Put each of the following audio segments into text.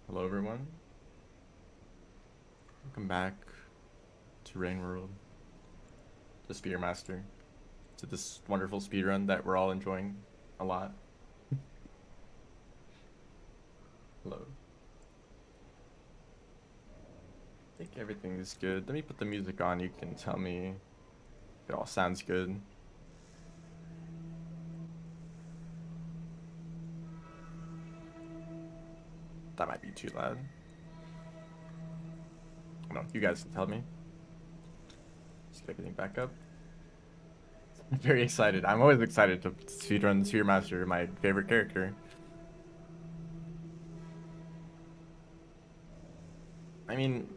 Hello everyone, welcome back to Rain World, the Spearmaster, to this wonderful speedrun that we're all enjoying a lot. Hello. I think everything is good. Let me put the music on, you can tell me if it all sounds good. That might be too loud. I don't know, you guys can tell me. Just get everything back up. I'm very excited. I'm always excited to speedrun the Spearmaster, my favorite character. I mean,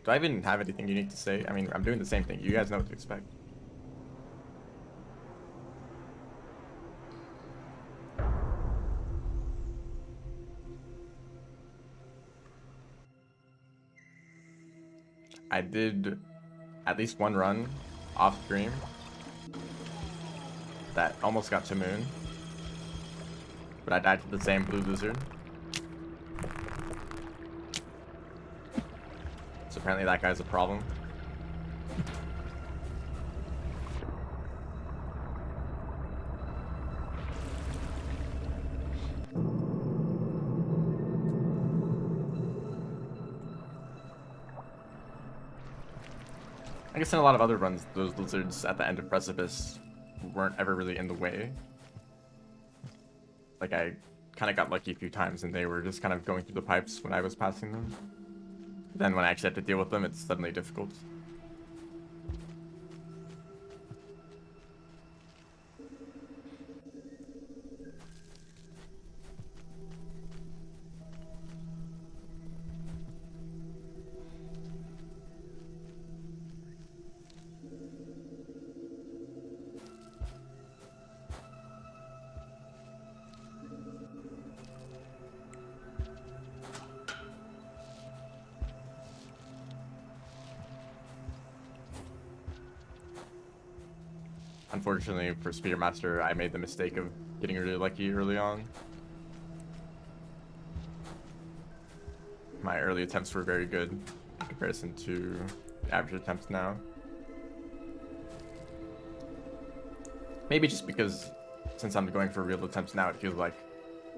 do I even have anything unique to say? I mean, I'm doing the same thing. You guys know what to expect. I did at least one run off stream that almost got to moon, but I died to the same blue lizard. So apparently that guy's a problem. I guess in a lot of other runs, those lizards at the end of Precipice weren't ever really in the way. Like, I kind of got lucky a few times and they were just kind of going through the pipes when I was passing them. Then when I actually have to deal with them, it's suddenly difficult. Unfortunately for Spearmaster, I made the mistake of getting really lucky early on. My early attempts were very good in comparison to the average attempts now. Maybe just because since I'm going for real attempts now, it feels like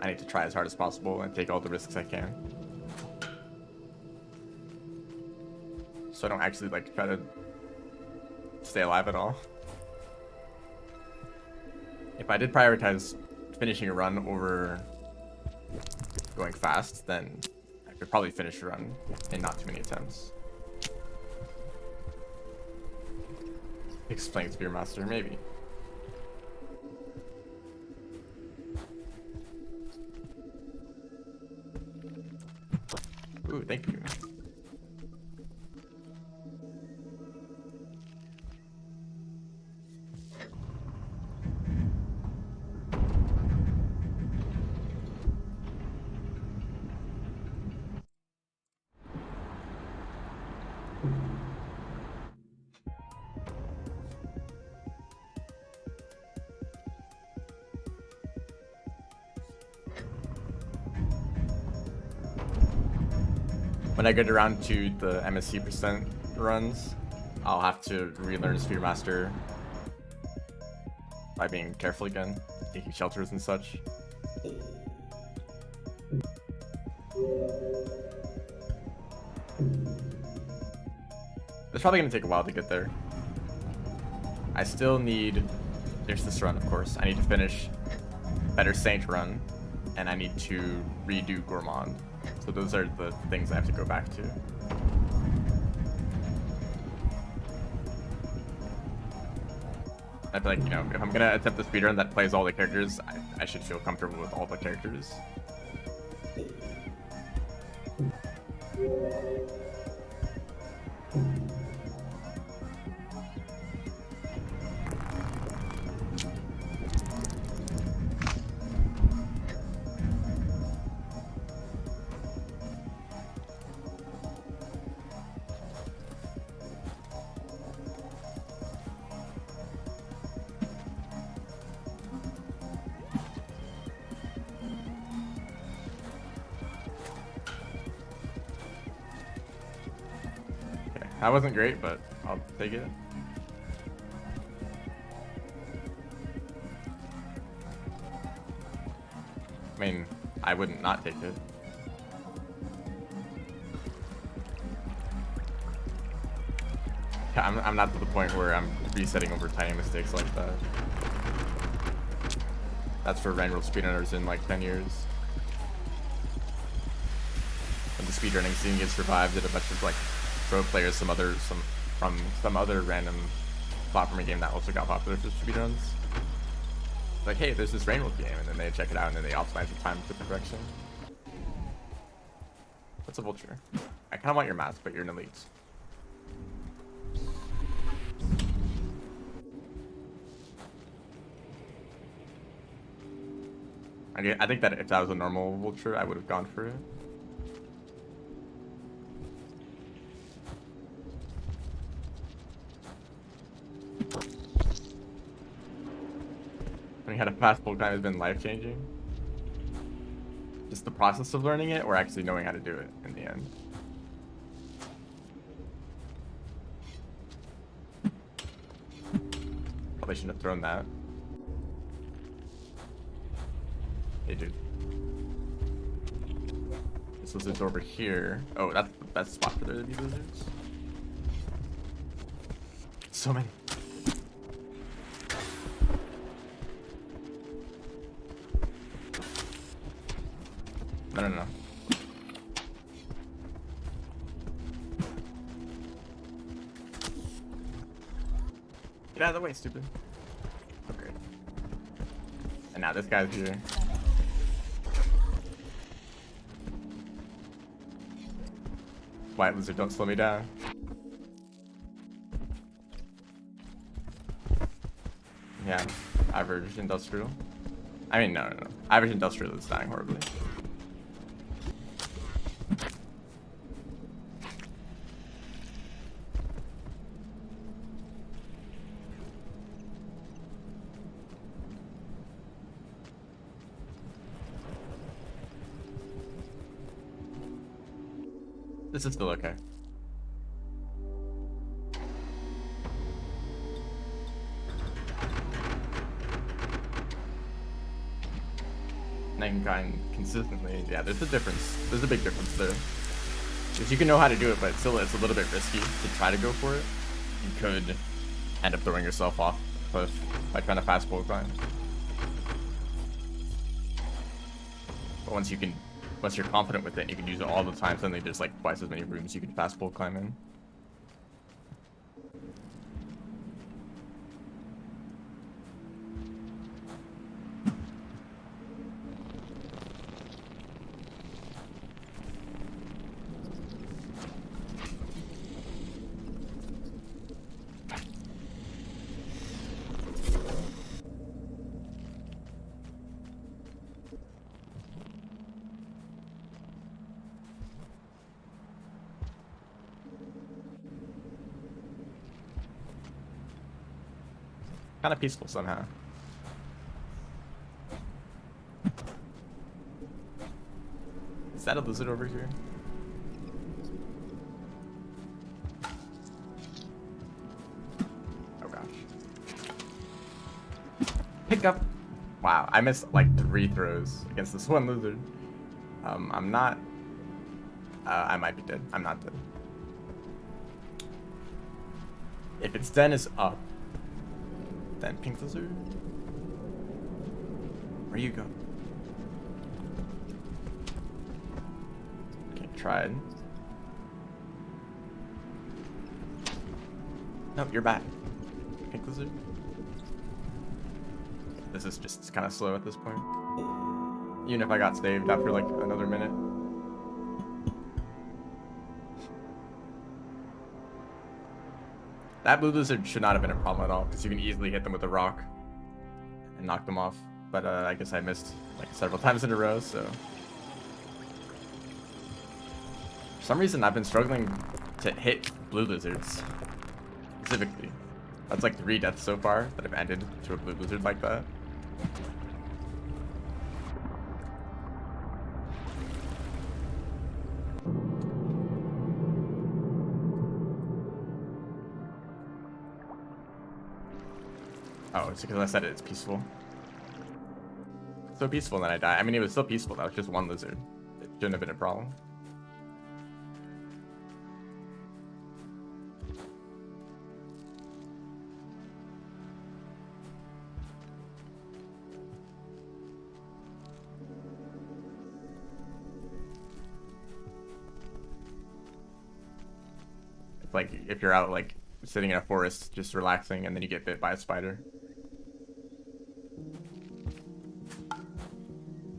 I need to try as hard as possible and take all the risks I can. So I don't actually like try to stay alive at all. If I did prioritize finishing a run over going fast, then I could probably finish a run in not too many attempts. Explain Spearmaster, maybe. Ooh, thank you. When I get around to the MSC percent runs, I'll have to relearn Spearmaster by being careful again, taking shelters and such. It's probably going to take a while to get there. I still need, there's this run of course, I need to finish Better Saint run, and I need to redo Gourmand. So those are the things I have to go back to. I feel like, you know, if I'm gonna attempt the speedrun that plays all the characters, I should feel comfortable with all the characters. That wasn't great, but I'll take it. I mean, I wouldn't not take it. I'm not to the point where I'm resetting over tiny mistakes like that. That's for ranked world speedrunners in like 10 years. When the speedrunning scene gets revived at a bunch of like pro players, from some other random platforming game that also got popular for speedruns. Like, hey, there's this ranked world game, and then they check it out and then they optimize the time to perfection. What's a vulture? I kind of want your mask, but you're an elite. I think that if that was a normal vulture, I would have gone for it. Learning how to fast pull climb has been life-changing. Just the process of learning it, or actually knowing how to do it in the end. Probably shouldn't have thrown that. Hey, dude. This lizard's over here. Oh, that's the best spot for there to be lizards. So many. No. Get out of the way, stupid. Okay. And now this guy's here. White lizard, don't slow me down. Yeah, average industrial. I mean, no. Average industrial is dying horribly. This is still okay. And I can grind consistently. Yeah, there's a difference. There's a big difference there. Because you can know how to do it, but still it's a little bit risky to try to go for it. You could end up throwing yourself off the cliff by trying to fast pull climb. But once you're confident with it, you can use it all the time. Suddenly there's like twice as many rooms you can fast pull climb in. Kind of peaceful somehow. Is that a lizard over here? Oh gosh. Pick up. Wow, I missed like 3 throws against this one lizard. I'm not. I might be dead. I'm not dead. If its den is up, then pink lizard. Where you go? Okay, tried. Nope, you're back. Pink lizard. This is just kind of slow at this point. Even if I got saved after like another minute. That blue lizard should not have been a problem at all, because you can easily hit them with a rock and knock them off. But I guess I missed like several times in a row, so. For some reason, I've been struggling to hit blue lizards, specifically. That's like 3 deaths so far that have ended to a blue lizard like that. Oh, it's because I said it's peaceful. So peaceful, then I die. I mean, it was still peaceful. That was just one lizard. It shouldn't have been a problem. It's like if you're out like sitting in a forest just relaxing and then you get bit by a spider.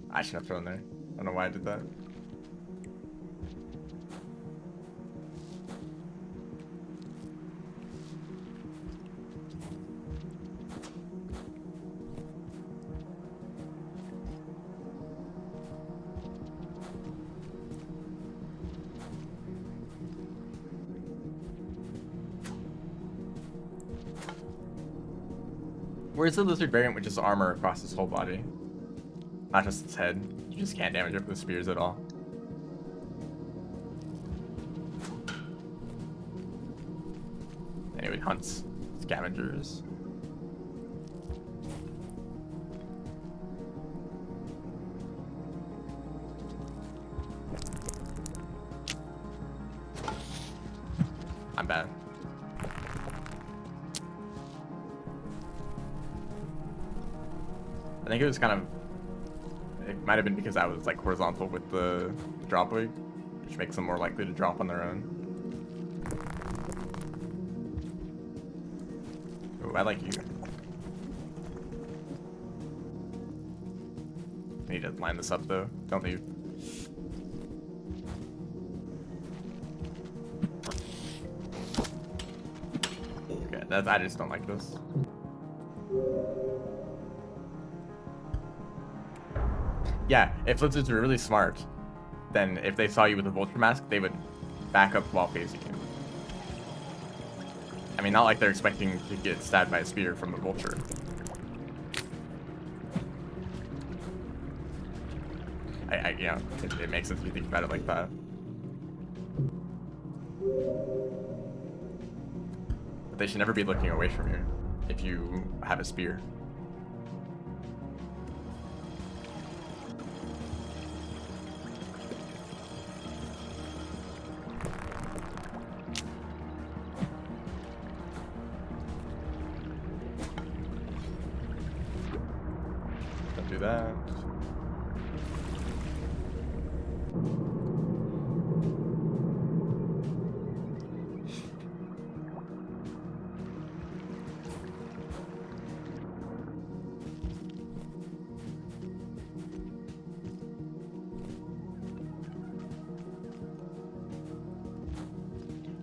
I shouldn't have thrown there. I don't know why I did that. Where's the lizard variant with just armor across his whole body? Not just its head. You just can't damage it with the spears at all. Anyway, hunts scavengers. I'm bad. I think it was kind of, it might have been because I was like horizontal with the drop wig, which makes them more likely to drop on their own. Oh, I like you. I need to line this up though. Don't leave. Okay, I just don't like this. Yeah, if lizards were really smart, then if they saw you with a vulture mask, they would back up while facing you. I mean, not like they're expecting to get stabbed by a spear from a vulture. You know, it makes sense if you think about it like that. But they should never be looking away from you if you have a spear. Don't do that.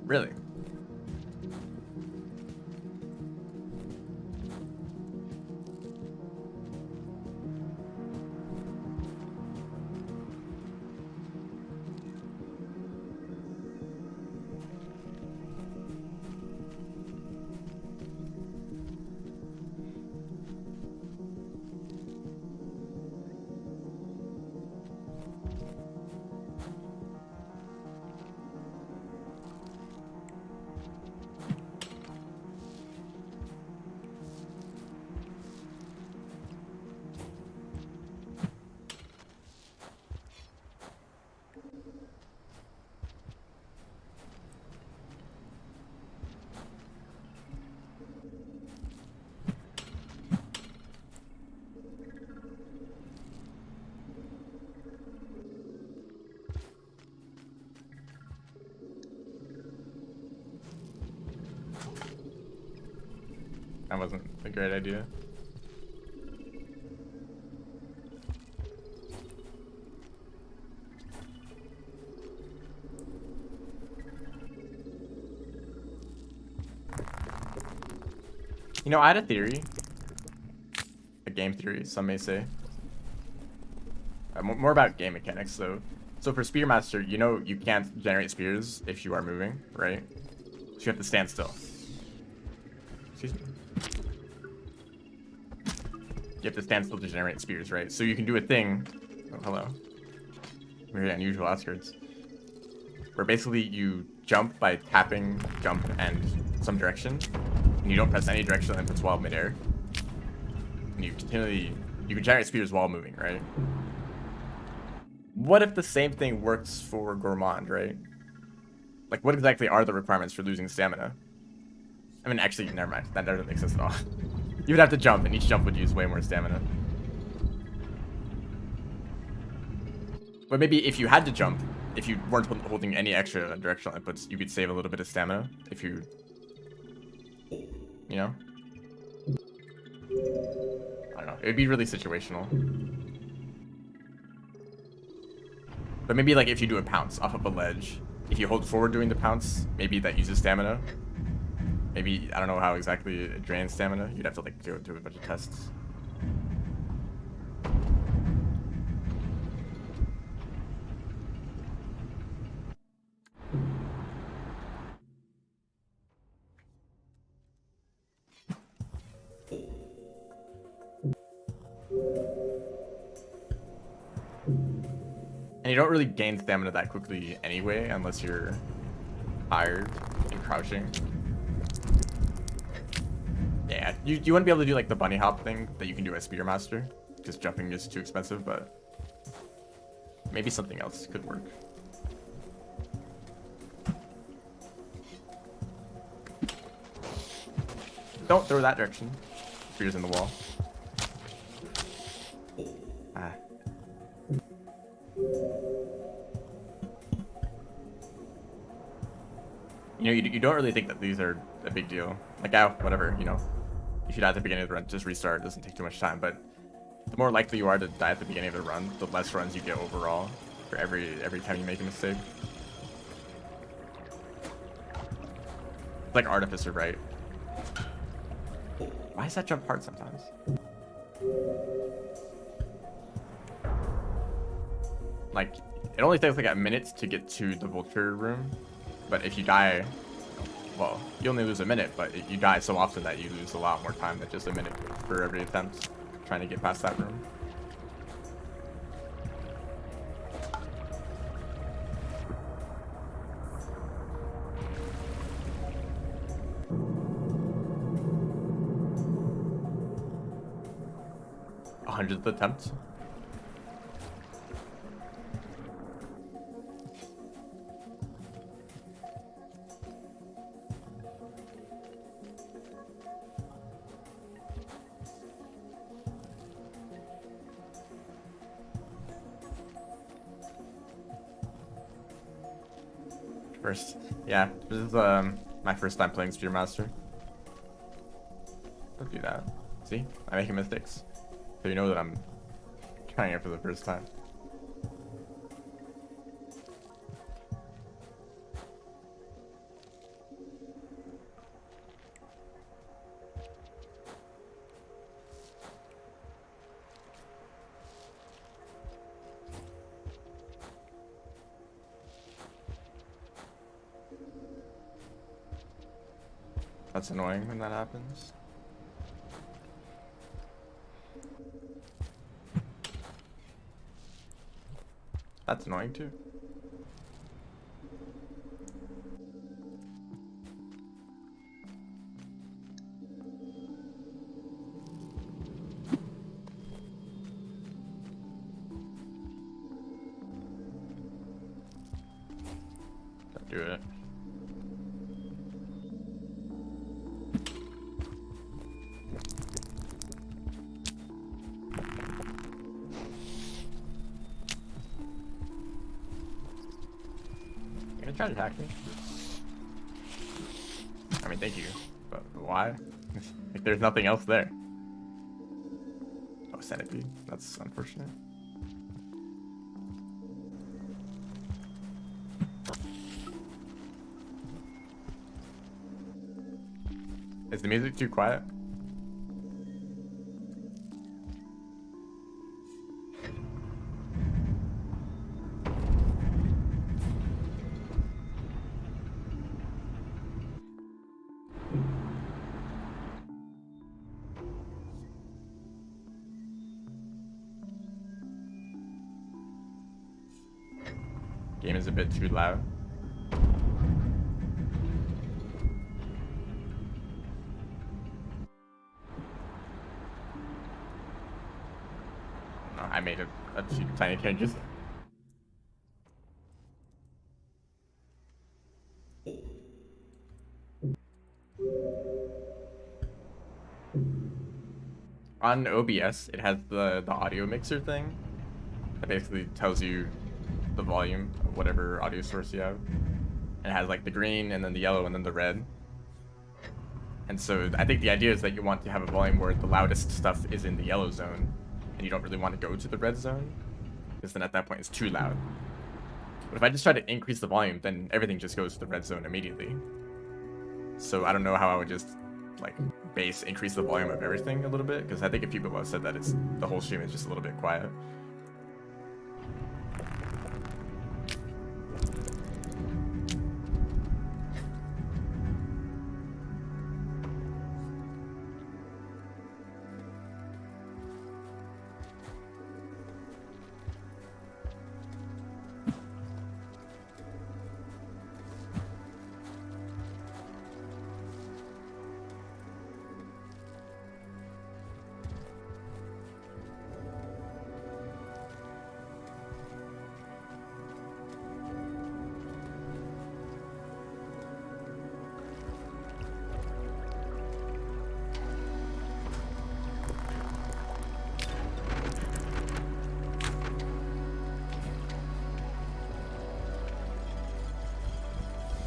Really? That wasn't a great idea. You know, I had a theory. A game theory, some may say. More about game mechanics, though. So for Spearmaster, you know you can't generate spears if you are moving, right? So you have to stand still. Excuse me. You have to stand still to generate spears, right? So you can do a thing. Oh, hello. Very unusual outskirts. Where basically you jump by tapping jump and some direction. And you don't press any direction inputs while midair. and you can generate spears while moving, right? What if the same thing works for Gourmand, right? Like, what exactly are the requirements for losing stamina? I mean, actually, never mind. That doesn't make sense at all. You would have to jump, and each jump would use way more stamina. But maybe if you had to jump, if you weren't holding any extra directional inputs, you could save a little bit of stamina if you know? I don't know. It would be really situational. But maybe, like, if you do a pounce off of a ledge, if you hold forward doing the pounce, maybe that uses stamina. Maybe, I don't know how exactly it drains stamina. You'd have to, like, do a bunch of tests. And you don't really gain stamina that quickly anyway, unless you're tired and crouching. Yeah, you wouldn't be able to do like the bunny hop thing that you can do as Spearmaster, because jumping is too expensive, but maybe something else could work. Don't throw that direction. Spear's in the wall. Ah. You know, you don't really think that these are a big deal. Like, oh, whatever, you know. If you die at the beginning of the run, just restart. It doesn't take too much time. But the more likely you are to die at the beginning of the run, the less runs you get overall for every time you make a mistake. It's like Artificer, right? Why is that jump hard sometimes? Like, it only takes like a minute to get to the vulture room. But if you die, well, you only lose a minute, but you die so often that you lose a lot more time than just a minute for every attempt trying to get past that room. A 100th attempt. Yeah, this is my first time playing Spearmaster. Don't do that. See, I'm making mistakes, so you know that I'm trying it for the first time. That's annoying when that happens. That's annoying too. Don't do it. Try to attack me. I mean, thank you, but why? Like, there's nothing else there. Oh, centipede. That's unfortunate. Is the music too quiet? Game is a bit too loud. a few tiny changes. On OBS, it has the audio mixer thing that basically tells you the volume of whatever audio source you have. And it has like the green and then the yellow and then the red. And so I think the idea is that you want to have a volume where the loudest stuff is in the yellow zone and you don't really want to go to the red zone because then at that point it's too loud. But if I just try to increase the volume, then everything just goes to the red zone immediately. So I don't know how I would just like increase the volume of everything a little bit, because I think a few people have said that the whole stream is just a little bit quiet.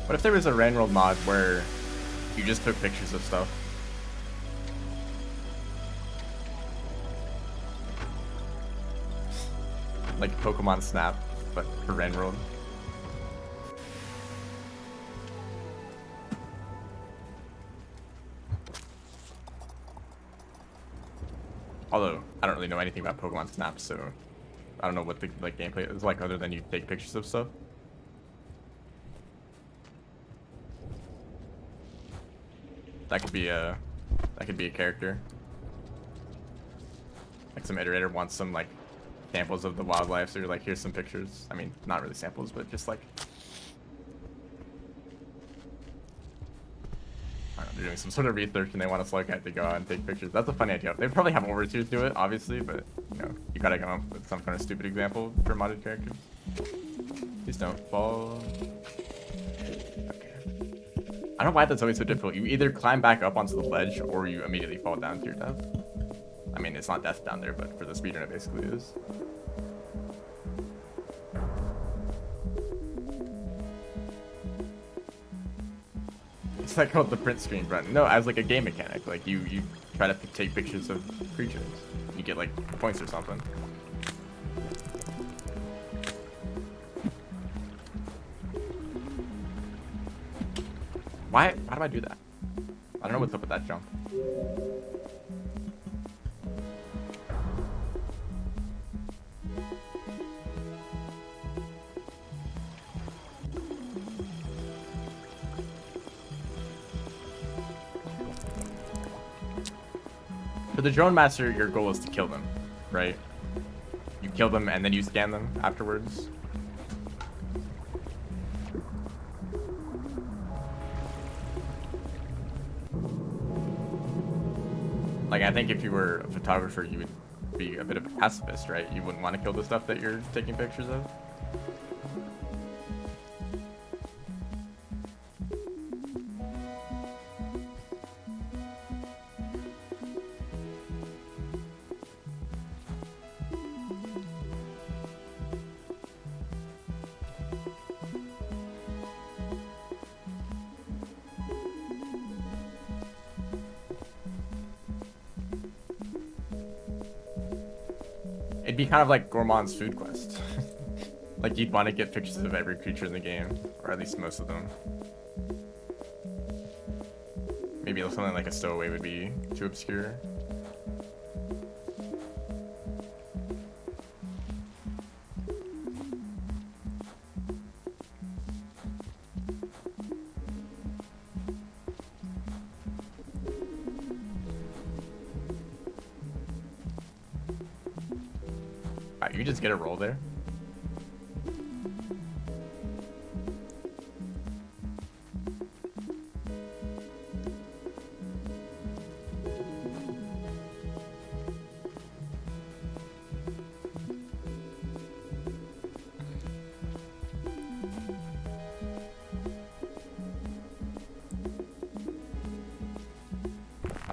What if there was a Randworld mod where you just took pictures of stuff? Like Pokemon Snap, but for Randworld. Although, I don't really know anything about Pokemon Snap, so I don't know what the gameplay is like other than you take pictures of stuff. That could be a character. Like some iterator wants some like samples of the wildlife, so you're like, here's some pictures. I mean, not really samples, but just like I don't know, they're doing some sort of research and they want a slug cat to go out and take pictures. That's a funny idea. They probably have overtures to it, obviously, but you know, you gotta come up with some kind of stupid example for modded characters. Please don't fall. I don't know why that's always so difficult. You either climb back up onto the ledge or you immediately fall down to your death. I mean, it's not death down there, but for the speedrun it basically is. It's like called the print screen button. No, as like a game mechanic. Like you try to take pictures of creatures. You get like points or something. Why do I do that? I don't know what's up with that jump. For the drone master, your goal is to kill them, right? You kill them and then you scan them afterwards. Like, I think if you were a photographer, you would be a bit of a pacifist, right? You wouldn't want to kill the stuff that you're taking pictures of. It'd be kind of like Gourmand's food quest. Like, you'd want to get pictures of every creature in the game, or at least most of them. Maybe something like a stowaway would be too obscure. You just get a roll there.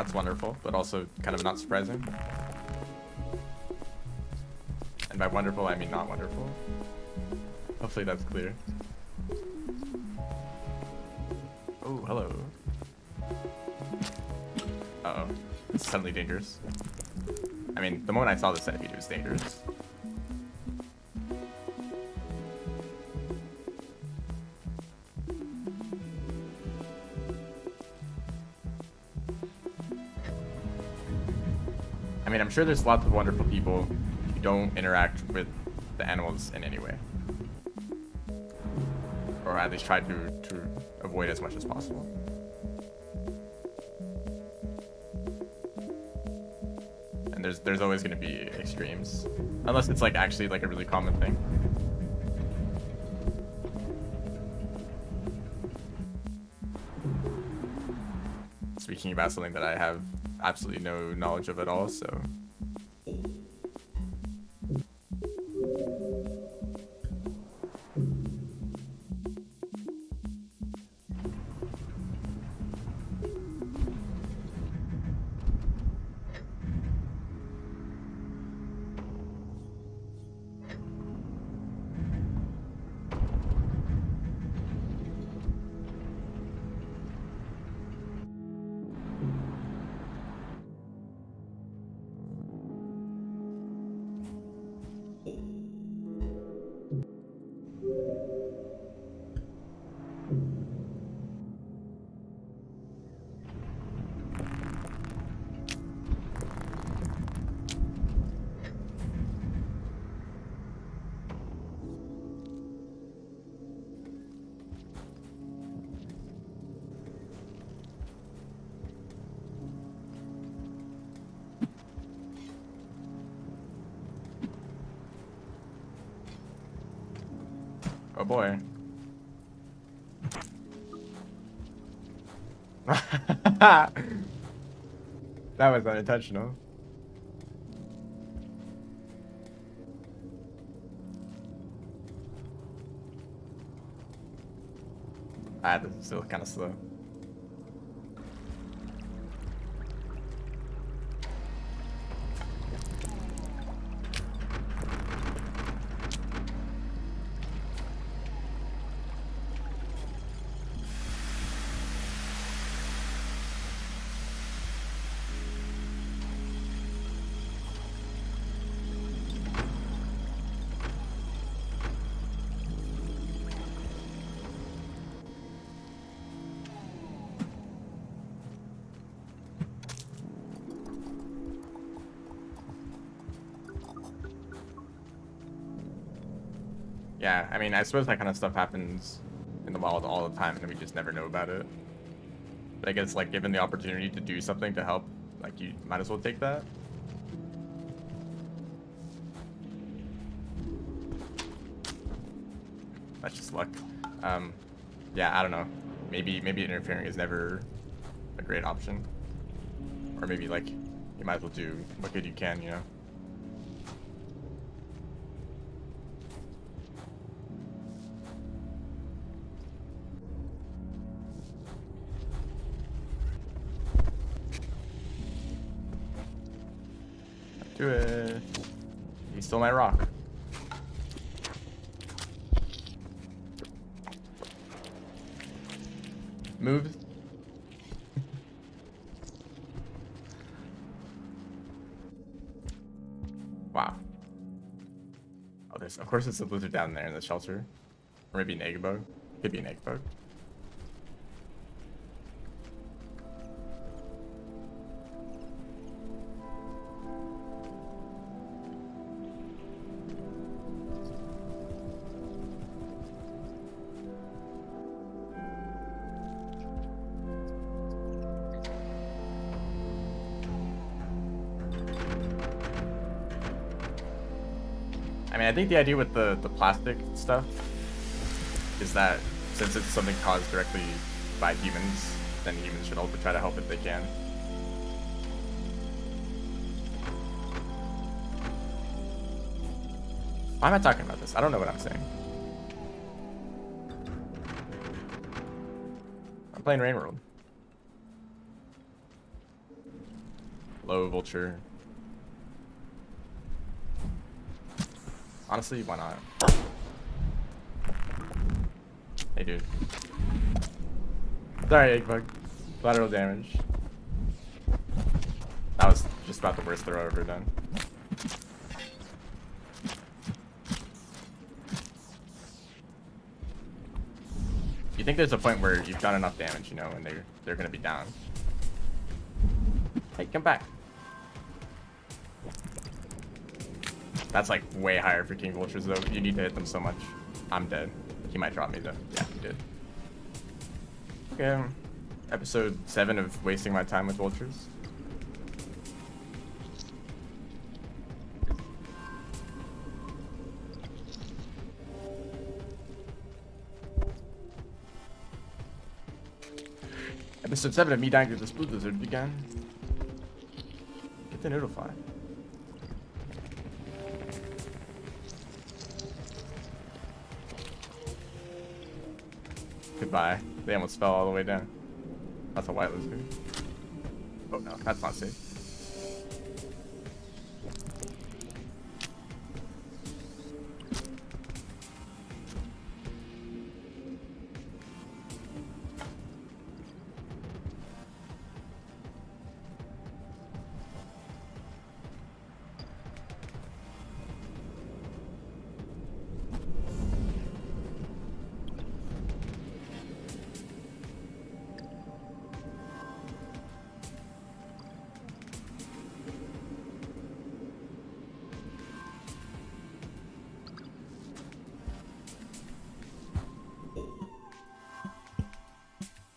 That's wonderful, but also kind of not surprising. And by wonderful, I mean not wonderful. Hopefully that's clear. Oh, hello. Uh-oh. It's suddenly dangerous. I mean, the moment I saw the centipede, it was dangerous. I mean, I'm sure there's lots of wonderful people who don't interact with the animals in any way. Or at least try to avoid as much as possible. And there's always going to be extremes. Unless it's like actually like a really common thing. Speaking about something that I have absolutely no knowledge of at all, so... Oh boy. That was unintentional. Ah, this is still kind of slow. Yeah, I mean, I suppose that kind of stuff happens in the wild all the time, and we just never know about it. But I guess, like, given the opportunity to do something to help, like, you might as well take that. That's just luck. Yeah, I don't know. Maybe interfering is never a great option. Or maybe, like, you might as well do what good you can, you know? Do it. He stole my rock. Move. Wow. Oh, there's, of course it's a lizard down there in the shelter. Or maybe an egg bug. Could be an egg bug. I mean, I think the idea with the plastic stuff is that since it's something caused directly by humans, then humans should also try to help if they can. Why am I talking about this? I don't know what I'm saying. I'm playing Rain World. Low vulture. Honestly, why not? Hey, dude. Sorry, egg bug. Collateral damage. That was just about the worst throw I've ever done. You think there's a point where you've done enough damage, you know, and they're gonna be down. Hey, come back. That's like way higher for King Vultures though. You need to hit them so much. I'm dead. He might drop me though. Yeah, he did. Okay. Episode 7 of wasting my time with vultures. Episode 7 of me dying to the Spook Lizard began. Get the notify. Goodbye. They almost fell all the way down. That's a white lizard. Oh no, that's not safe.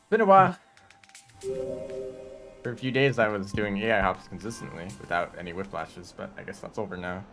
Been a while. For a few days I was doing AI hops consistently without any whiplashes, but I guess that's over now.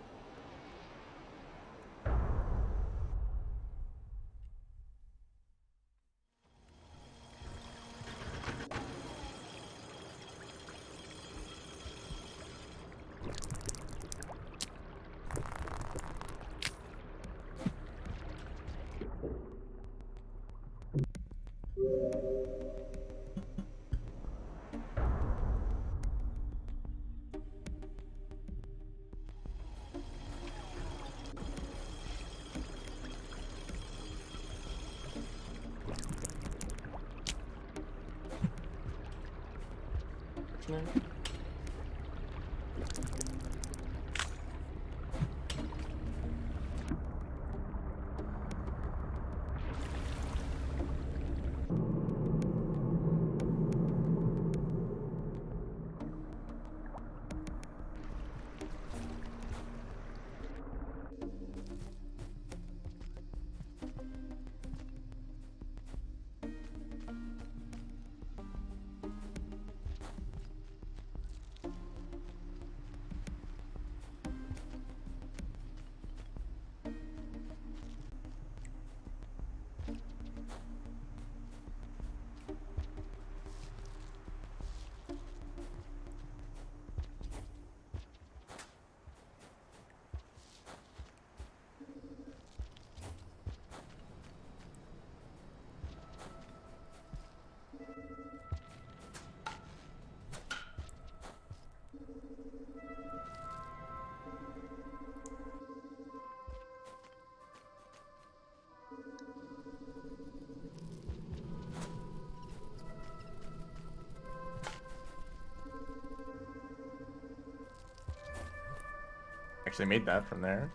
Actually made that from there.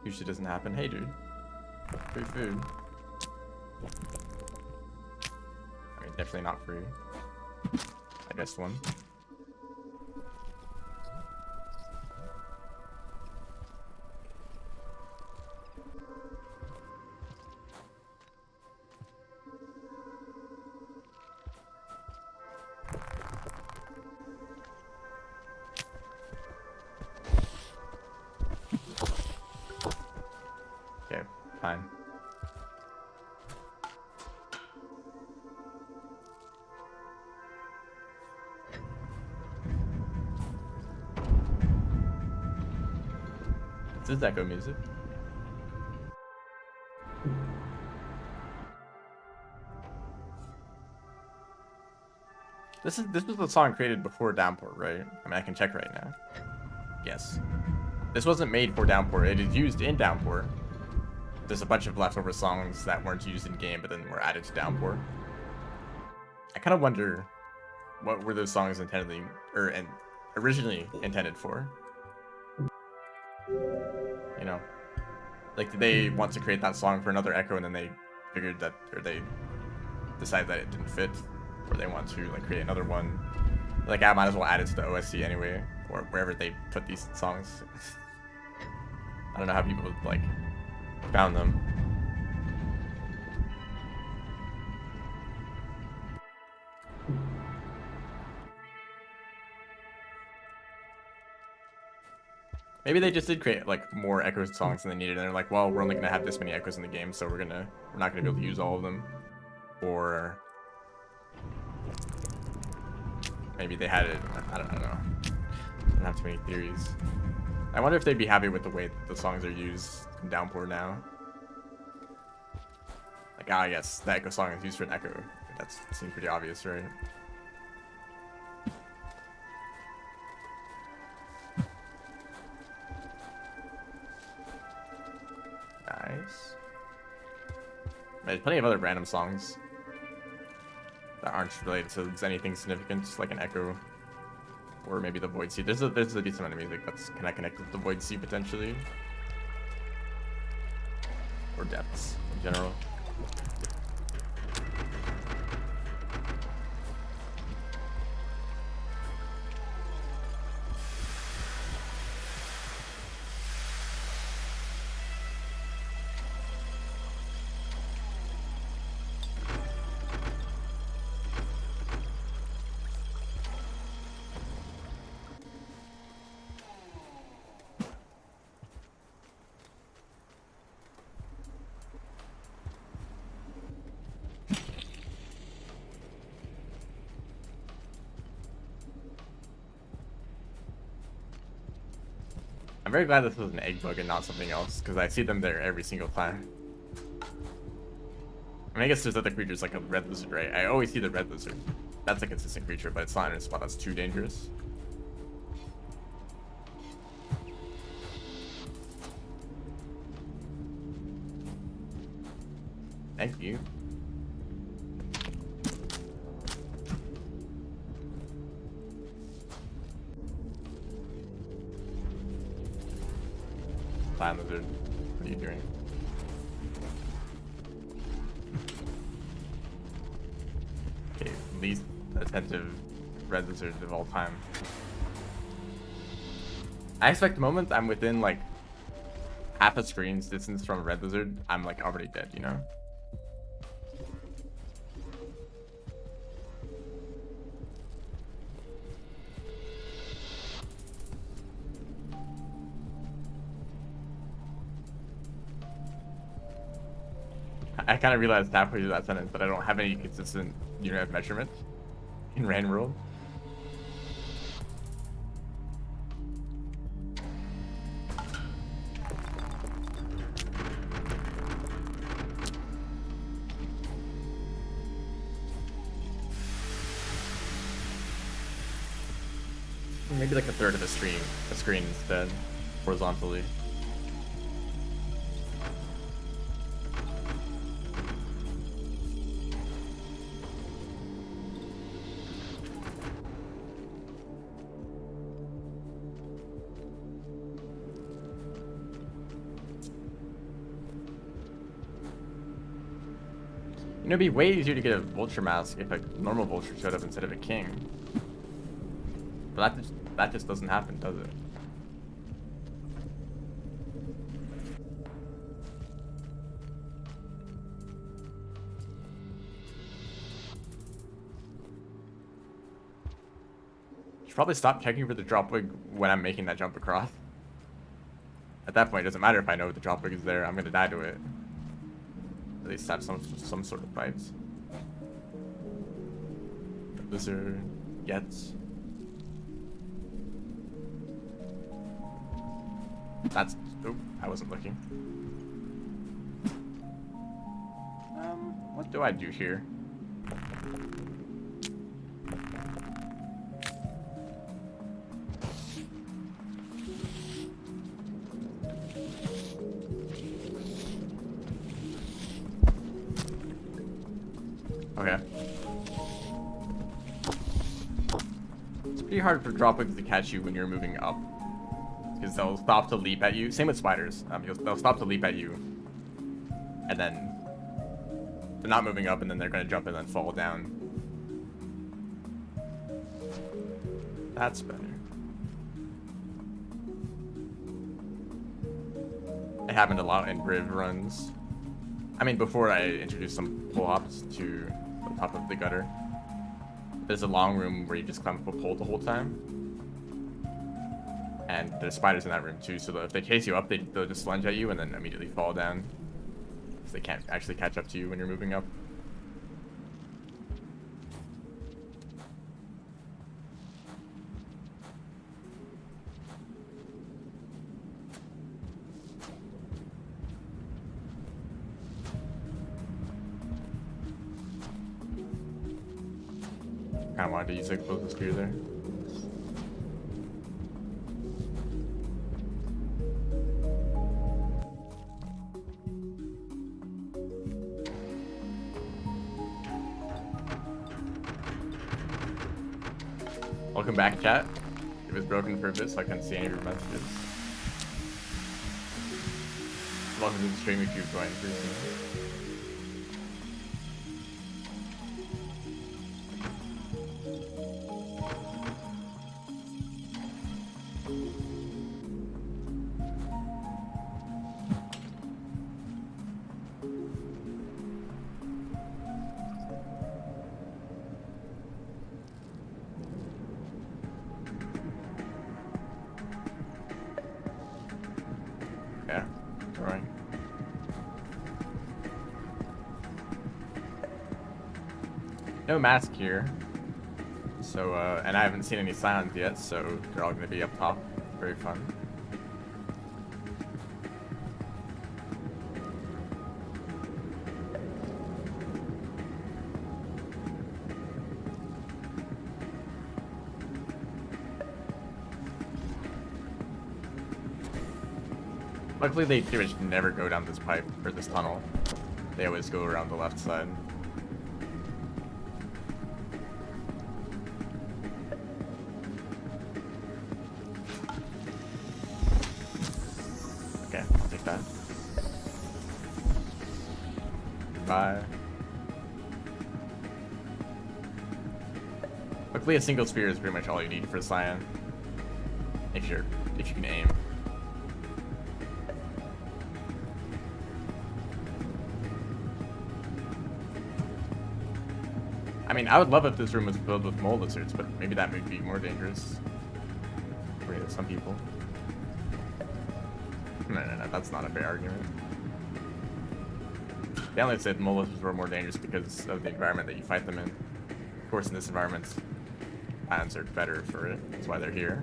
Usually doesn't happen. Hey dude. Free food. I mean, definitely not free. I guess one. Okay, fine. This is echo music. This was the song created before Downpour, right? I mean, I can check right now. Yes. This wasn't made for Downpour. It is used in Downpour. There's a bunch of leftover songs that weren't used in game, but then were added to Downpour. I kind of wonder what were those songs originally intended for. You know, like did they want to create that song for another Echo, and then they figured that, or they decided that it didn't fit, or they want to like create another one? Like I might as well add it to the OSC anyway, or wherever they put these songs. I don't know how people like found them. Maybe they just did create like more Echo songs than they needed, and they're like, well, we're only gonna have this many Echoes in the game, so we're not gonna be able to use all of them. Or maybe they had it. I don't know. I don't have too many theories. I wonder if they'd be happy with the way the songs are used in Downpour now. Like, I guess the Echo song is used for an Echo. That seems pretty obvious, right? Nice. There's plenty of other random songs that aren't related to anything significant, just like an Echo, or maybe the Void Sea. There's a decent amount of music that's kind of connected to the Void Sea potentially, or Depths in general. I'm very glad this was an egg bug and not something else, because I see them there every single time. I mean, I guess there's other creatures like a red lizard, right? I always see the red lizard. That's a consistent creature, but it's not in a spot that's too dangerous. Thank you. Land lizard, what are you doing? Okay, least attentive red lizard of all time. I expect the moment I'm within like half a screen's distance from a red lizard, I'm like already dead, you know? I kind of realized halfway through that sentence that I don't have any consistent unit of measurement in Rain World. Maybe like a third of a screen instead, horizontally. You know, it'd be way easier to get a vulture mask if a normal vulture showed up instead of a king. But that just doesn't happen, does it? Should probably stop checking for the drop wig when I'm making that jump across. At that point, it doesn't matter if I know the drop wig is there. I'm gonna die to it. At least have some sort of vibes. Lizard gets. That's. Oh, I wasn't looking. What do I do here? Okay. It's pretty hard for droplets to catch you when you're moving up, because they'll stop to leap at you. Same with spiders. They'll stop to leap at you, and then they're not moving up, and then they're gonna jump and then fall down. That's better. It happened a lot in Riv runs. I mean, before I introduced some pull hops to the top of the gutter. There's a long room where you just climb up a pole the whole time. And there's spiders in that room too, so if they chase you up, they'll just lunge at you and then immediately fall down. So they can't actually catch up to you when you're moving up. Kinda wanted to use like explosive spear there. Welcome back, chat. It was broken for a bit, so I couldn't see any of your messages. Welcome to the stream if you've joined recently. Yeah, alright. No mask here. So, and I haven't seen any scions yet, so they're all gonna be up top. Very fun. Luckily, they pretty much never go down this pipe, or this tunnel. They always go around the left side. Okay, I'll take that. Bye. Luckily, a single spear is pretty much all you need for a scion. If you can aim. I mean, I would love if this room was filled with mole lizards, but maybe that would be more dangerous for some people. No, that's not a fair argument. They only said mole lizards were more dangerous because of the environment that you fight them in. Of course, in this environment, scions are better for it. That's why they're here.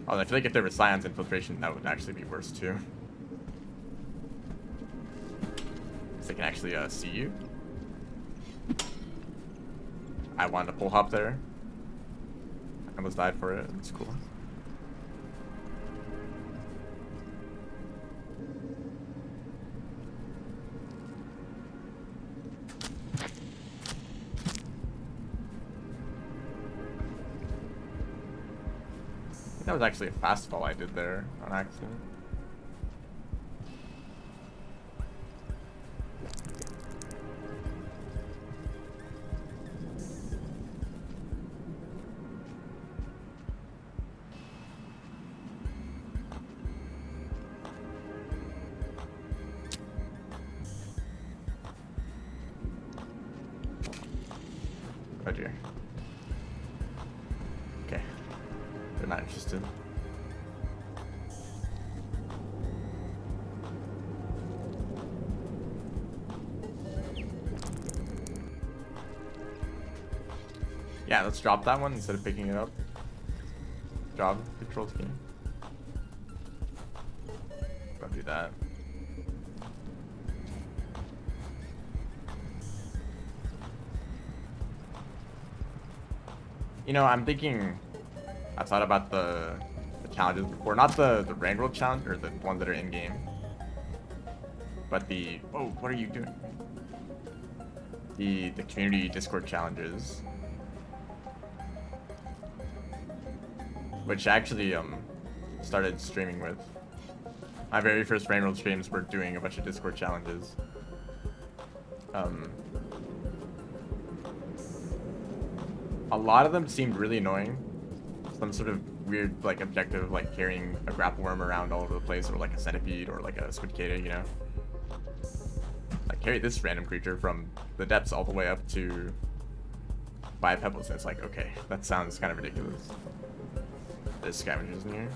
Although I feel like if there was scions infiltration, that would actually be worse too. They can actually see you. I wanted to pull hop there. I almost died for it. It's cool. I think that was actually a fast fall I did there on accident. Oh dear. Okay. They're not interested. Yeah, let's drop that one instead of picking it up. Job control scheme. Go do that. You know, I'm thinking, I thought about the challenges before, not the ranked world challenge, or the ones that are in game. but the what are you doing? The community Discord challenges, which I actually started streaming with. My very first Rain World streams were doing a bunch of Discord challenges. A lot of them seemed really annoying. Some sort of weird like objective, like carrying a grapple worm around all over the place, or like a centipede, or like a squidcada, you know. Like carry this random creature from the depths all the way up to 5 pebbles, and it's like, okay, that sounds kind of ridiculous. There's scavengers in here.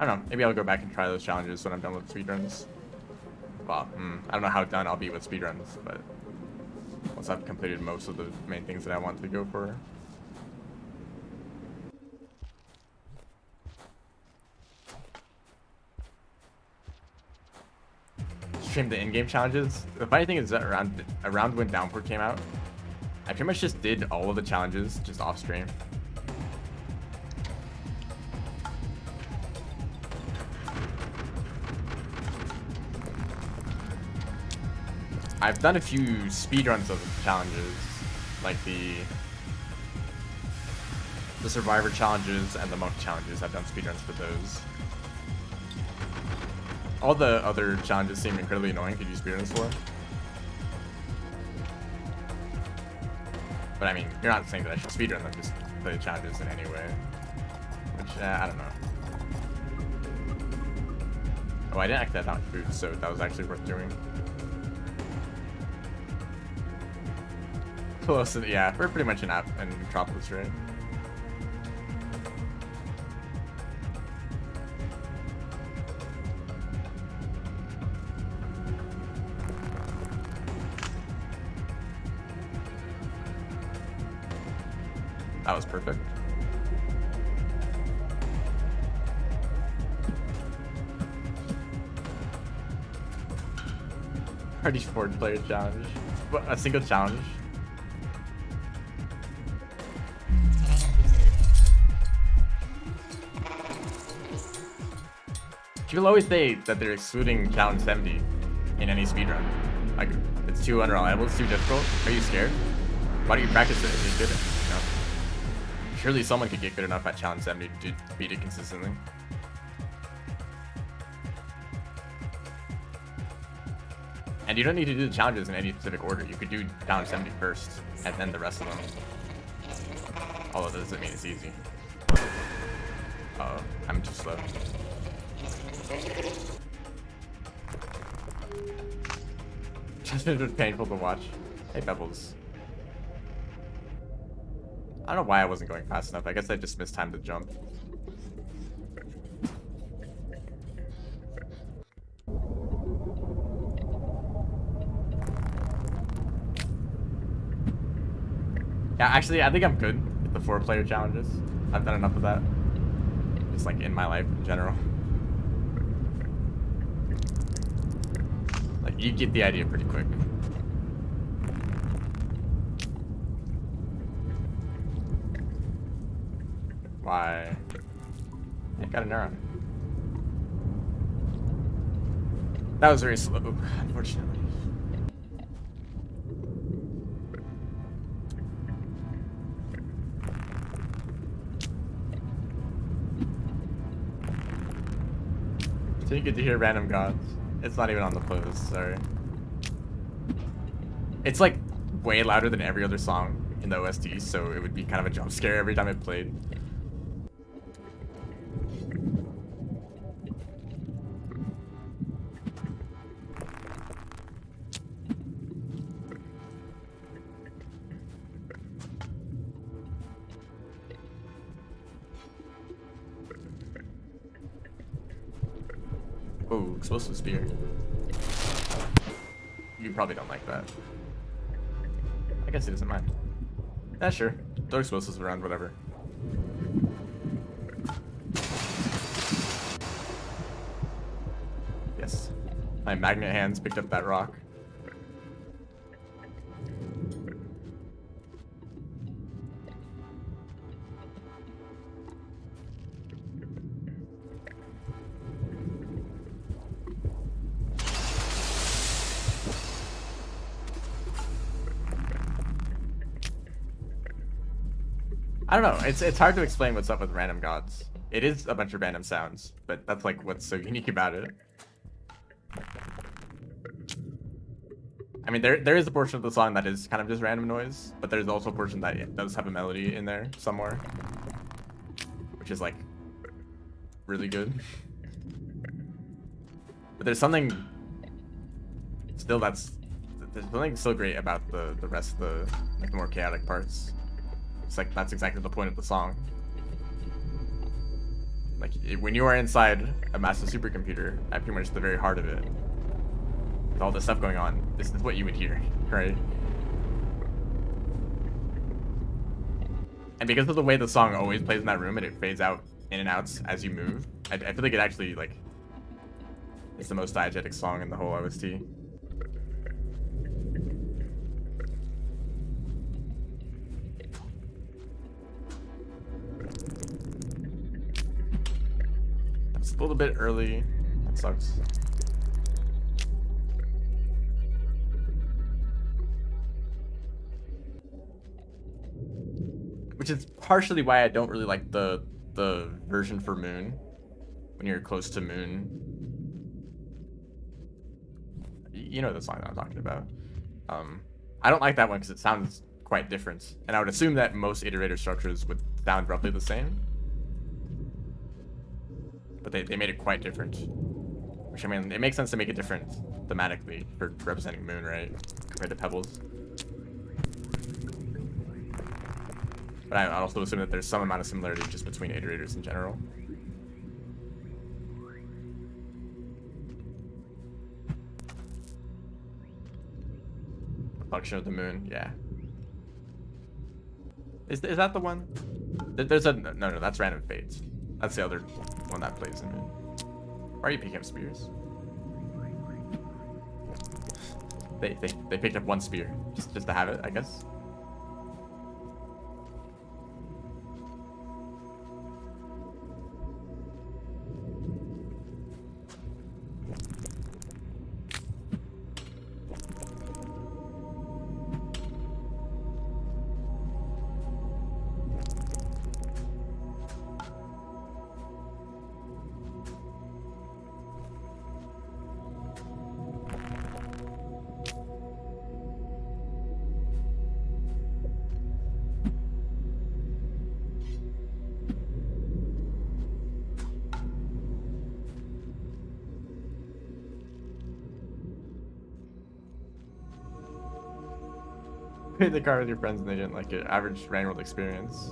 I don't know, maybe I'll go back and try those challenges when I'm done with speedruns. Well, I don't know how done I'll be with speedruns, but once I've completed most of the main things that I want to go for. Stream the in-game challenges. The funny thing is that around when Downpour came out, I pretty much just did all of the challenges just off stream. I've done a few speedruns of the challenges, like the Survivor challenges and the Monk challenges. I've done speedruns for those. All the other challenges seem incredibly annoying to do speedruns for. But I mean, you're not saying that I should speedrun them, just play the challenges in any way. Which, I don't know. Oh, I didn't actually have that much food, so that was actually worth doing. Close to, yeah, we're pretty much in Metropolis, right? That was perfect. Party 4-player challenge. What, a single challenge? People always say that they're excluding challenge 70 in any speedrun. Like, it's too unreliable, it's too difficult. Are you scared? Why don't you practice it if you're good at it, you know? Surely someone could get good enough at challenge 70 to beat it consistently. And you don't need to do the challenges in any specific order. You could do challenge 70 first, and then the rest of them. Although that doesn't mean it's easy. Uh-oh, I'm too slow. Just painful to watch. Hey, Pebbles. I don't know why I wasn't going fast enough. I guess I just missed time to jump. Yeah, actually, I think I'm good with the 4-player challenges. I've done enough of that. Just like in my life in general. Like, you get the idea pretty quick. Why? I got a neuron. That was very slow, unfortunately. So you get to hear random gods. It's not even on the playlist, sorry. It's like way louder than every other song in the OST, so it would be kind of a jump scare every time it played. Oh, explosive spear. You probably don't like that. I guess he doesn't mind. Yeah, sure. Throw explosives around, whatever. Yes. My magnet hands picked up that rock. I don't know. It's hard to explain what's up with random gods. It is a bunch of random sounds, but that's like what's so unique about it. I mean, there is a portion of the song that is kind of just random noise, but there's also a portion that does have a melody in there somewhere, which is like really good. But there's something still there's something so great about the rest of the like the more chaotic parts. It's like that's exactly the point of the song. Like when you are inside a massive supercomputer at pretty much the very heart of it, with all this stuff going on, this is what you would hear, right? And because of the way the song always plays in that room and it fades out in and outs as you move, I feel like it actually like it's the most diegetic song in the whole OST. It's a little bit early. That sucks. Which is partially why I don't really like the version for Moon. When you're close to Moon. You know the song that I'm talking about. I don't like that one because it sounds quite different. And I would assume that most iterator structures would sound roughly the same. But they made it quite different. Which, I mean, it makes sense to make it different thematically for representing Moon, right? Compared to Pebbles. But I also assume that there's some amount of similarity just between iterators in general. Reflection of the Moon, yeah. Is that the one? There's a no, that's Random Fates. That's the other one that plays in Moon. Why are you picking up spears? They picked up one spear just to have it, I guess. Played the car with your friends and they didn't like it. Average Rain World experience.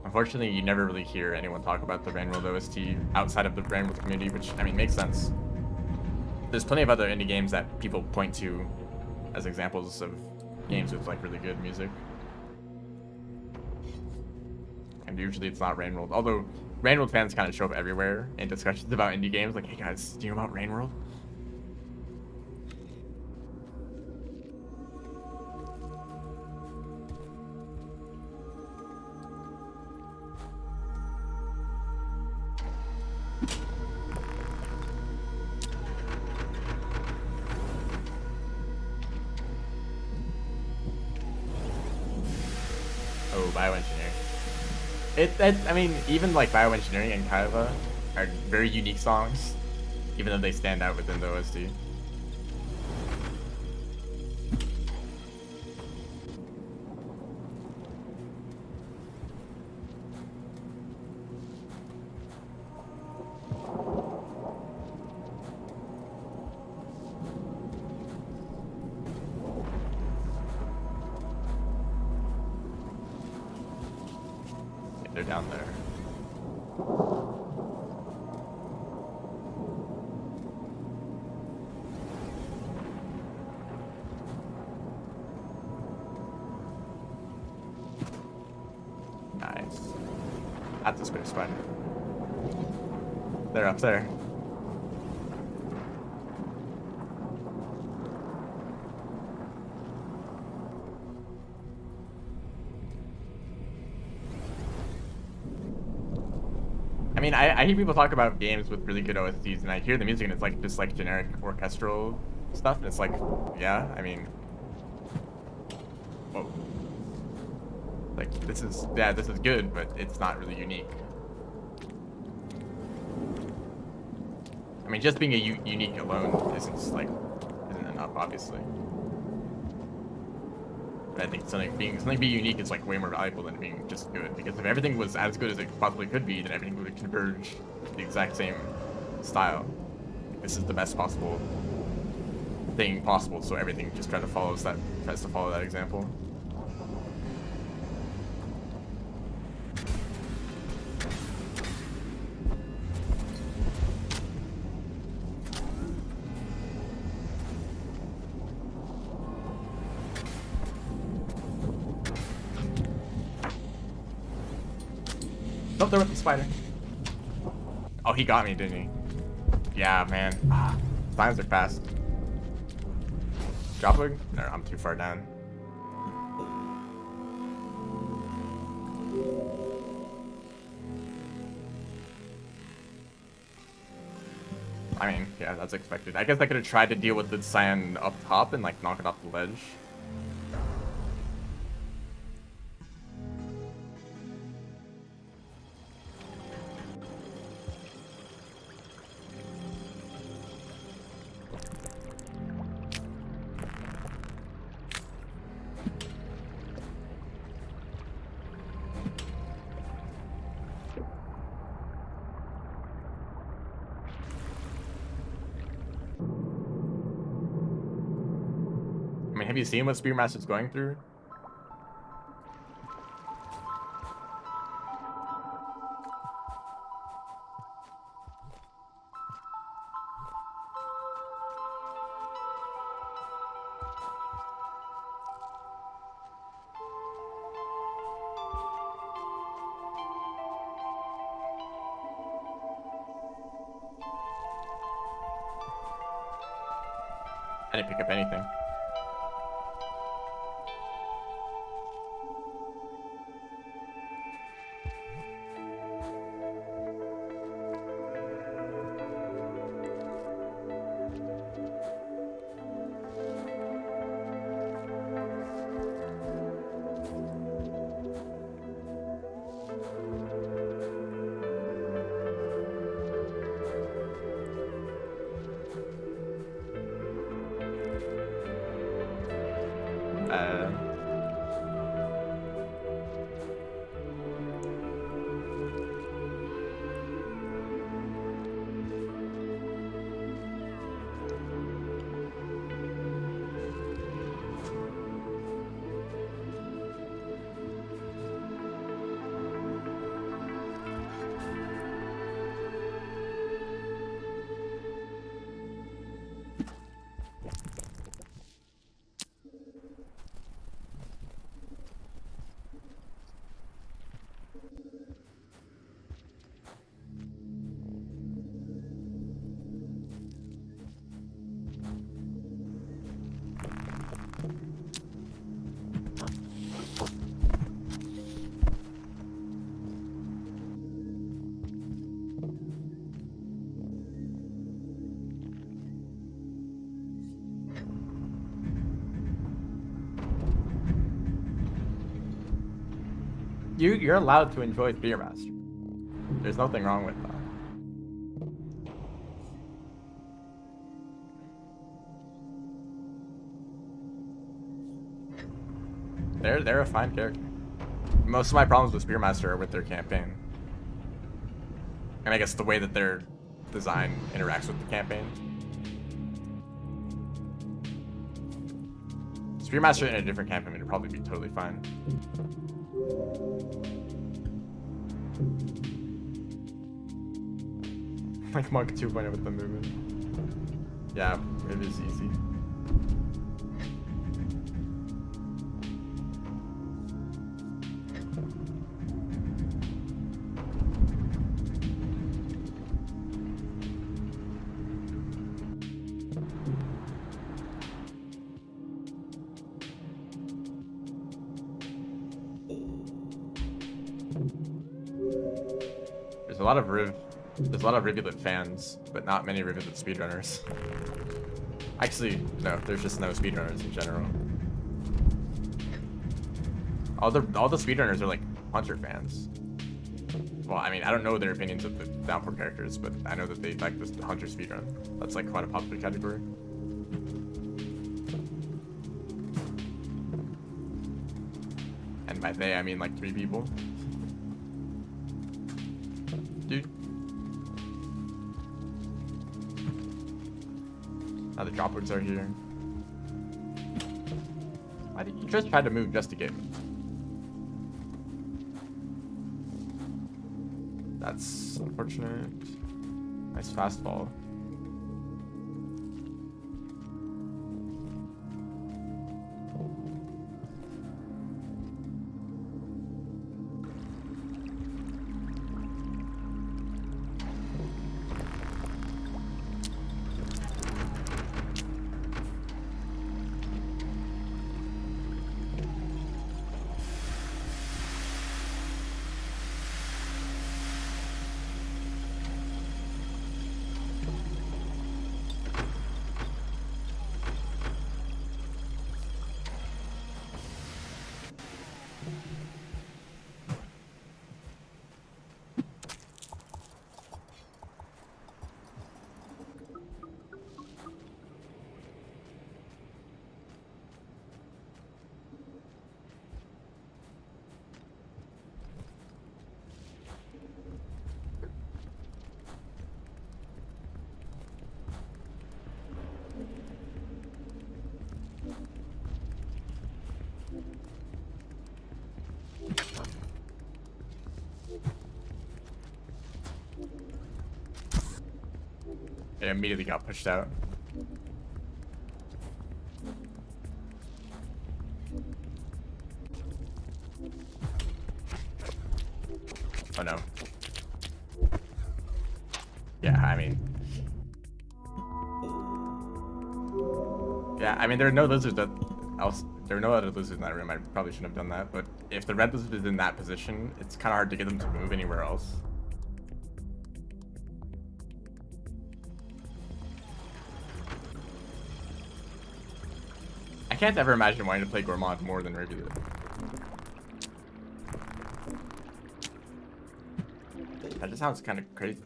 Unfortunately, you never really hear anyone talk about the Rain World OST outside of the Rain World community, which, I mean, makes sense. There's plenty of other indie games that people point to as examples of games with, like, really good music. And usually it's not Rain World. Although, Rain World fans kind of show up everywhere in discussions about indie games. Like, hey guys, do you know about Rain World? Oh, bioengineering. I mean, even like bioengineering and Kaiba are very unique songs, even though they stand out within the OST. They're down there. Nice. That's a space spider. They're up there. mean, I hear people talk about games with really good OSTs, and I hear the music, and it's like just like generic orchestral stuff, and it's like, yeah, I mean, whoa. Like, this is good, but it's not really unique. I mean, just being unique alone isn't enough, obviously. But I think something being unique is like way more valuable than being just good, because if everything was as good as it possibly could be, then everything would converge to the exact same style. This is the best possible thing possible, so everything just tries to follow that example. Nope, there went the spider. Oh, he got me, didn't he? Yeah, man. Times are fast. Drop wig? No, I'm too far down. I mean, yeah, that's expected. I guess I could have tried to deal with the cyan up top and like knock it off the ledge. I mean, have you seen what Spearmaster's going through? I didn't pick up anything. You're allowed to enjoy Spearmaster. There's nothing wrong with that. They're a fine character. Most of my problems with Spearmaster are with their campaign. And I guess the way that their design interacts with the campaign. Spearmaster in a different campaign would probably be totally fine. Like Monk 2.0 with the movement. Yeah, it is easy. There's a lot of there's a lot of Rivulet fans, but not many Rivulet speedrunners. Actually, no, there's just no speedrunners in general. All the speedrunners are like Hunter fans. Well, I mean, I don't know their opinions of the downpour characters, but I know that they like the Hunter speedrun. That's like quite a popular category. And by they, I mean like 3 people. Dude. Now the droplets are here. Why did you just try to move just to get me? That's unfortunate. Nice fastball. It immediately got pushed out. Oh no. Yeah, I mean. Yeah, I mean, there are no lizards that else. There are no other lizards in that room. I probably shouldn't have done that. But if the red lizard is in that position, it's kind of hard to get them to move anywhere else. I can't ever imagine wanting to play Gourmand more than Rivulet. That just sounds kind of crazy.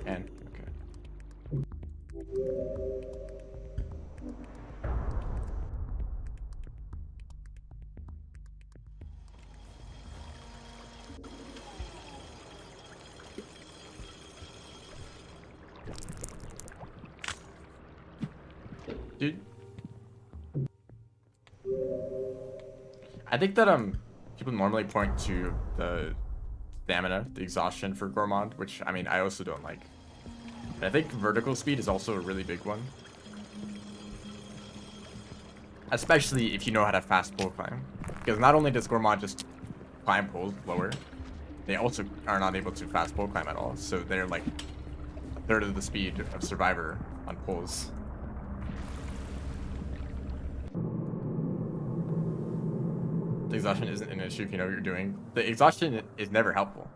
And okay. Dude, I think that people normally point to the stamina, the exhaustion for Gourmand, which I mean I also don't like. And I think vertical speed is also a really big one, especially if you know how to fast pole climb. Because not only does Gourmand just climb poles lower, they also are not able to fast pole climb at all. So they're like a third of the speed of Survivor on poles. The exhaustion isn't an issue if you know what you're doing. The exhaustion is never helpful.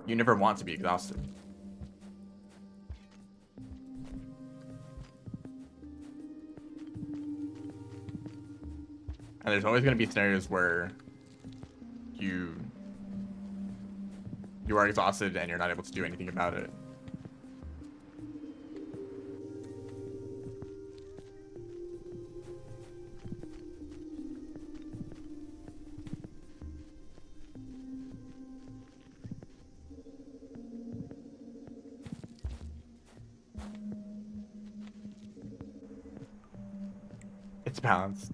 You never want to be exhausted. And there's always going to be scenarios where you are exhausted and you're not able to do anything about it. It's balanced.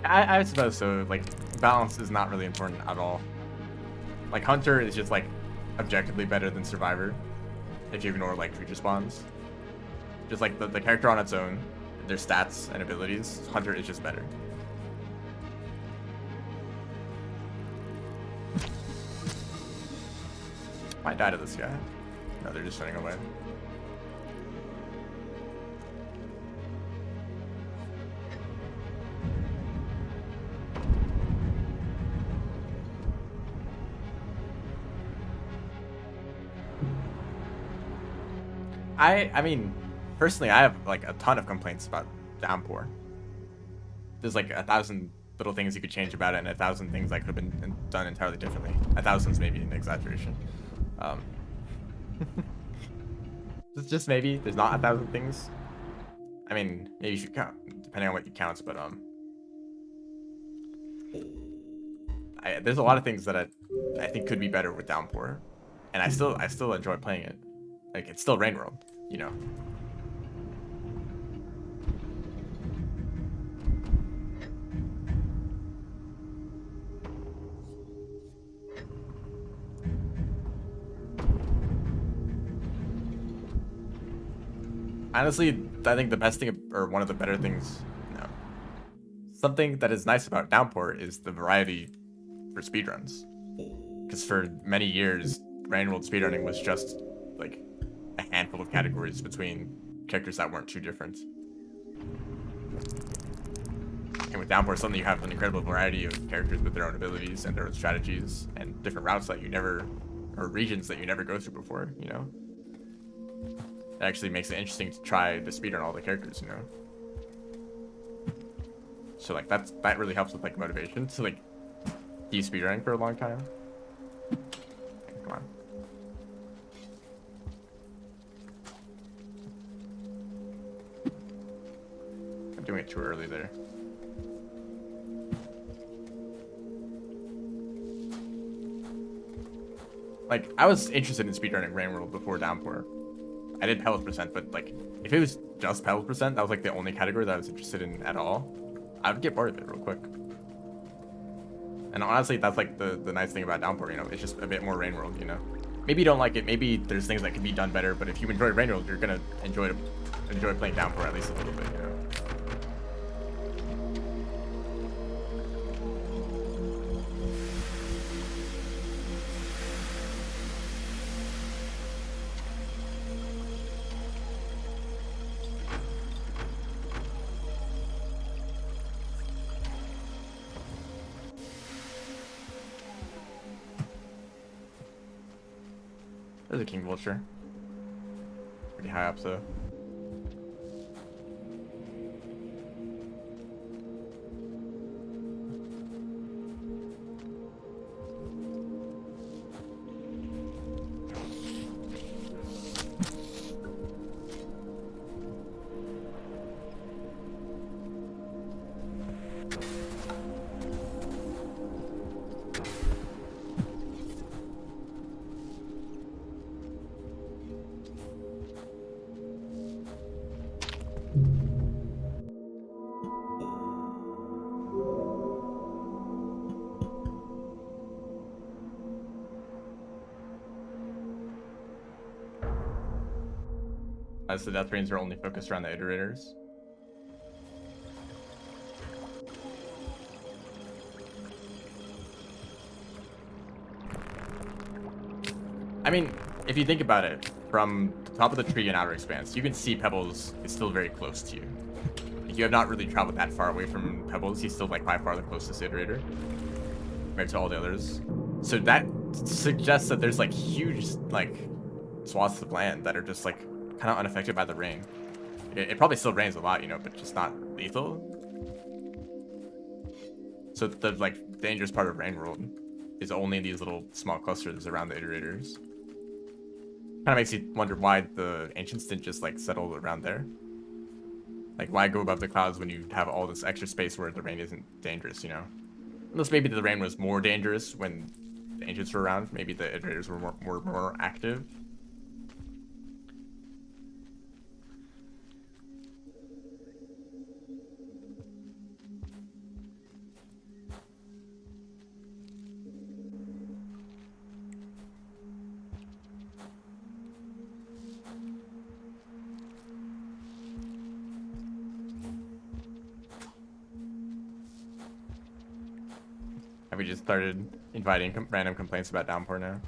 I suppose so. Like, balance is not really important at all. Like, Hunter is just, like, objectively better than Survivor, if you ignore, like, creature spawns. Just, like, the character on its own, their stats and abilities, Hunter is just better. Might die to this guy. No, they're just running away. I mean, personally, I have like a ton of complaints about Downpour. There's like 1,000 little things you could change about it, and 1,000 things that could have been done entirely differently. 1,000's maybe an exaggeration. It's just maybe there's not 1,000 things. I mean, maybe you should count, depending on what you count. But there's a lot of things that I think could be better with Downpour, and I still enjoy playing it. Like, it's still Rain World, you know. Honestly, I think the best thing, or one of the better things, no, something that is nice about Downpour is the variety for speedruns. Because for many years, Rain World speedrunning was just like a handful of categories between characters that weren't too different. And with Downpour, suddenly you have an incredible variety of characters with their own abilities and their own strategies and different routes that you never, or regions that you never go through before, you know? It actually makes it interesting to try to speedrun all the characters, you know? So like that really helps with like motivation to like keep speedrunning for a long time. Come on. I'm doing it too early there. Like, I was interested in speedrunning Rain World before Downpour. I did Pebbles percent, but like, if it was just Pebbles percent, that was like the only category that I was interested in at all, I would get bored of it real quick. And honestly, that's like the nice thing about Downpour, you know, it's just a bit more Rain World, you know. Maybe you don't like it, maybe there's things that can be done better, but if you enjoy Rain World, you're gonna enjoy playing Downpour at least a little bit, you know. There's a King Vulture. Pretty high up, so. As the death rains are only focused around the iterators. I mean, if you think about it, from the top of the tree in Outer Expanse, you can see Pebbles is still very close to you. Like, you have not really traveled that far away from Pebbles. He's still like by far the closest iterator compared to all the others. So that suggests that there's like huge like swaths of land that are just like kind of unaffected by the rain. It probably still rains a lot, you know, but just not lethal. So the like dangerous part of Rain World is only in these little small clusters around the iterators. Kind of makes you wonder why the ancients didn't just like settle around there. Like, why go above the clouds when you have all this extra space where the rain isn't dangerous, you know? Unless maybe the rain was more dangerous when the ancients were around. Maybe the iterators were more active. Have we just started inviting random complaints about Downpour now?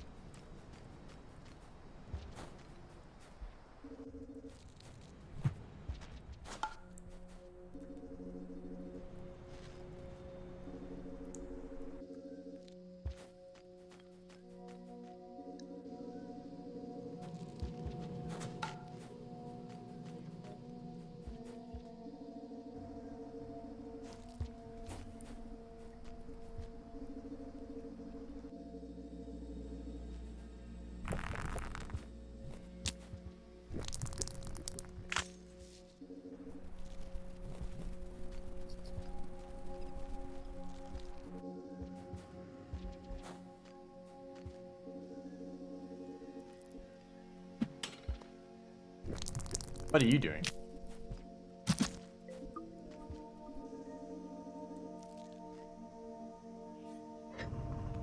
What are you doing?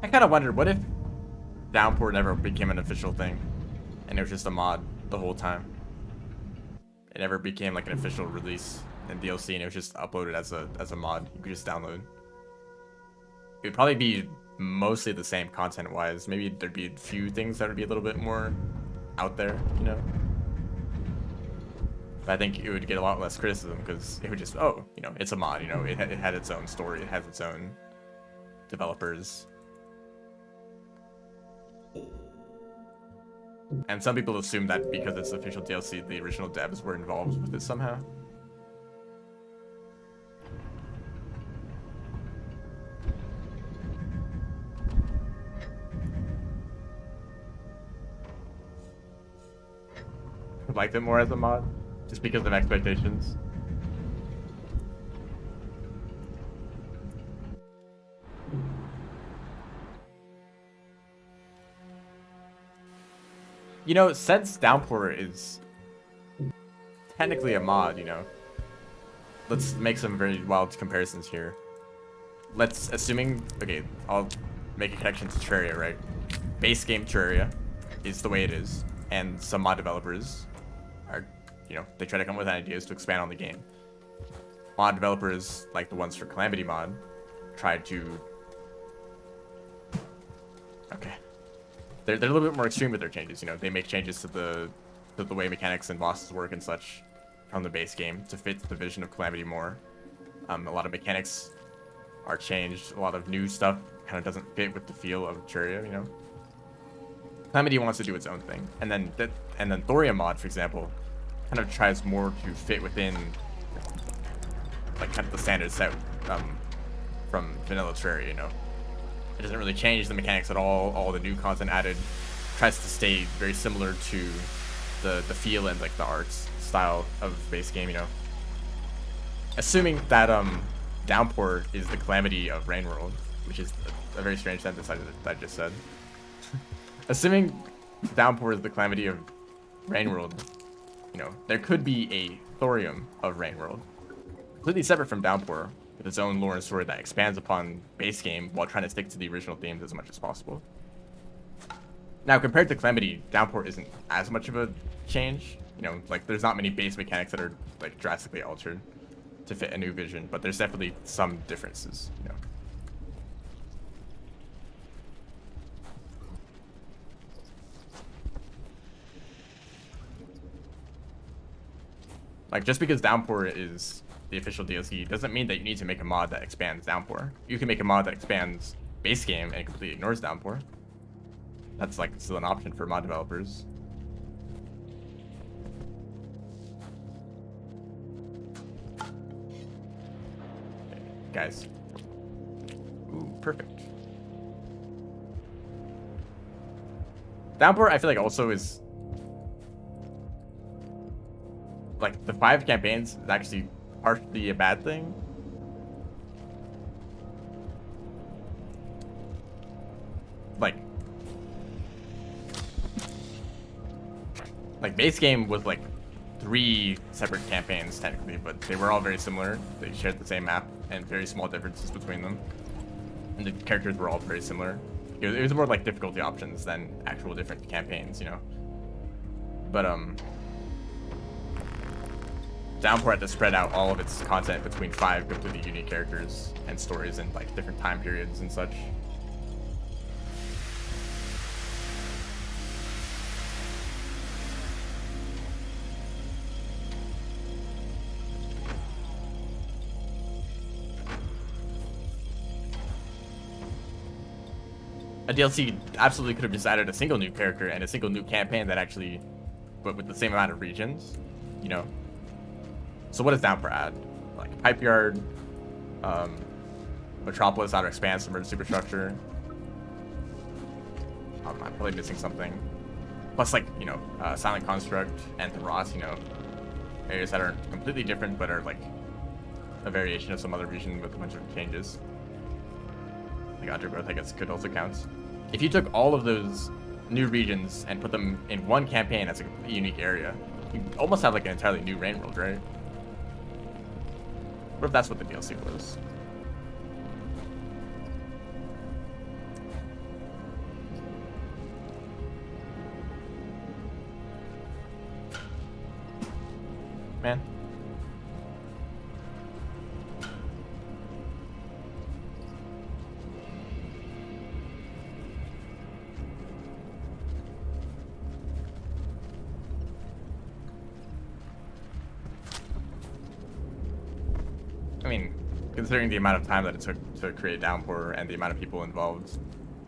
I kind of wondered, what if Downpour never became an official thing and it was just a mod the whole time? It never became like an official release and DLC, and it was just uploaded as a mod you could just download. It would probably be mostly the same content-wise. Maybe there'd be a few things that would be a little bit more out there, you know? But I think it would get a lot less criticism because it would just, oh, you know, it's a mod, you know, it had its own story, it has its own developers. And some people assume that because it's official DLC, the original devs were involved with it somehow. Liked it more as a mod, just because of expectations. You know, since Downpour is technically a mod, you know, let's make some very wild comparisons here. Let's, assuming, okay, I'll make a connection to Terraria, right? Base game Terraria is the way it is, and some mod developers are, you know, they try to come up with ideas to expand on the game. Mod developers, like the ones for Calamity Mod, try to... Okay. They're a little bit more extreme with their changes, you know. They make changes to the way mechanics and bosses work and such from the base game to fit the vision of Calamity more. A lot of mechanics are changed. A lot of new stuff kind of doesn't fit with the feel of Terraria, you know. Calamity wants to do its own thing, and then Thoria Mod, for example, kind of tries more to fit within like kind of the standard set from vanilla Terraria, you know. It doesn't really change the mechanics at all the new content added tries to stay very similar to the feel and like the arts style of the base game, you know. Assuming that Downpour is the Calamity of Rain World, which is a very strange sentence I just said. Assuming Downpour is the Calamity of Rain World, you know, there could be a Thorium of Rain World, completely separate from Downpour, with its own lore and story that expands upon base game while trying to stick to the original themes as much as possible. Now, compared to Calamity, Downpour isn't as much of a change. You know, like, there's not many base mechanics that are, like, drastically altered to fit a new vision, but there's definitely some differences, you know. Like, just because Downpour is the official DLC doesn't mean that you need to make a mod that expands Downpour. You can make a mod that expands base game and completely ignores Downpour. That's like still an option for mod developers. Okay, guys. Ooh, perfect. Downpour, I feel like also is like the 5 campaigns is actually partially a bad thing. Like base game was like 3 separate campaigns technically, but they were all very similar. They shared the same map and very small differences between them, and the characters were all very similar. It was more like difficulty options than actual different campaigns, you know. But Downpour had to spread out all of its content between 5 completely unique characters and stories in like different time periods and such. A DLC absolutely could have just added a single new character and a single new campaign that actually, but with the same amount of regions, you know. So what does Downpour add? Like Pipe Yard, Metropolis, Outer Expanse, Submerged Superstructure. I'm probably missing something. Plus, like, you know, Silent Construct and the Ross, you know, areas that are completely different but are like a variation of some other region with a bunch of changes. Like Undergrowth, I guess, could also count. If you took all of those new regions and put them in one campaign as a completely unique area, you almost have like an entirely new rain world, right? What if that's what the DLC was? Man. I mean, considering the amount of time that it took to create Downpour and the amount of people involved,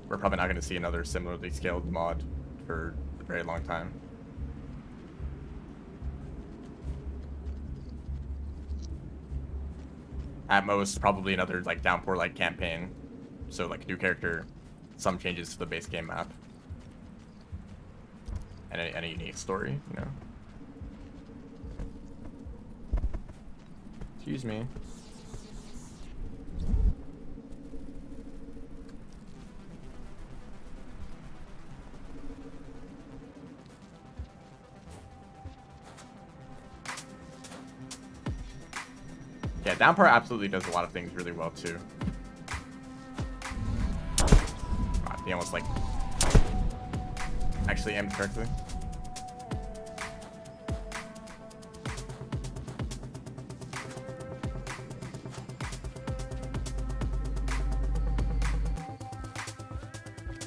we're probably not going to see another similarly scaled mod for a very long time. At most, probably another like Downpour-like campaign. So like new character, some changes to the base game map, and a unique story, you know. Excuse me. Yeah, Downpour absolutely does a lot of things really well too. God, he almost like actually aimed correctly.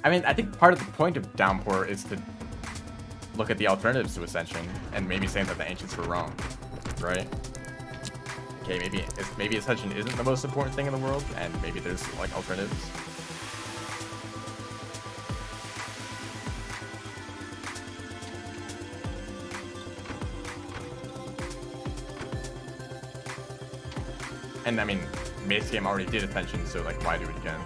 I mean, I think part of the point of Downpour is to look at the alternatives to Ascension and maybe saying that the Ancients were wrong, right? Okay, maybe Ascension isn't the most important thing in the world, and maybe there's like alternatives. And I mean, base game already did Ascension, so like, why do it again?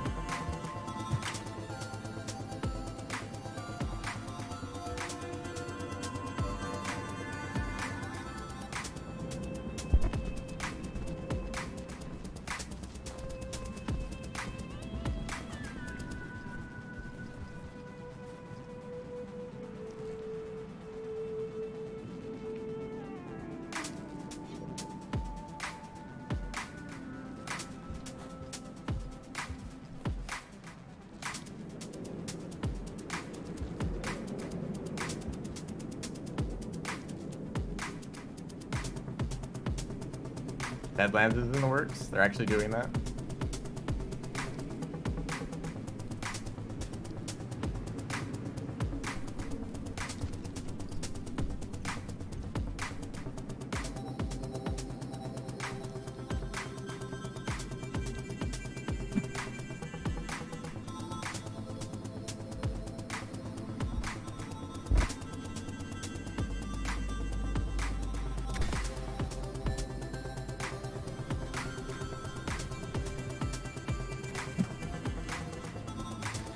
Deadlands is in the works. They're actually doing that.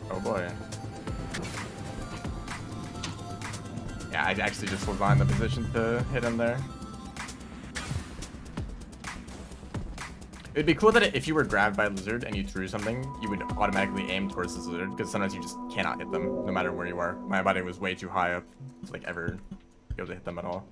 Oh boy. Yeah, I actually just was not in the position to hit him there. It'd be cool that if you were grabbed by a lizard and you threw something, you would automatically aim towards this lizard, because sometimes you just cannot hit them, no matter where you are. My body was way too high up to like ever be able to hit them at all.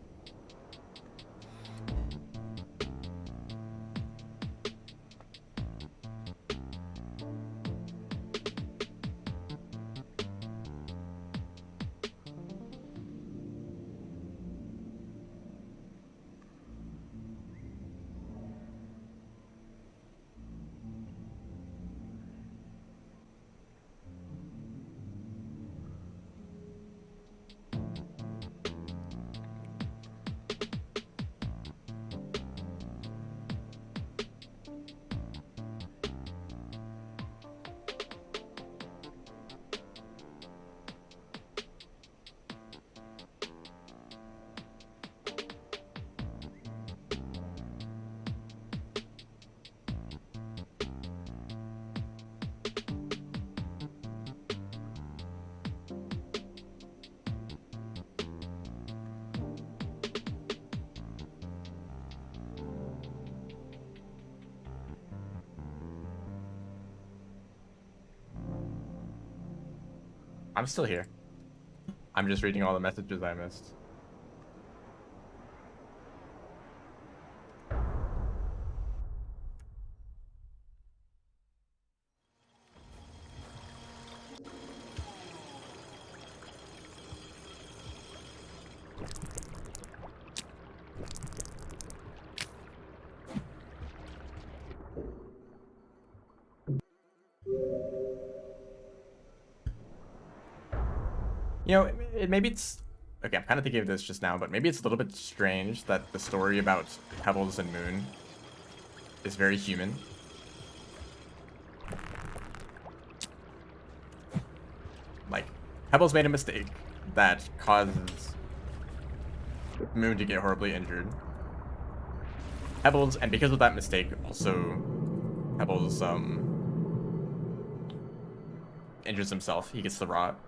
I'm still here. I'm just reading all the messages I missed. You know, maybe it's... Okay, I'm kind of thinking of this just now, but maybe it's a little bit strange that the story about Pebbles and Moon is very human. Like, Pebbles made a mistake that causes Moon to get horribly injured. Pebbles, and because of that mistake, also Pebbles injures himself. He gets the rot.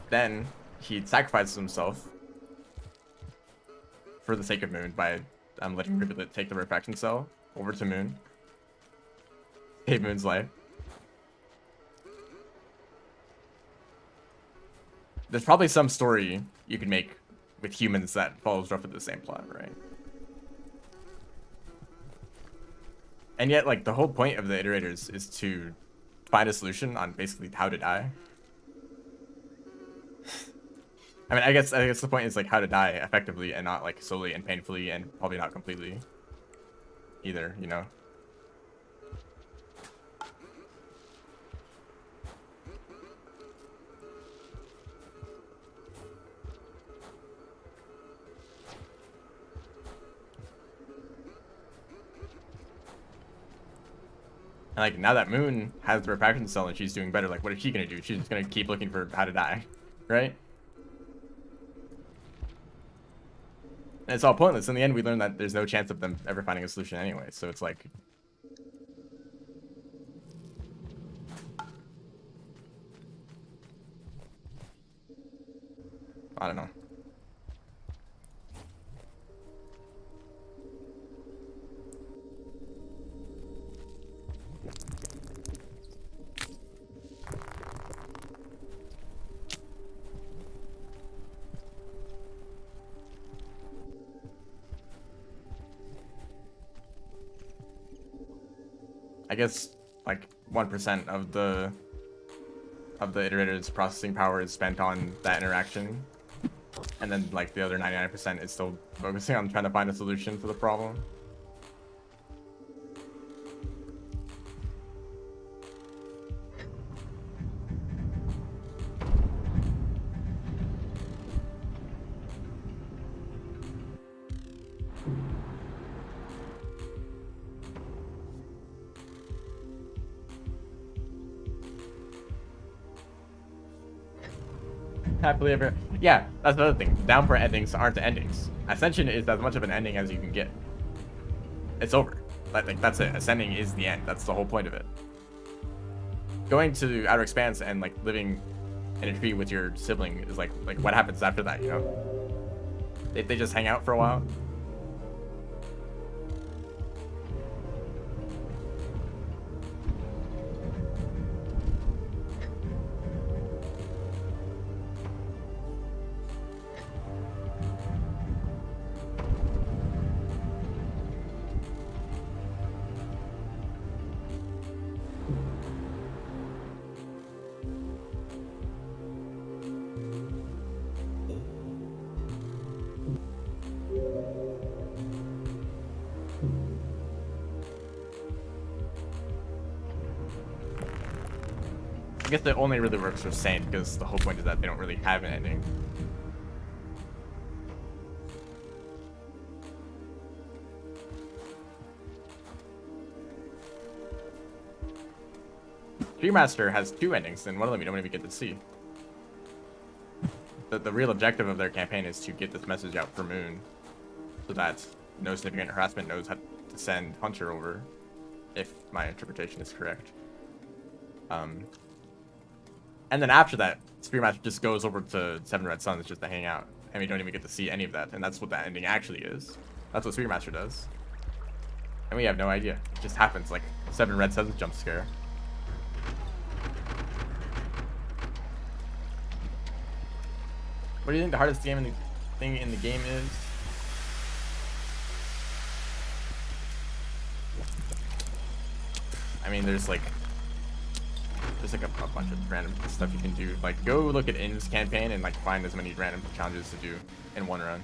Then he sacrifices himself for the sake of Moon by letting Rivulet take the refraction cell over to Moon. Save Moon's life. There's probably some story you could make with humans that follows roughly the same plot, right? And yet, like, the whole point of the iterators is to find a solution on basically how to die. I mean, I guess the point is like how to die effectively and not like slowly and painfully and probably not completely either, you know? And like now that Moon has the refraction cell and she's doing better, like what is she gonna do? She's just gonna keep looking for how to die, right? And it's all pointless. In the end, we learn that there's no chance of them ever finding a solution anyway. So it's like... I don't know. I guess like 1% of the iterator's processing power is spent on that interaction, and then like the other 99% is still focusing on trying to find a solution for the problem. Happily ever. Yeah, that's another thing. Down for endings aren't endings. Ascension is as much of an ending as you can get. It's over. Like that's it. Ascending is the end. That's the whole point of it. Going to Outer Expanse and like living in a tree with your sibling is like what happens after that, you know? They just hang out for a while. I guess it only really works for Saint because the whole point is that they don't really have an ending. Spearmaster has 2 endings, and one of them you don't even get to see. The real objective of their campaign is to get this message out for Moon, so that no significant harassment knows how to send Hunter over, if my interpretation is correct. And then after that, Spearmaster just goes over to Seven Red Suns just to hang out, and we don't even get to see any of that, and that's what that ending actually is. That's what Spearmaster does. And we have no idea. It just happens, like 7 Red Suns jump scare. What do you think the hardest thing in the game is? I mean, there's like a bunch of random stuff you can do. Like, go look at In's campaign and like find as many random challenges to do in one run.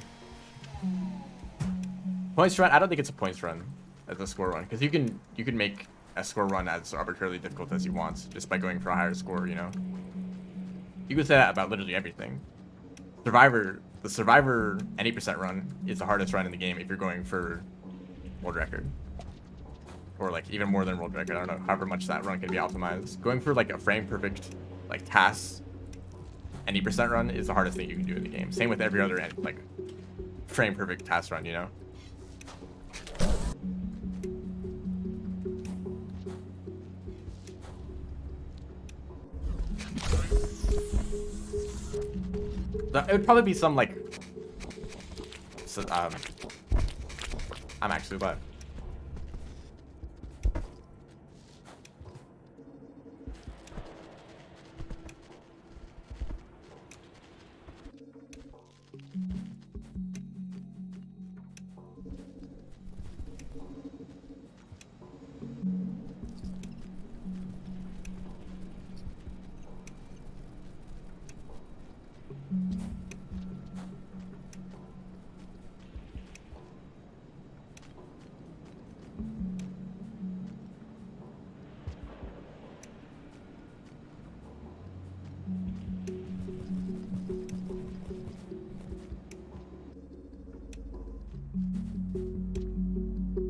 Points run, I don't think it's a points run as a score run, because you can make a score run as arbitrarily difficult as you want just by going for a higher score, you know. You could say that about literally everything. The Survivor any percent run is the hardest run in the game if you're going for world record. Or like even more than world record, I don't know, however much that run can be optimized. Going for like a frame perfect like TAS any percent run is the hardest thing you can do in the game. Same with every other like frame perfect TAS run, you know. It would probably be some like I'm actually alive.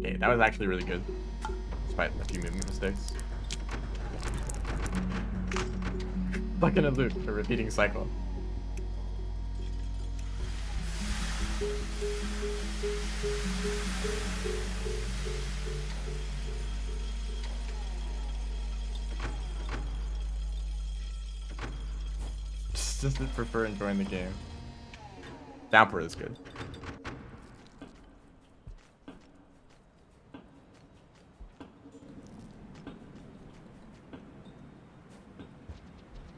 Okay, that was actually really good, despite a few movement mistakes. Stuck in a loop, a repeating cycle. Just prefer enjoying the game. Downpour is good.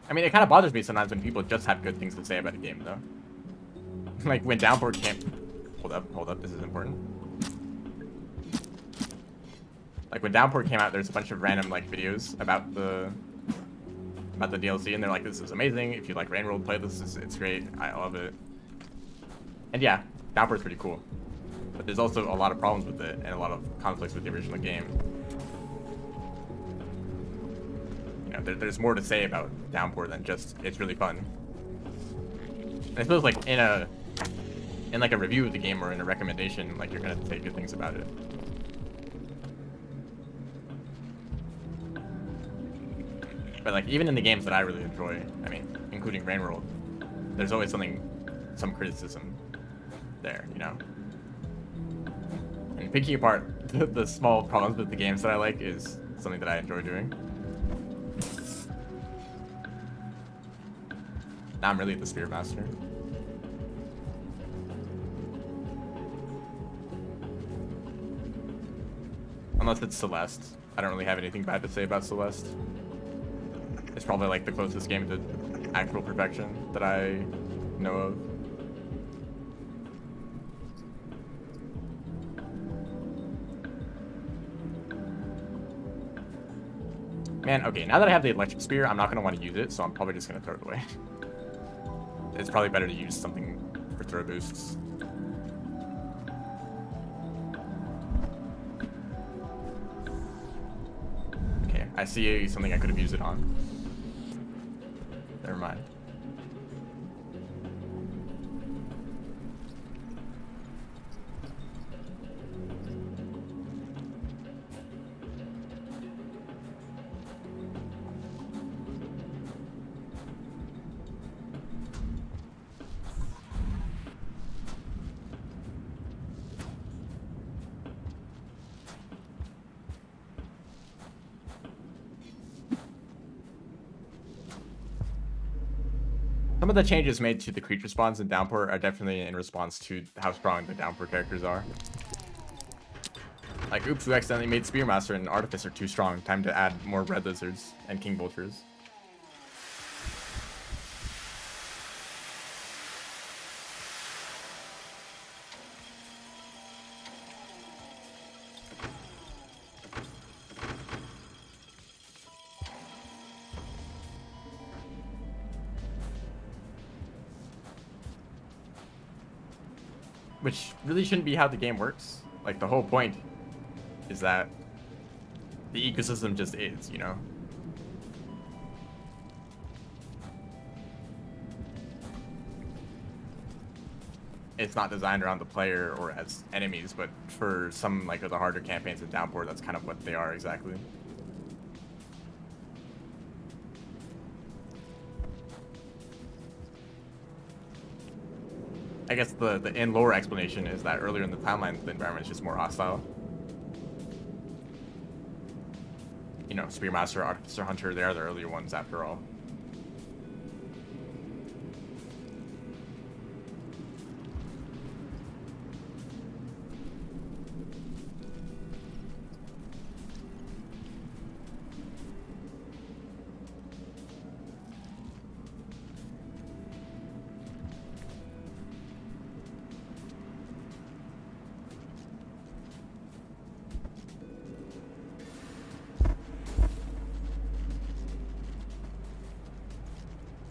I mean, it kind of bothers me sometimes when people just have good things to say about a game, though. Like when Downpour came. Hold up, this is important. Like when Downpour came out, there's a bunch of random like videos about the DLC, and they're like, "This is amazing. If you like Rain World, play this. It's great. I love it." And yeah, Downpour is pretty cool, but there's also a lot of problems with it and a lot of conflicts with the original game. You know, there's more to say about Downpour than just it's really fun. And I suppose like in like a review of the game or in a recommendation, like you're gonna say good things about it. But like even in the games that I really enjoy, I mean, including Rain World, there's always some criticism there, you know. And picking apart the small problems with the games that I like is something that I enjoy doing. Now I'm really at the Spearmaster. Unless it's Celeste. I don't really have anything bad to say about Celeste. It's probably like the closest game to actual perfection that I know of. Man, okay, now that I have the electric spear, I'm not going to want to use it, so I'm probably just going to throw it away. It's probably better to use something for throw boosts. Okay, I see something I could have used it on. Never mind. Some of the changes made to the creature spawns in Downpour are definitely in response to how strong the Downpour characters are. Like, oops, we accidentally made Spearmaster and Artificer too strong. Time to add more Red Lizards and King Vultures. which really shouldn't be how the game works. Like, the whole point is that the ecosystem just is, you know? It's not designed around the player or as enemies, but for some, like, of the harder campaigns in Downpour, that's kind of what they are exactly. I guess the in-lore explanation is that earlier in the timeline, the environment is just more hostile. You know, Spearmaster, Artificer, Hunter, they are the earlier ones after all.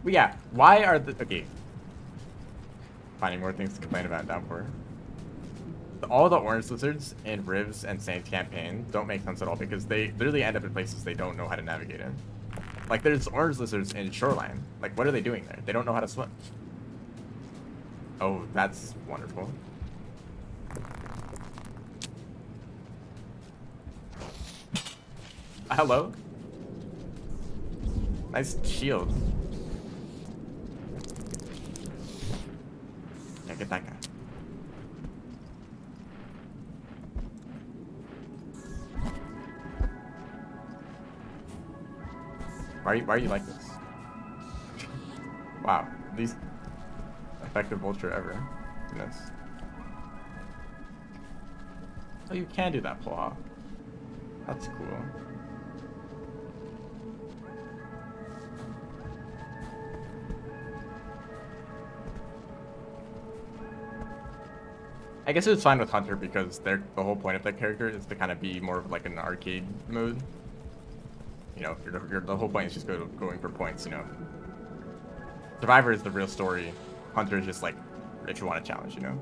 But yeah, why are the... Okay. Finding more things to complain about in Downpour. All the orange lizards in Riv's and Saint's campaign don't make sense at all because they literally end up in places they don't know how to navigate in. Like, there's orange lizards in Shoreline. Like, what are they doing there? They don't know how to swim. Oh, that's wonderful. Hello? Nice shield. Yeah, get that guy. Why are you like this? Wow, least effective vulture ever. Goodness. Oh, you can do that pull off. That's cool. I guess it was fine with Hunter because the whole point of that character is to kind of be more of like an arcade mode. You know, the whole point is just going for points, you know. Survivor is the real story. Hunter is just like, if you want a challenge, you know.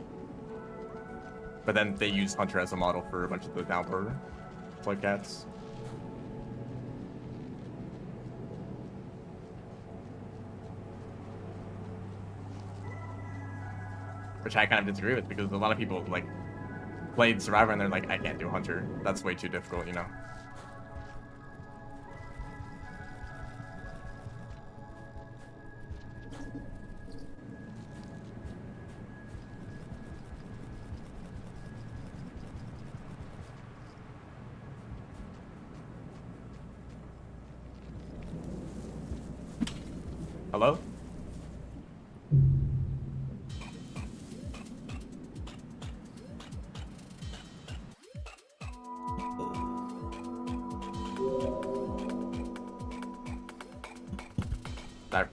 But then they use Hunter as a model for a bunch of the Downpour floodcats. Which I kind of disagree with because a lot of people like played Survivor and they're like, I can't do Hunter. That's way too difficult, you know. Hello? That...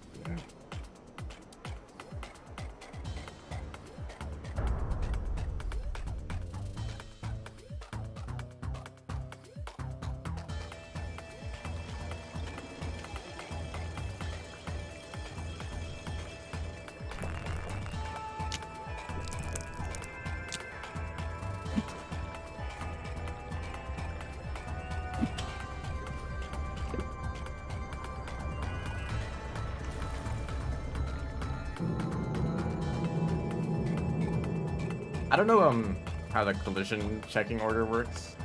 I don't know how the collision checking order works.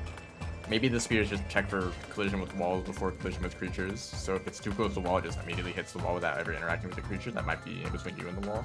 Maybe the spears just check for collision with walls before collision with creatures. So if it's too close to the wall, it just immediately hits the wall without ever interacting with the creature that might be in between you and the wall.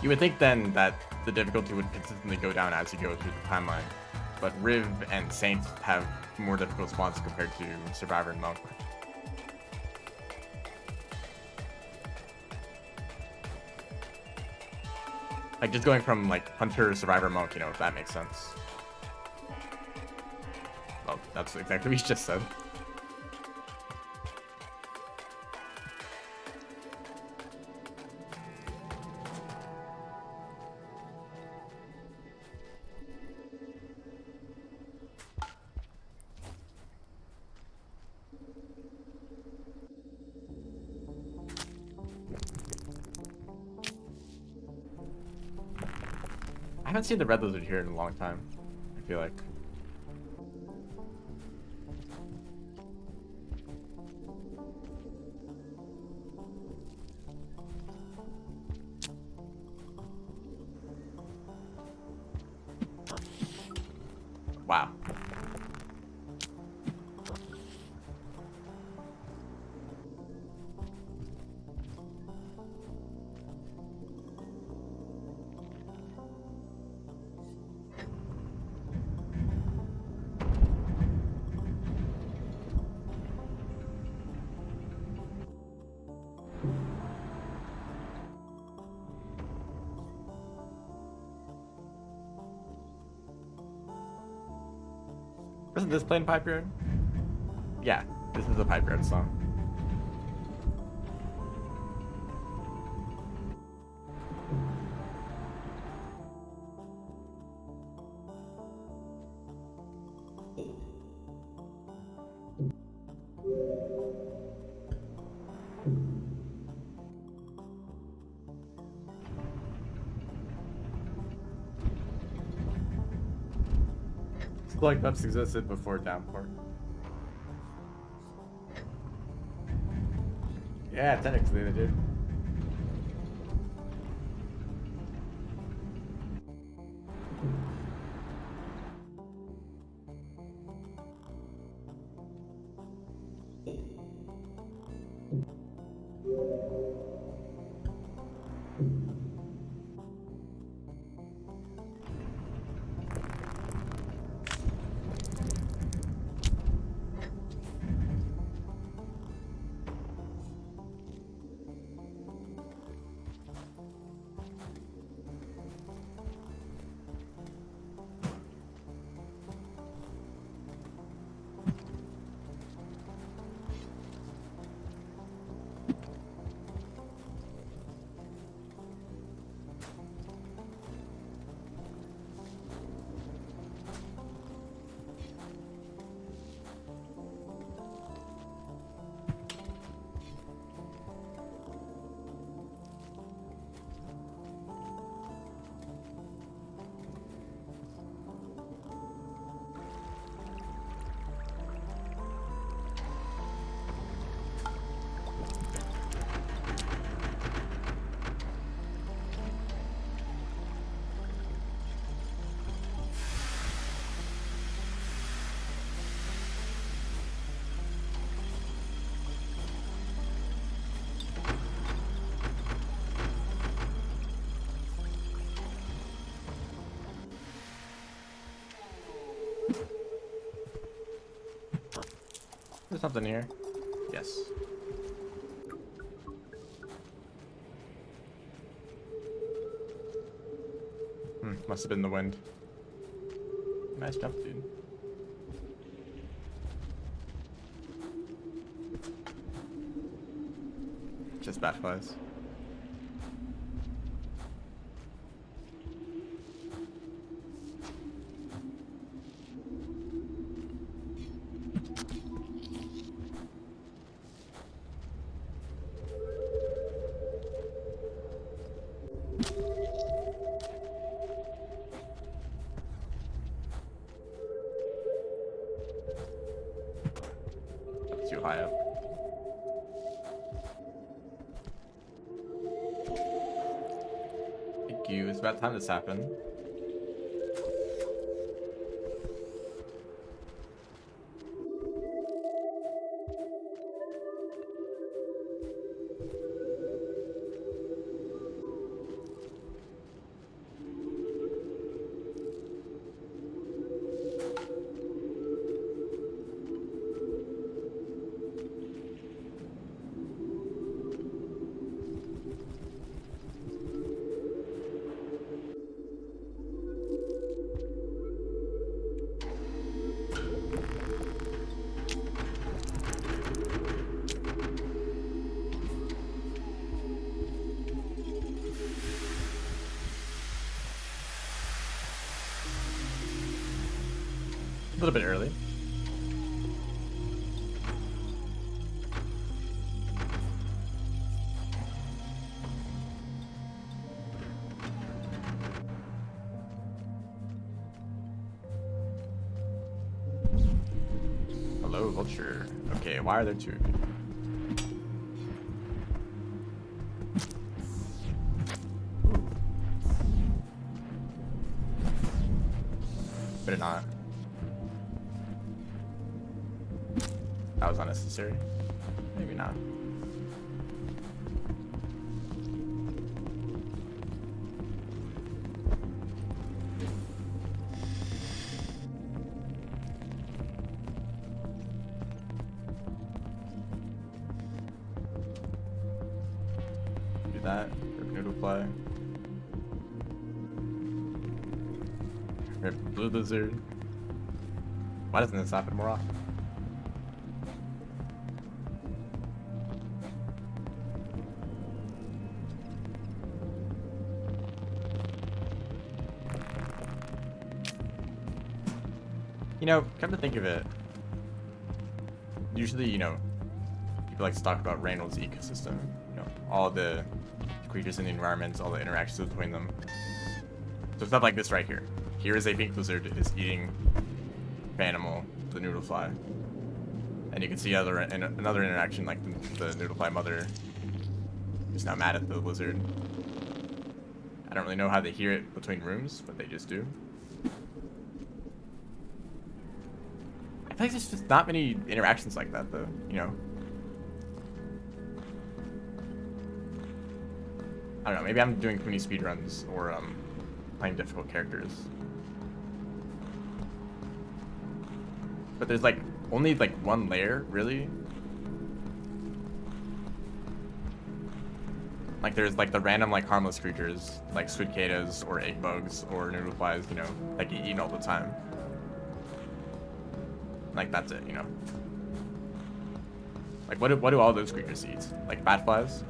You would think then that the difficulty would consistently go down as you go through the timeline, but Riv and Saint have more difficult spawns compared to Survivor and Monk. Like, just going from, like, hunter, survivor, monk, you know, if that makes sense. Well, that's exactly what you just said. I haven't seen the red lizard here in a long time, I feel like. Wow. Isn't this playing Pipe Yard? Yeah, this is a Pipe Yard song. Select maps existed before Downpour. Yeah, technically they did. There's something here. Yes. Must have been the wind. Nice jump, dude. Just bat flies. Too high up. Thank you. It's about time this happened. A little bit early. Hello, vulture. Okay, why are there two? Better not. That was unnecessary. Maybe not. Do that. Rip noodle fly. Rip blue lizard. Why doesn't this happen more often? You know, come to think of it, usually, you know, people like to talk about Reynolds' ecosystem, you know, all the creatures in the environments, all the interactions between them. So stuff like this right here. Here is a pink lizard is eating animal, the noodlefly. And you can see another interaction, like the noodlefly mother is now mad at the lizard. I don't really know how they hear it between rooms, but they just do. I feel like there's just not many interactions like that, though, you know? I don't know, maybe I'm doing too many speedruns or playing difficult characters. But there's like only like one layer, really? Like there's like the random like harmless creatures like squidcadas or egg bugs or noodleflies, you know, that get eaten all the time. Like that's it, you know. Like what do all those creatures eat? Like bat flies?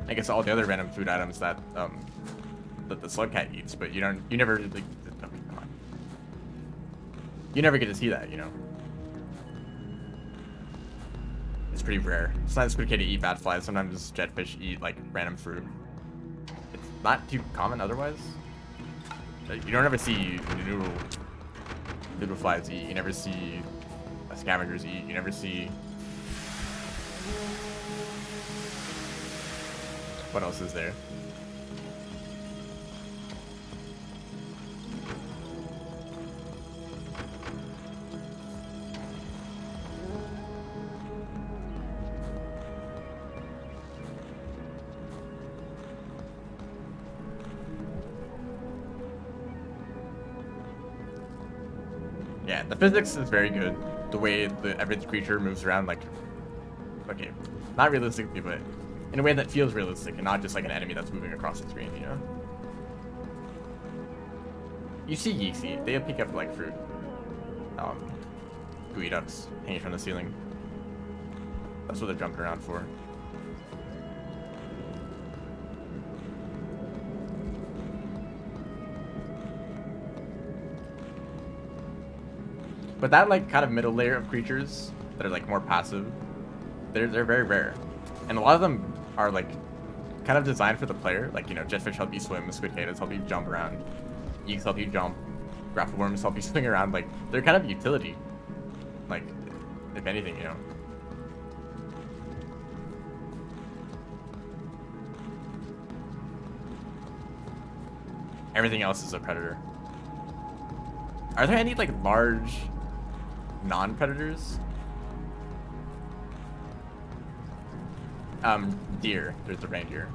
I guess all the other random food items that the slug cat eats, but you never like, okay, come on. You never get to see that, you know. It's pretty rare. Sometimes squid kitty eat bat flies, sometimes jetfish eat like random fruit. It's not too common otherwise. You don't ever see noodle flies eat, you never see scavengers eat, you never see... What else is there? Yeah, the physics is very good. The way every creature moves around, like, okay, not realistically, but in a way that feels realistic and not just like an enemy that's moving across the screen, you know? You see Yeeksy, they pick up like fruit. Gooey ducks hanging from the ceiling. That's what they're jumping around for. But that like kind of middle layer of creatures that are like more passive, they're very rare. And a lot of them are like kind of designed for the player. Like, you know, jetfish help you swim, squidcadas help you jump around, yeeks help you jump, grapple worms help you swing around. Like, they're kind of utility. Like, if anything, you know. Everything else is a predator. Are there any like large non-predators? Deer. There's the reindeer.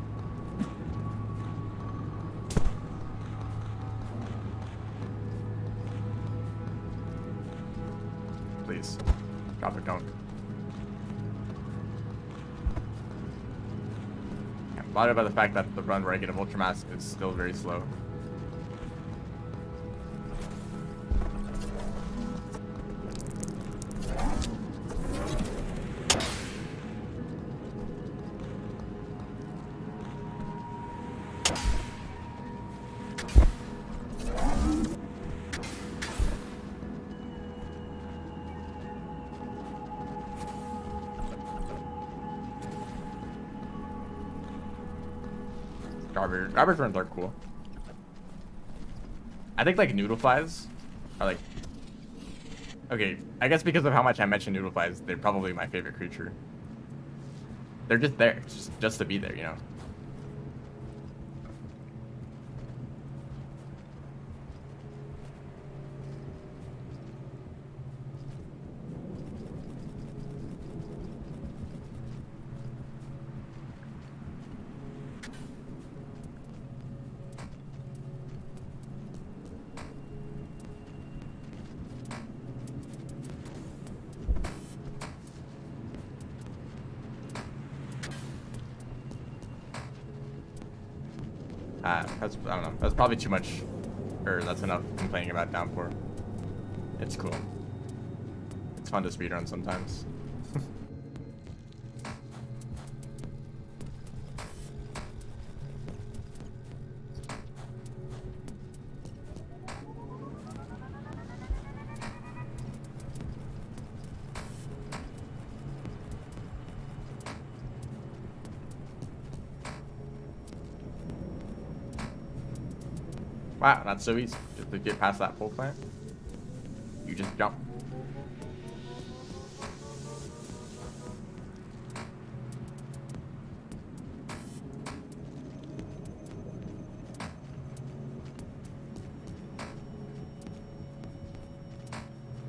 Please. Drop or don't. I'm bothered by the fact that the run where I get a Vulture Mask is still very slow. Garbage runs are cool. I think like noodle flies are like, okay, I guess because of how much I mentioned noodle flies, they're probably my favorite creature. They're just there, just to be there, you know. I don't know. That's probably too much, or that's enough complaining about downpour. It's cool. It's fun to speedrun sometimes. Wow, that's so easy. Just to get past that pole plant, you just jump.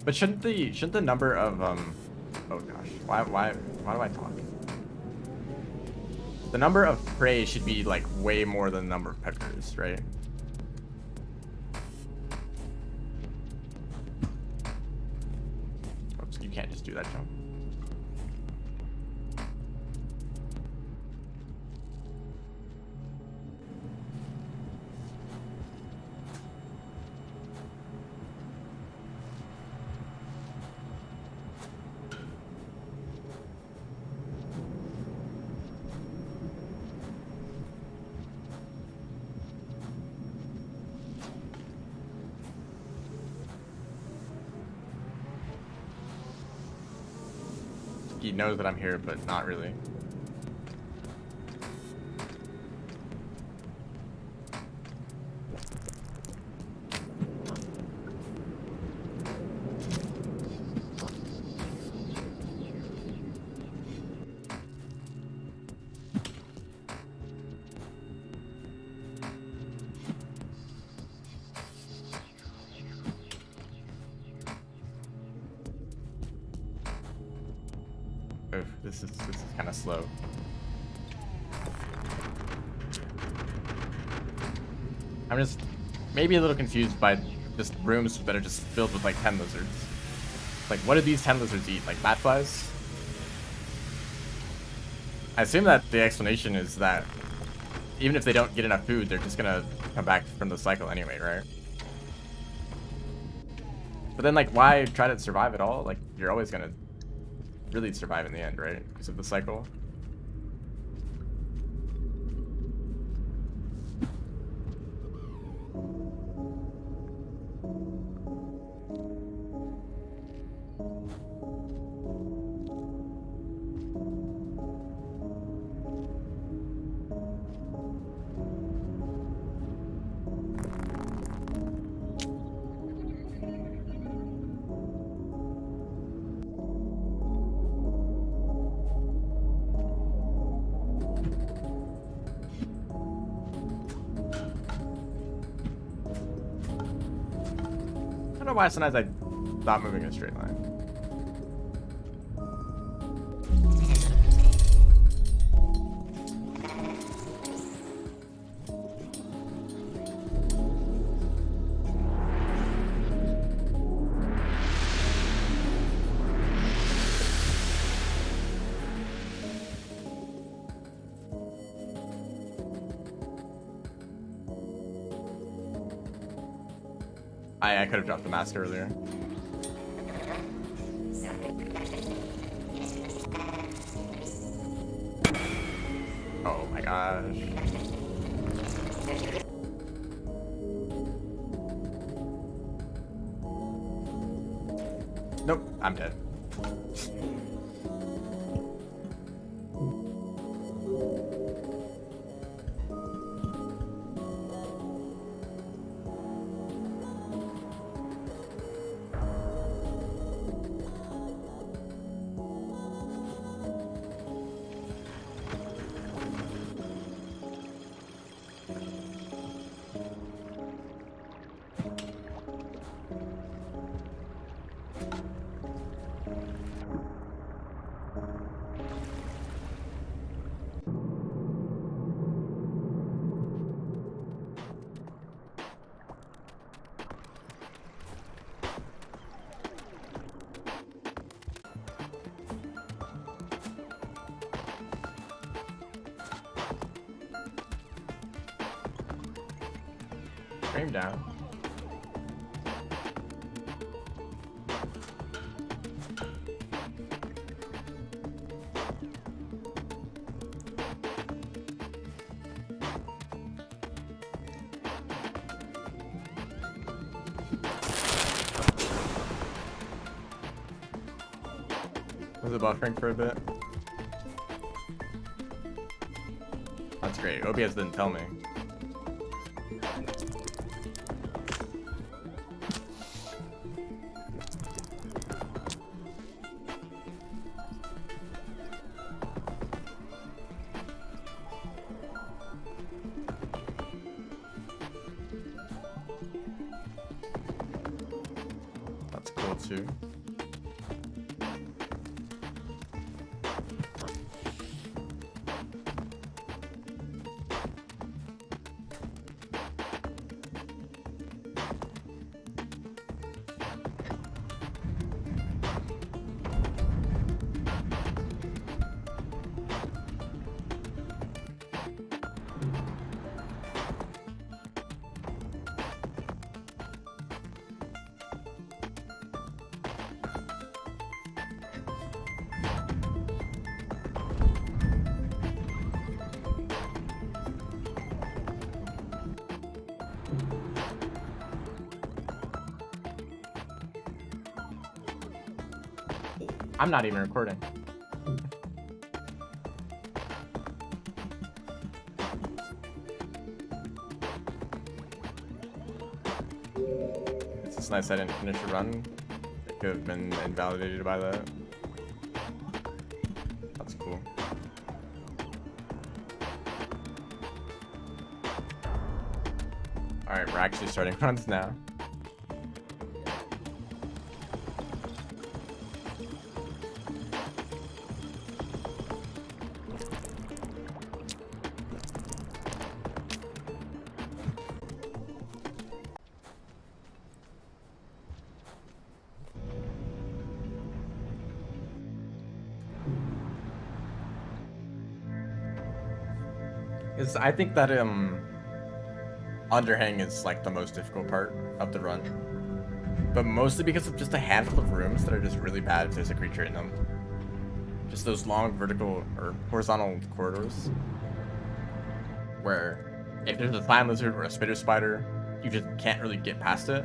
But shouldn't the number of oh gosh, why do I talk? The number of prey should be like way more than the number of peckers, right? Oops, you can't just do that jump. He knows that I'm here, but not really. Oof, this is kind of slow. I'm just maybe a little confused by just rooms that are just filled with like 10 lizards. Like, what do these 10 lizards eat? Like bat flies? I assume that the explanation is that even if they don't get enough food, they're just gonna come back from the cycle anyway, right? But then, like, why try to survive at all? Like, you're always gonna really survive in the end, right? Because of the cycle. I don't know why sometimes I stop moving in a straight line. I could have dropped the mask earlier. Oh my gosh. Nope, I'm dead. Frame down. Was it buffering for a bit? That's great. OBS didn't tell me. That's cool too. I'm not even recording. It's just nice I didn't finish a run. It could have been invalidated by that. That's cool. Alright, we're actually starting runs now. I think that underhang is like the most difficult part of the run, but mostly because of just a handful of rooms that are just really bad if there's a creature in them. Just those long vertical or horizontal corridors where if there's a slime lizard or a spitter spider, you just can't really get past it.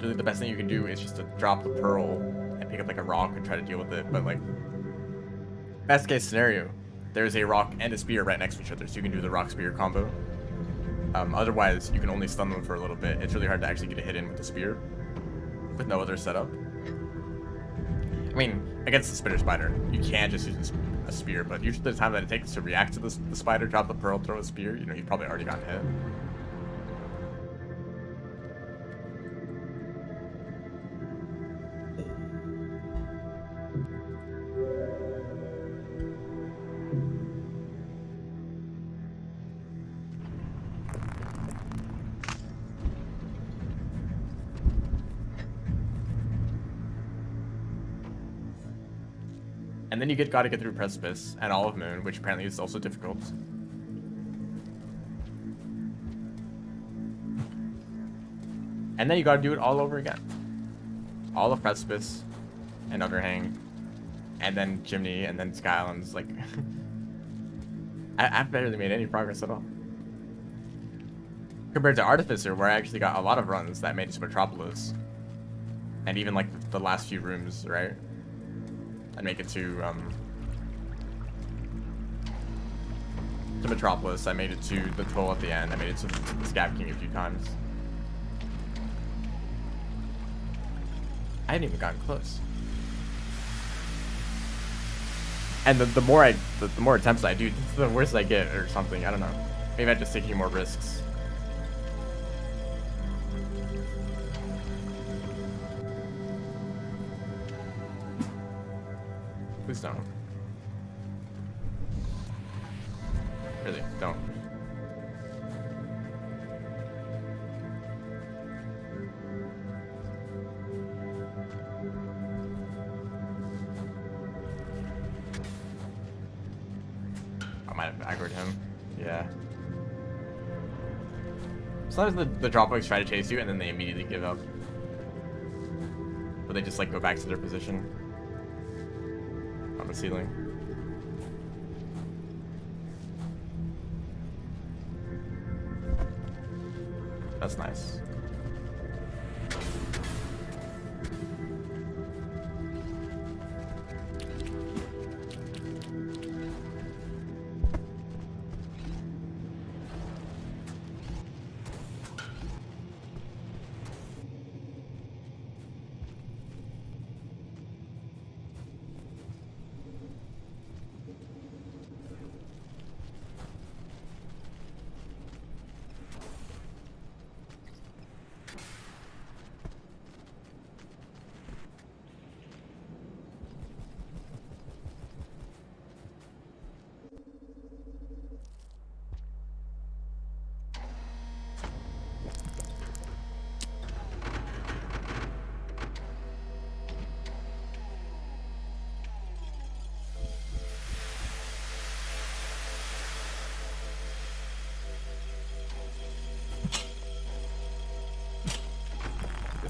Really, the best thing you can do is just to drop the pearl and pick up like a rock and try to deal with it. But like, best case scenario, there's a rock and a spear right next to each other, so you can do the rock spear combo. Otherwise, you can only stun them for a little bit. It's really hard to actually get a hit in with the spear with no other setup. I mean, against the spitter spider, you can just use a spear, but usually the time that it takes to react to the spider, drop the pearl, throw a spear, you know, you've probably already gotten hit. And then you gotta get through Precipice and Olive Moon, which apparently is also difficult. And then you gotta do it all over again. All of Precipice and Underhang, and then Chimney, and then Sky Islands. Like, I've barely made any progress at all. Compared to Artificer, where I actually got a lot of runs that made it to Metropolis. And even like the last few rooms, right? I'd make it to Metropolis. I made it to the Troll at the end. I made it to the Scab King a few times. I hadn't even gotten close. And the more attempts I do, the worse I get or something. I don't know. Maybe I'm just taking more risks. Please don't. Really, don't. I might have aggroed him. Yeah. Sometimes the droplegs try to chase you and then they immediately give up. Or they just like go back to their position on the ceiling. That's nice.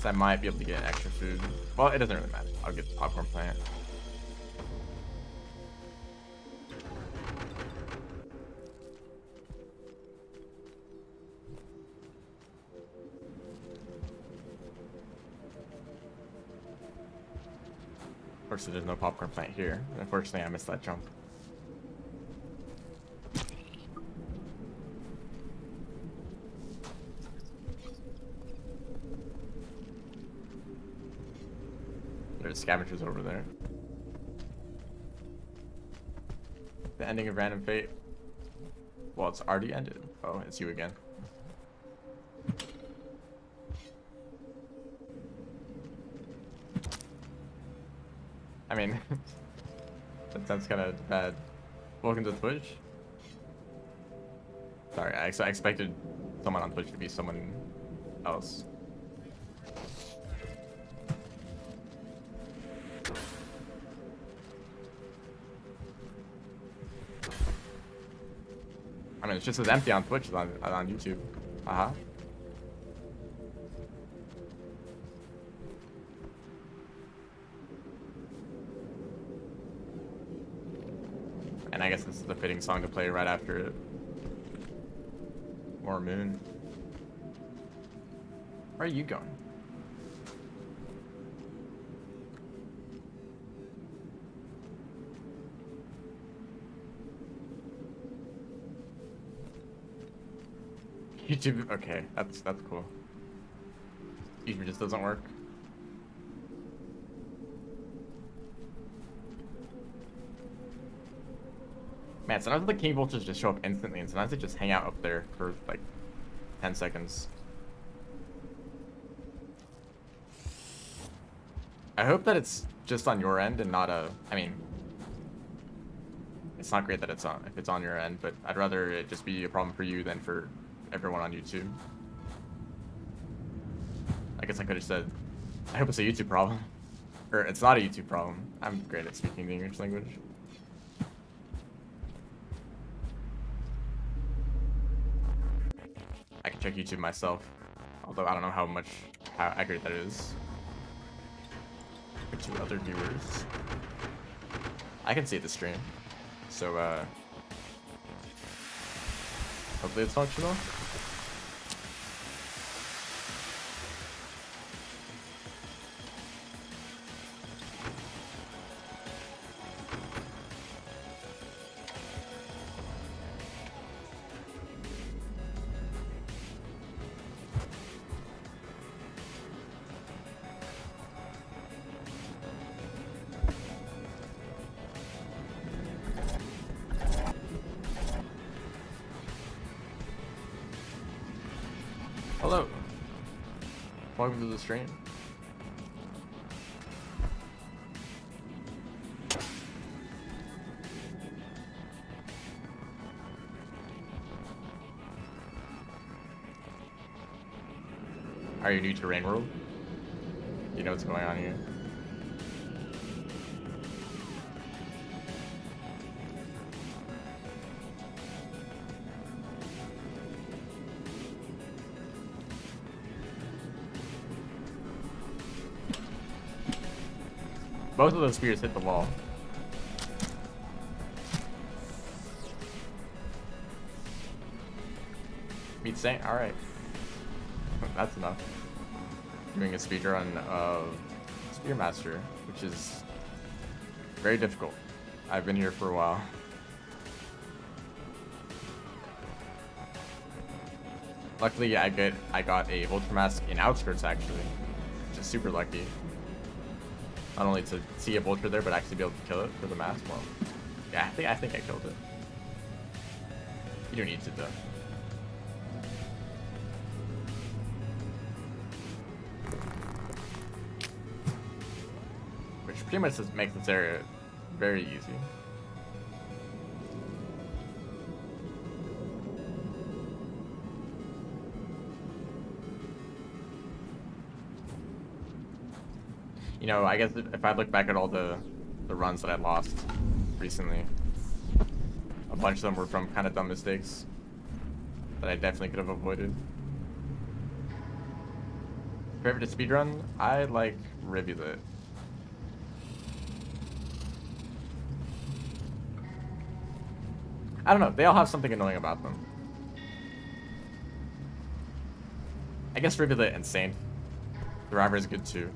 I might be able to get extra food. Well, it doesn't really matter. I'll get the popcorn plant. Unfortunately, there's no popcorn plant here. Unfortunately, I missed that jump. There's scavengers over there. The ending of Random Fate. Well, it's already ended. Oh, it's you again. I mean, that sounds kind of bad. Welcome to Twitch. Sorry, I expected someone on Twitch to be someone else. I mean, it's just as empty on Twitch as on YouTube. Uh-huh. And I guess this is the fitting song to play right after it. More moon. Where are you going? YouTube, okay, that's cool. YouTube just doesn't work. Man, sometimes the king vultures just show up instantly, and sometimes they just hang out up there for like 10 seconds. I hope that it's just on your end and not I mean, it's not great that it's on if it's on your end, but I'd rather it just be a problem for you than for everyone on YouTube. I guess I could have said, I hope it's a YouTube problem. Or it's not a YouTube problem. I'm great at speaking the English language. I can check YouTube myself, although I don't know how accurate that is. To other viewers. I can see the stream. So hopefully it's functional. Hello. Welcome to the stream. Are you new to Rain World? You know what's going on here? Both of those spears hit the wall. Meat Saint? Alright. That's enough. Doing a speedrun of Spearmaster, which is very difficult. I've been here for a while. Luckily, I got a Vulture Mask in Outskirts, actually, which is super lucky. Not only to see a Vulture there, but actually be able to kill it for the mask. Well, yeah, I think I killed it. You don't need to, though. Which pretty much just makes this area very easy. You know, I guess if I look back at all the runs that I lost recently, a bunch of them were from kind of dumb mistakes that I definitely could have avoided. Favorite to speedrun? I like Rivulet. I don't know, they all have something annoying about them. I guess Rivulet and Saint. Survivor is good too.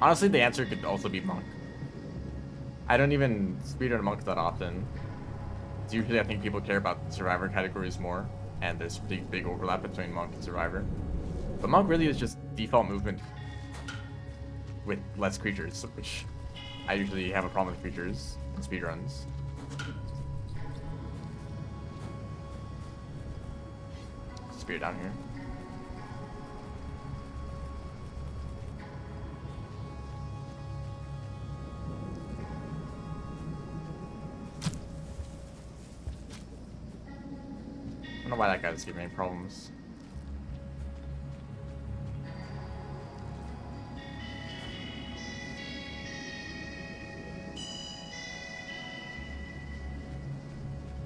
Honestly, the answer could also be Monk. I don't even speedrun Monk that often. It's usually, I think people care about Survivor categories more, and there's big overlap between Monk and Survivor. But Monk really is just default movement with less creatures, which I usually have a problem with creatures in speedruns. Spear down here. I don't know why that guy doesn't give me any problems.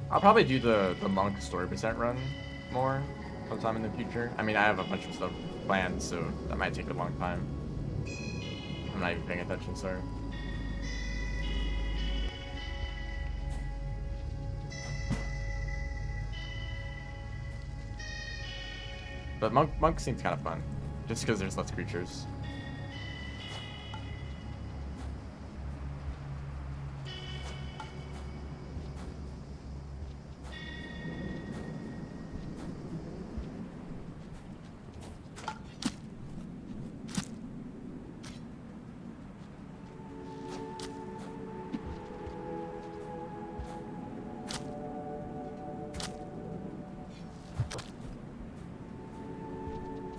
I'll probably do the Monk story percent run more sometime in the future. I mean, I have a bunch of stuff planned, so that might take a long time. I'm not even paying attention, sorry. But Monk seems kind of fun, just because there's less creatures.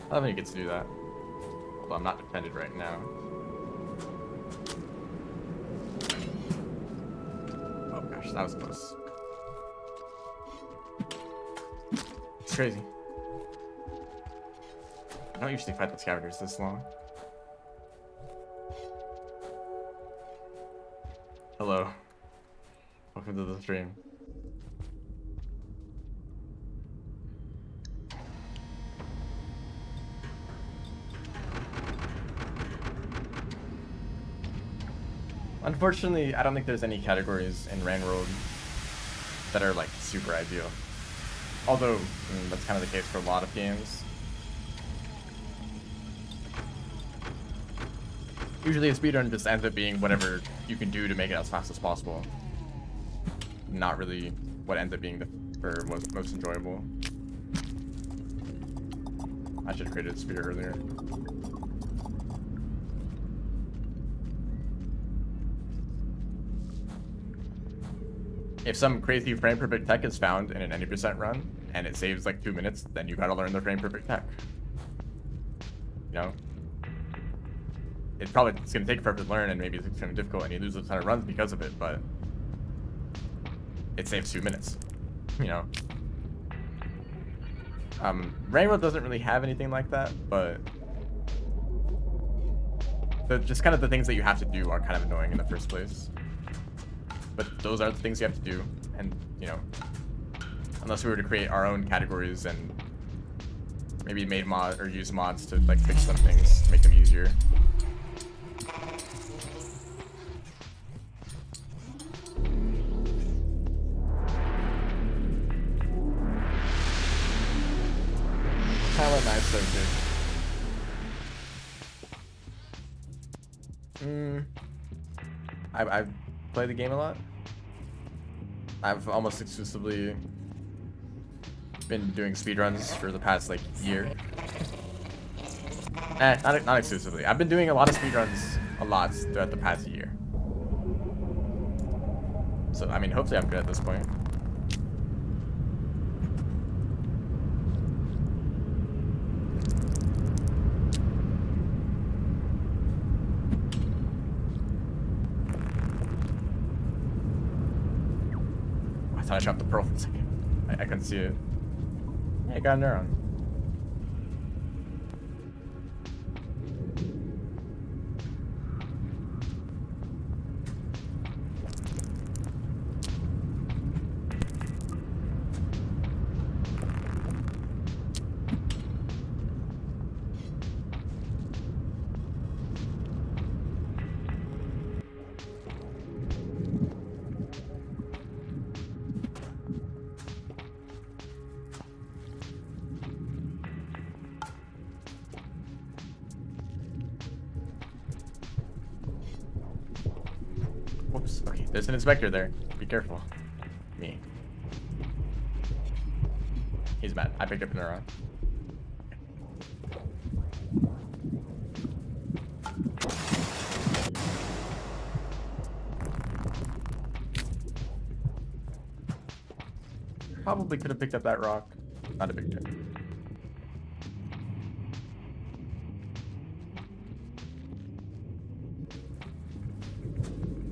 I don't think he gets to do that. Although I'm not defended right now. Oh gosh, that was close. It's crazy. I don't usually fight the scavengers this long. Hello. Welcome to the stream. Unfortunately, I don't think there's any categories in Rain World that are like super ideal. Although, that's kind of the case for a lot of games. Usually a speedrun just ends up being whatever you can do to make it as fast as possible. Not really what ends up being the most enjoyable. I should have created a spear earlier. If some crazy frame perfect tech is found in an 90% run and it saves like 2 minutes, then you gotta learn the frame perfect tech. You know? It's gonna take forever to learn and maybe it's kind of difficult and you lose a ton of runs because of it, but it saves 2 minutes. You know? Rainbow doesn't really have anything like that, but just kind of the things that you have to do are kind of annoying in the first place. But those are the things you have to do, and you know, unless we were to create our own categories and maybe use mods to like fix some things to make them easier. Talent knife so good. I've played the game a lot. I've almost exclusively been doing speedruns for the past like year. Not exclusively. I've been doing a lot of speedruns throughout the past year. So I mean, hopefully I'm good at this point. I thought I dropped the pearl for a second. I couldn't see it. Yeah, I got a neuron. Whoops. Okay, there's an inspector there. Be careful. Me. He's mad. I picked up a neuron. Probably could have picked up that rock. Not a big deal.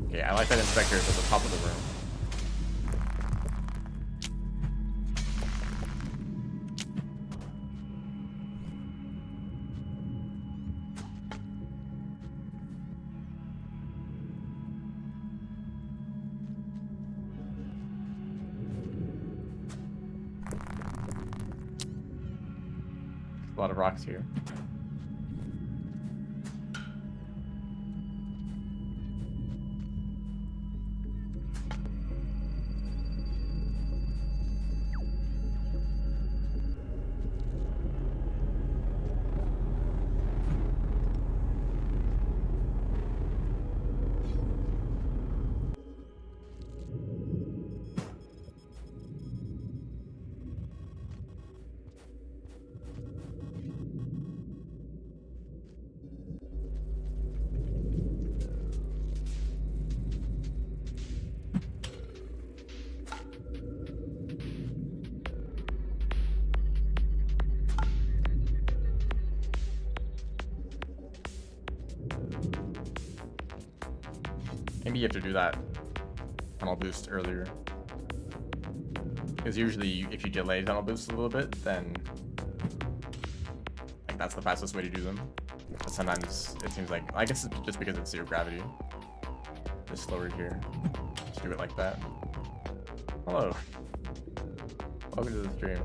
Okay, I like that inspector at the top of the room. A lot of rocks here. Maybe you have to do that tunnel boost earlier. Because usually if you delay tunnel boosts a little bit, then like that's the fastest way to do them. But sometimes it seems like, I guess it's just because it's zero gravity. Just slower here. Just do it like that. Hello. Welcome to the stream.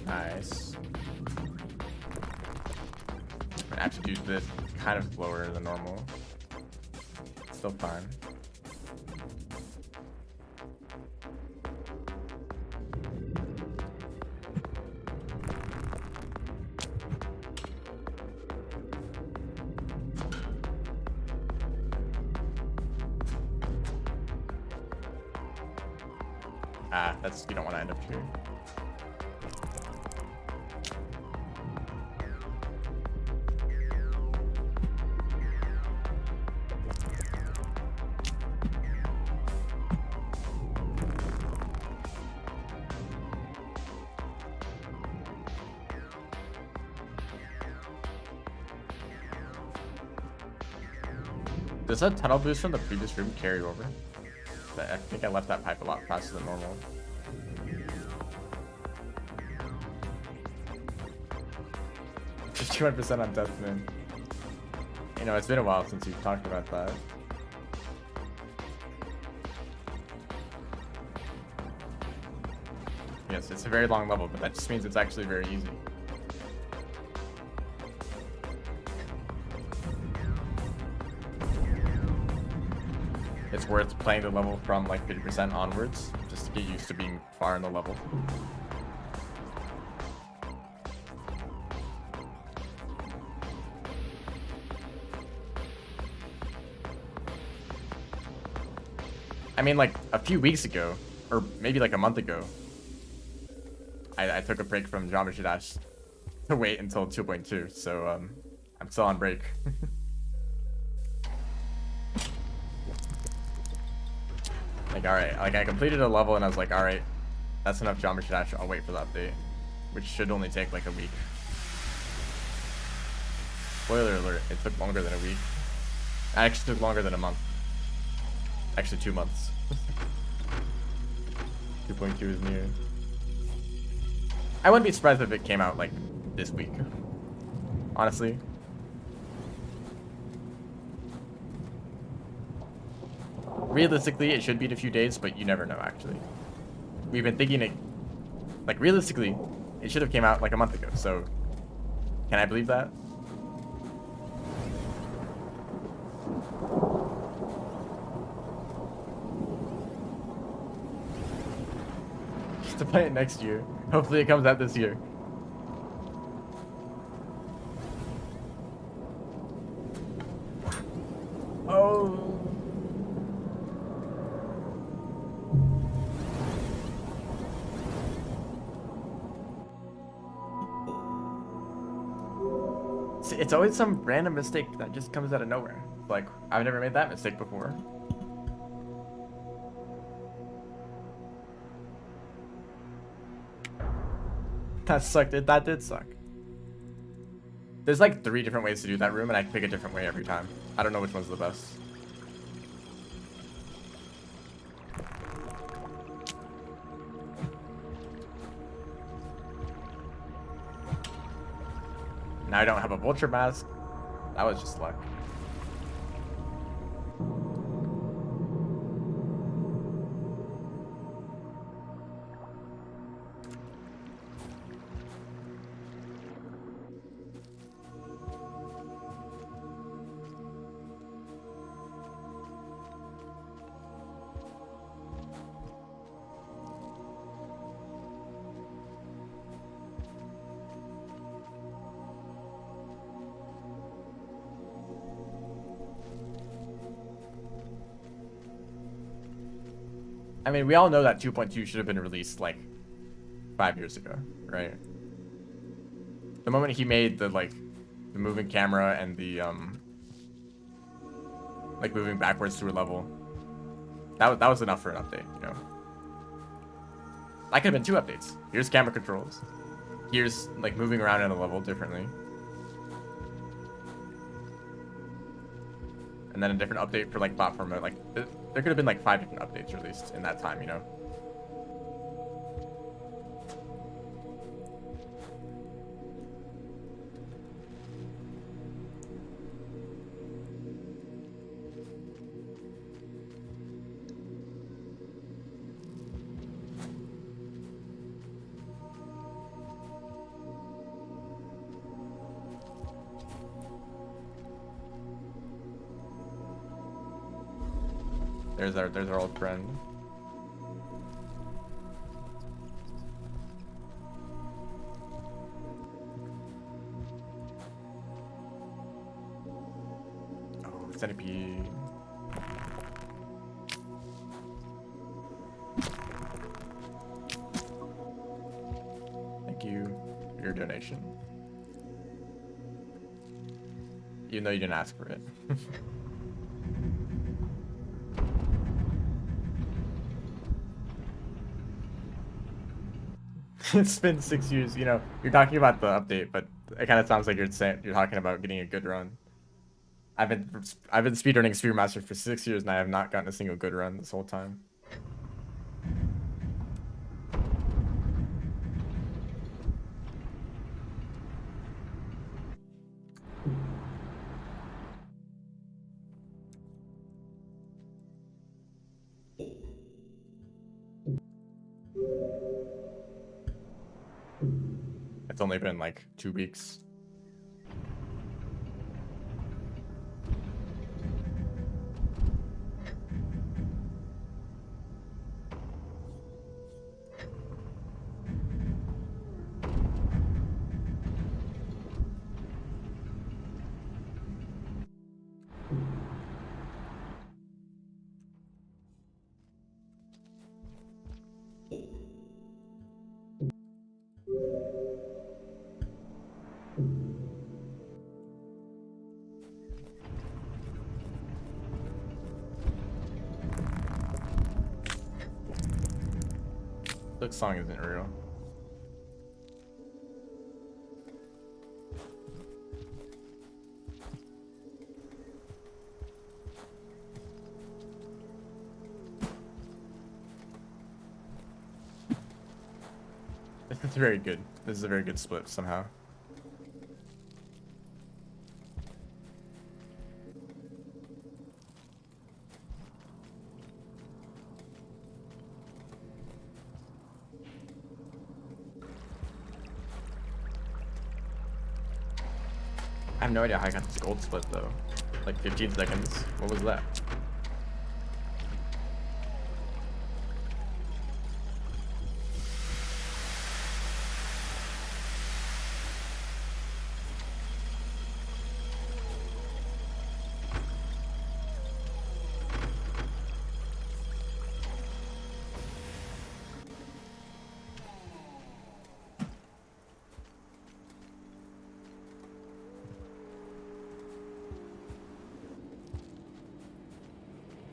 Nice. I have to do this kind of slower than normal. Still fine. Ah, that's, you don't want to end up here. Does that tunnel boost from the previous room carry over? I think I left that pipe a lot faster than normal. Just 200% on Deathman. You know, it's been a while since you've talked about that. Yes, it's a very long level, but that just means it's actually very easy. It's worth playing the level from like 50% onwards, just to get used to being far in the level. I mean, like a few weeks ago, or maybe like a month ago, I took a break from Geometry Dash to wait until 2.2, so I'm still on break. Like, alright, like I completed a level and I was like, alright, that's enough Geometry Dash, I'll wait for the update, which should only take like a week. Spoiler alert, it took longer than a week. It actually took longer than a month. Actually 2 months. 2.2 is near. I wouldn't be surprised if it came out like this week, honestly. Realistically, it should be in a few days, but you never know, actually. We've been thinking it, like, realistically, it should have came out like a month ago, so can I believe that? Just to play it next year. Hopefully it comes out this year. Oh. See, it's always some random mistake that just comes out of nowhere. Like, I've never made that mistake before. That sucked. That did suck. There's like 3 different ways to do that room, and I pick a different way every time. I don't know which one's the best. Now I don't have a vulture mask. That was just luck. I mean, we all know that 2.2 should have been released like 5 years ago, right? The moment he made the the moving camera and the like moving backwards through a level, that was enough for an update, you know. That could have been 2 updates. Here's camera controls. Here's like moving around in a level differently. And then a different update for like platform mode. Like there could have been like 5 different updates released in that time, you know. There's our old friend. Oh, centipede. connection. Even though you didn't ask for it. It's been 6 years, you know, you're talking about the update, but it kind of sounds like you're talking about getting a good run. I've been speedrunning Spearmaster for 6 years and I have not gotten a single good run this whole time. It's only been like 2 weeks. The song isn't real. This is very good. This is a very good split somehow. I have no idea how I got this gold split though. Like 15 seconds. What was that?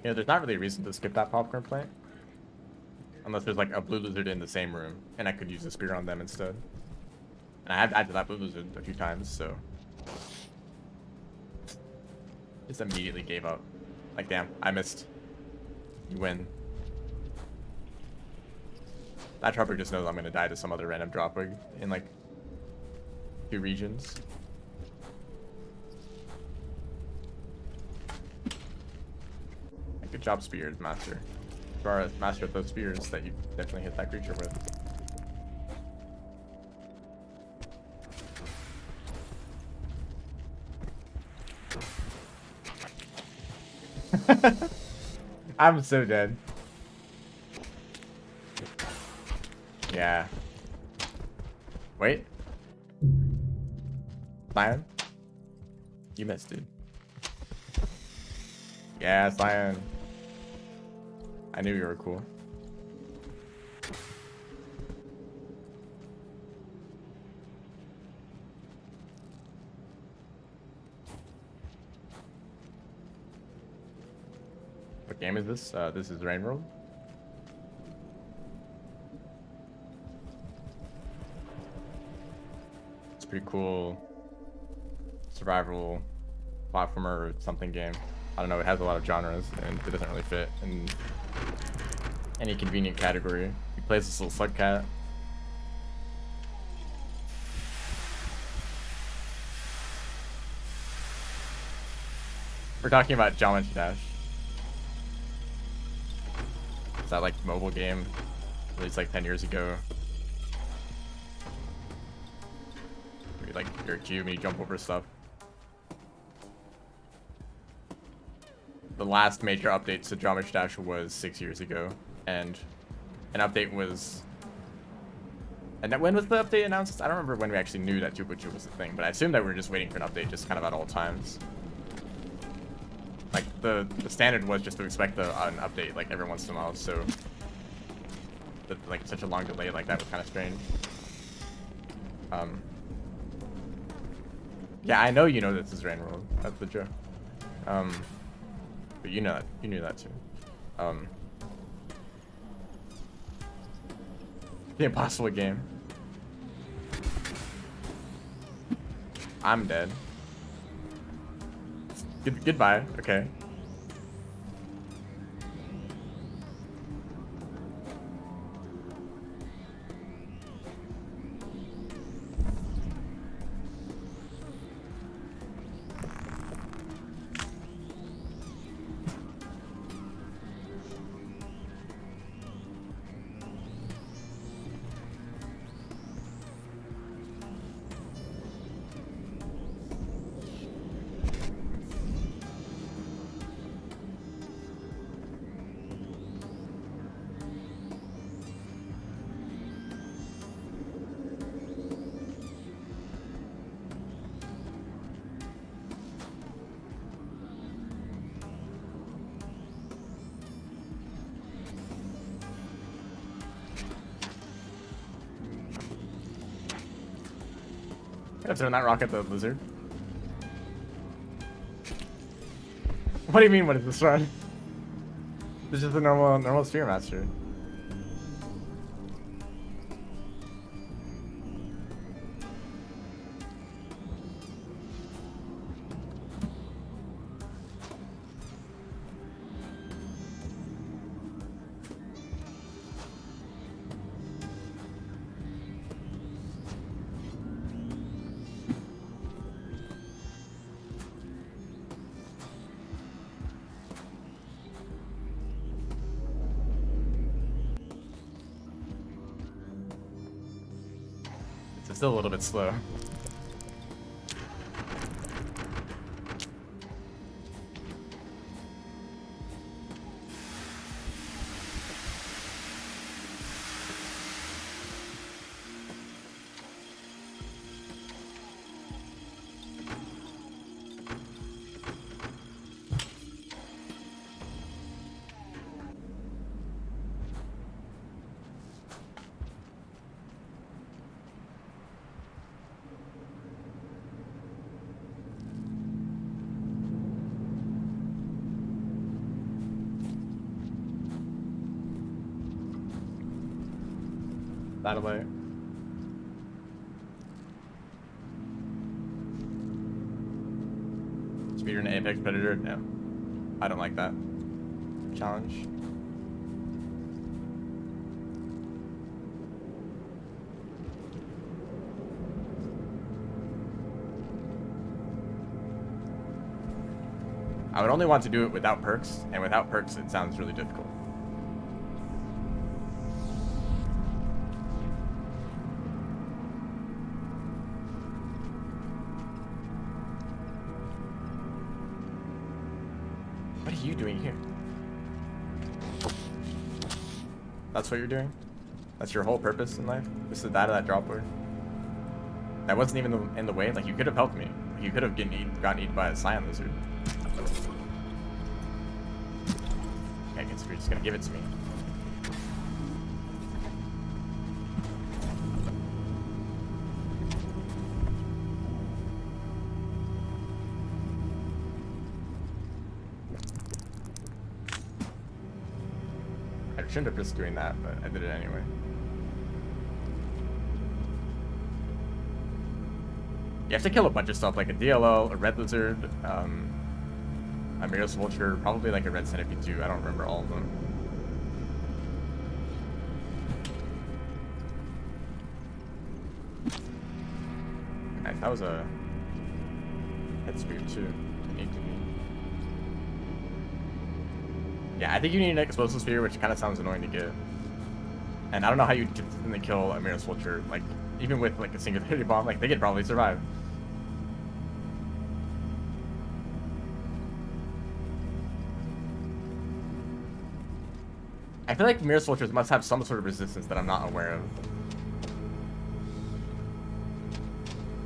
You know, there's not really a reason to skip that popcorn plant. Unless there's like a blue lizard in the same room, and I could use a spear on them instead. And I have added that blue lizard a few times, so... Just immediately gave up. Like, damn, I missed. You win. That dropper just knows I'm gonna die to some other random dropper in like 2 regions. Good job, Spears Master. You are a master of those spears that you definitely hit that creature with. I'm so dead. Yeah. Wait. Lion? You missed, dude. Yes, Lion. I knew you were cool. What game is this? This is Rain World. It's a pretty cool survival platformer or something game. I don't know, it has a lot of genres and it doesn't really fit in any convenient category. He plays this little slug cat. We're talking about Geometry Dash. Is that like mobile game released like 10 years ago? Where like you're a cube and you jump over stuff. The last major update to Geometry Dash was 6 years ago, and an update was... And when was the update announced? I don't remember when we actually knew that Jubichu was the thing, but I assumed that we were just waiting for an update just kind of at all times. Like, the standard was just to expect an update like every once in a while, so... like, such a long delay like that was kind of strange. Yeah, I know you know this is Rain World. That's the joke. But you know that. You knew that too. The impossible game. I'm dead. Goodbye. Okay. Gotta throw that rock at the lizard. What do you mean, what is this run? This is just a normal Spearmaster. It's still a little bit slow. That way. Speedrun Apex Predator? No. I don't like that challenge. I would only want to do it without perks, and without perks it sounds really difficult. What are you doing here? That's what you're doing? That's your whole purpose in life? Just to die to that drop board? That wasn't even in the way? Like, you could have helped me. You could have gotten eaten by a cyan lizard. Okay, I guess you're just gonna give it to me. I shouldn't have risked doing that, but I did it anyway. You have to kill a bunch of stuff, like a DLL, a red lizard, a Mirios vulture, probably like a red centipede too. I don't remember all of them. Nice, that was a head spear too. Didn't need to be. Yeah, I think you need an explosive spear, which kind of sounds annoying to get. And I don't know how you consistently kill a Mirios vulture, like even with like a singularity bomb, like they could probably survive. I feel like Mirios vultures must have some sort of resistance that I'm not aware of.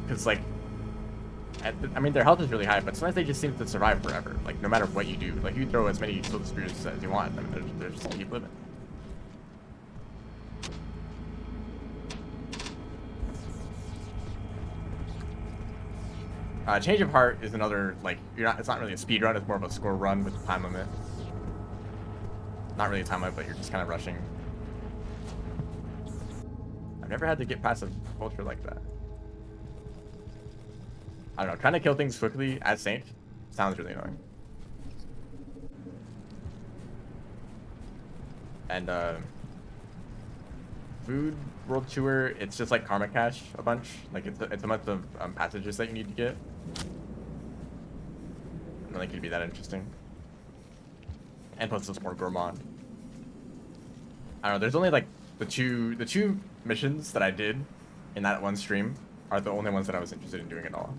Because, like, I mean, their health is really high, but sometimes they just seem to survive forever. Like, no matter what you do. Like, you throw as many silver spears as you want, I mean, they're just keep living. Change of Heart is another, like, it's not really a speed run, it's more of a score run with a time limit. Not really a time limit, but you're just kind of rushing. I've never had to get past a vulture like that. I don't know, trying to kill things quickly as Saint sounds really annoying. And food world tour, it's just like karma cache a bunch. Like it's a bunch of passages that you need to get. I don't think it'd be that interesting. And plus it's more gourmand. I don't know, there's only like the two missions that I did in that one stream are the only ones that I was interested in doing at all.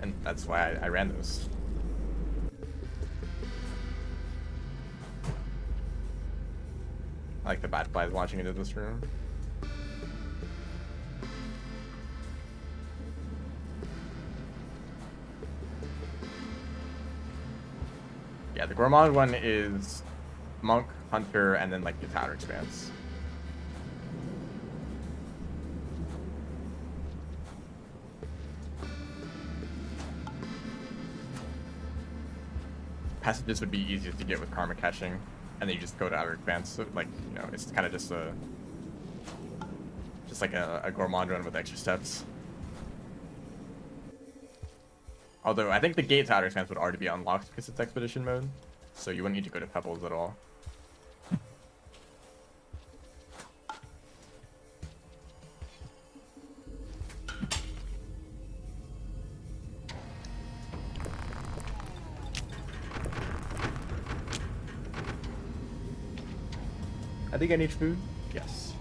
And that's why I ran those. I like the bat flies launching into this room. Yeah, the gourmand one is monk, hunter, and then like the outer expanse. Passages would be easiest to get with karma caching, and then you just go to outer expanse. So, like, you know, it's kind of just like a gourmand run with extra steps. Although I think the gate to outer expanse would already be unlocked because it's expedition mode, so you wouldn't need to go to Pebbles at all. I think I need food. Yes.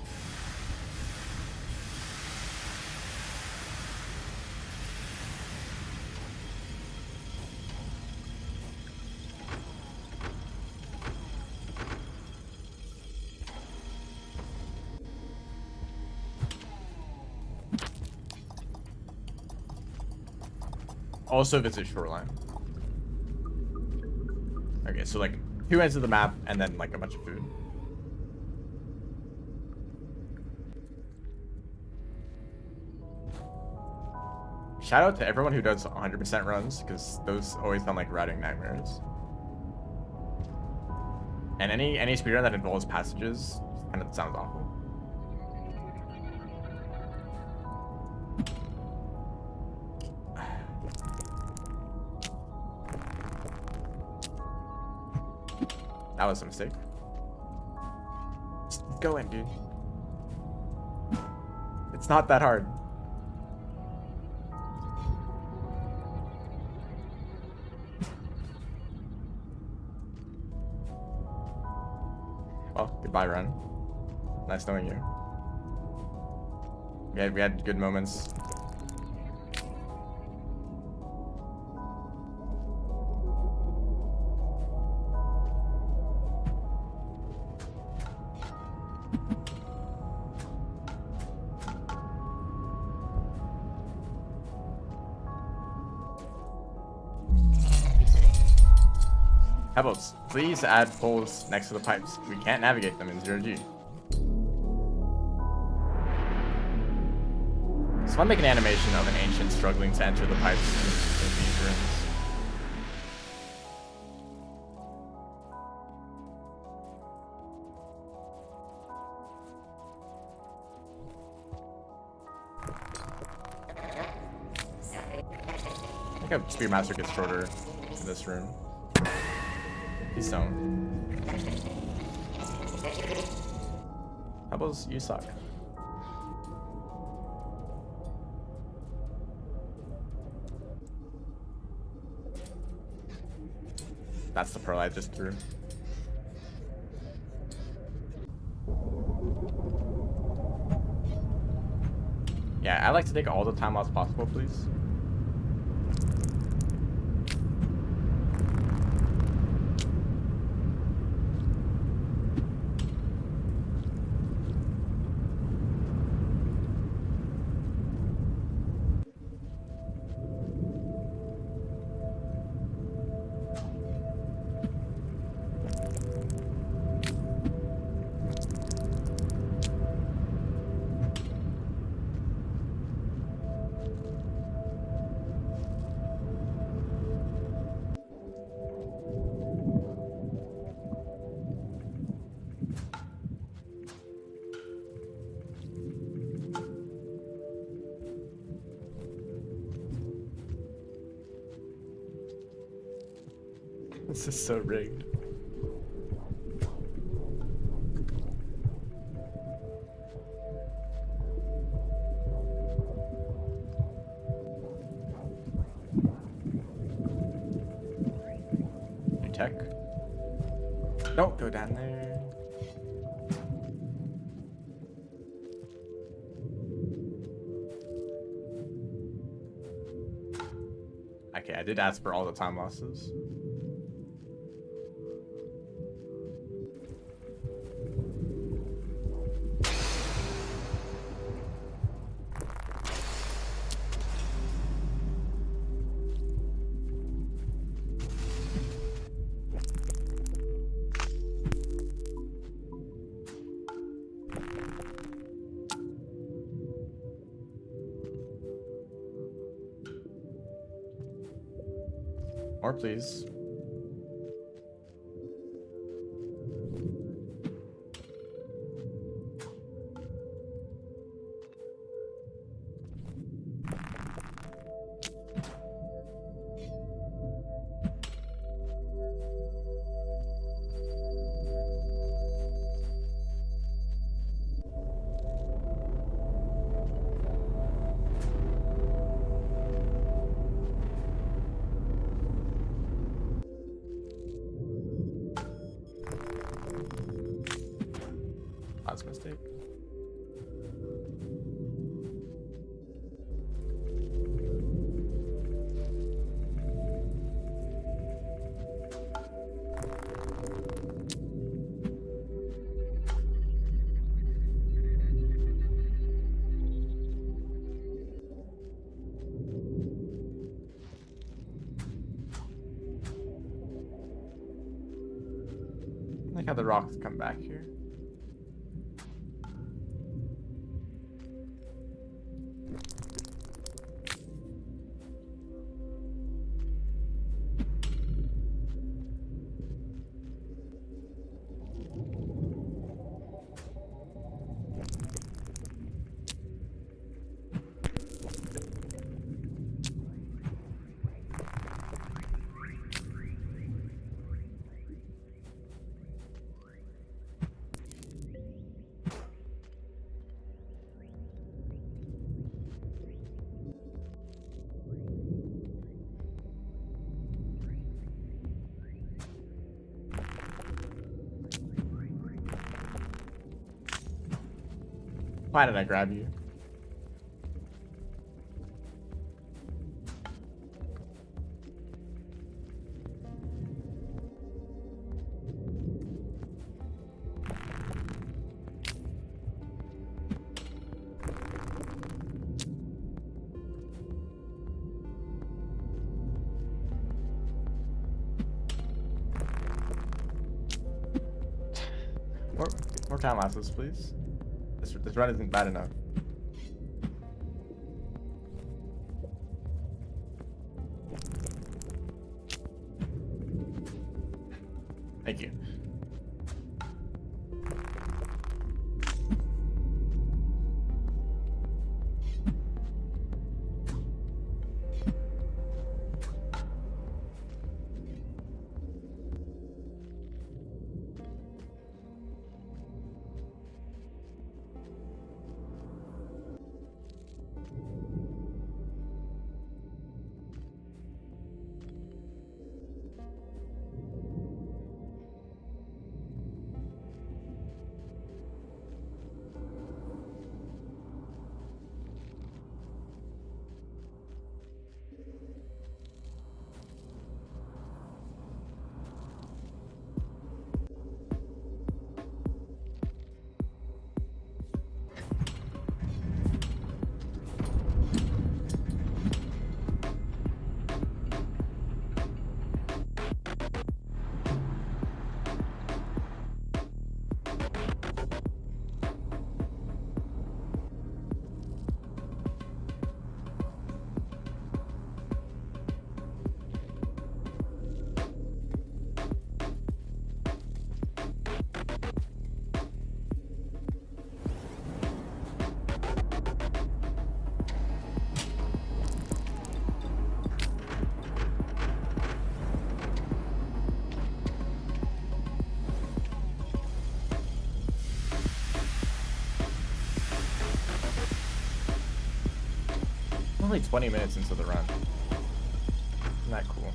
Also visit Shoreline. Okay, so like 2 ends of the map and then like a bunch of food. Shout out to everyone who does 100% runs, because those always sound like routing nightmares. And any speedrun that involves passages kind of sounds awful. That was a mistake. Just go in, dude. It's not that hard. Well, goodbye, run. Nice knowing you. We had good moments. Pebbles, please add poles next to the pipes. We can't navigate them in 0G. It's fun to make an animation of an ancient struggling to enter the pipes in these rooms. I think a Spearmaster gets shorter in this room. Please don't. Pebbles, you suck. That's the pearl I just threw. Yeah, I like to take all the time loss possible, please. This is so rigged. New tech. Don't go down there. Okay, I did ask for all the time losses. More, please. That's a mistake. I like how the rocks come back here. Why did I grab you? More time lapses, please. This run isn't bad enough. Thank you. only 20 minutes into the run. Isn't that cool?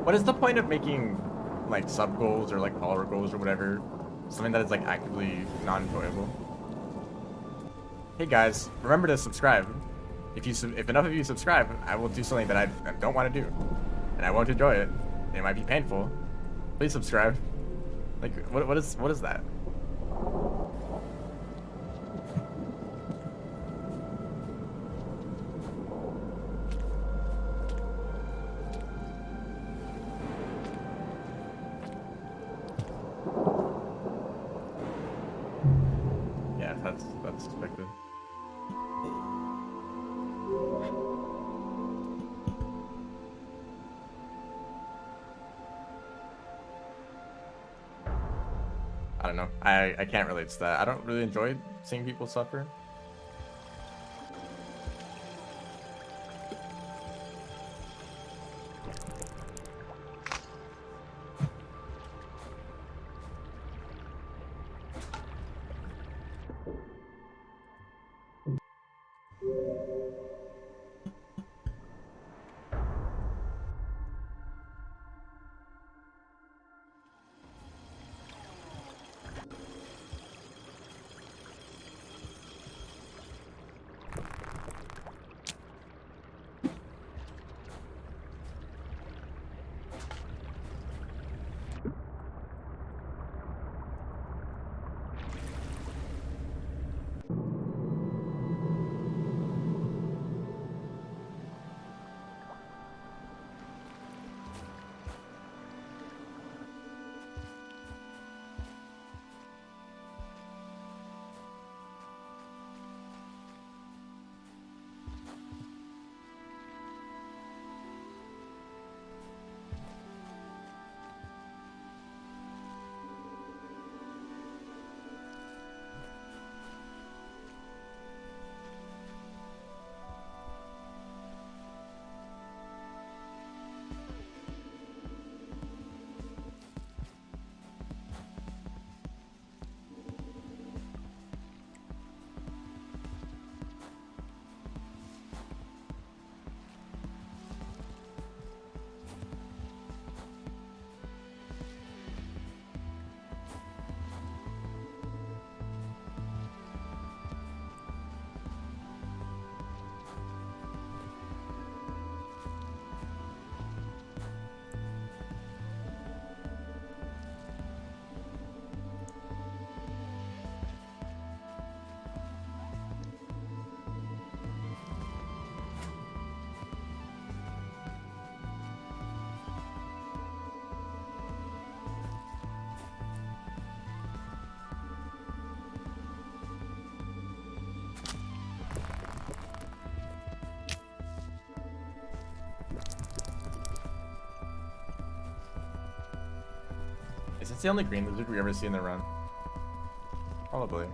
What is the point of making like sub goals or like follower goals or whatever something that is like actively non-enjoyable? Hey guys, remember to subscribe. If enough of you subscribe, I will do something that I don't want to do, and I won't enjoy it. It might be painful. Please subscribe. Like what is that? Yeah, that's expected. I don't know. I can't relate to that. I don't really enjoy seeing people suffer. Is this the only green lizard we ever see in the run? Probably.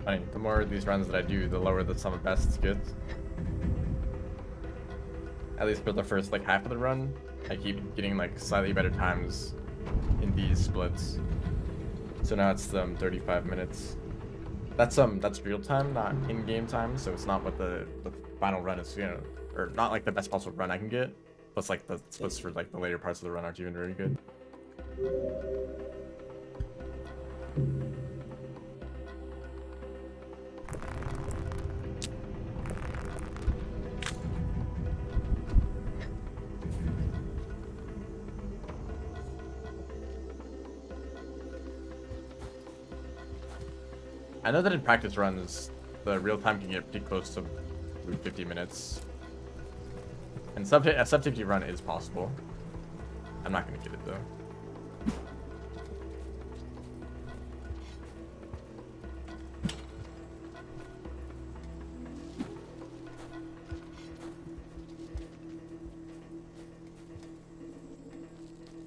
Funny, the more of these runs that I do, the lower the sum of bests gets. At least for the first like half of the run, I keep getting like slightly better times in these splits. So now it's 35 minutes. That's real time, not in-game time, so it's not what the final run is, you know, or not like the best possible run I can get. Plus like the splits for like the later parts of the run aren't even very good. I know that in practice runs, the real time can get pretty close to 50 minutes. And a sub 50 run is possible. I'm not going to get it though.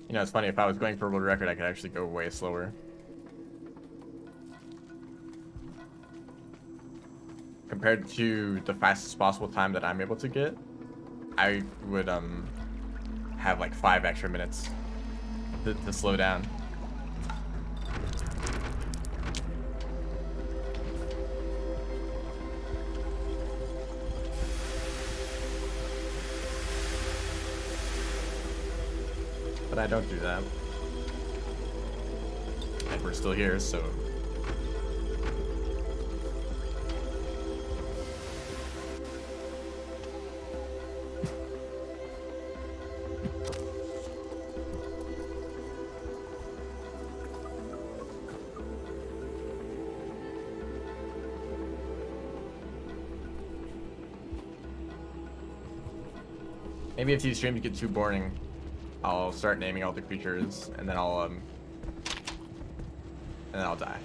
You know, it's funny, if I was going for a world record, I could actually go way slower. Compared to the fastest possible time that I'm able to get, I would have like 5 extra minutes to slow down. But I don't do that. And we're still here, so... Maybe if these streams get too boring, I'll start naming all the creatures, and then I'll die.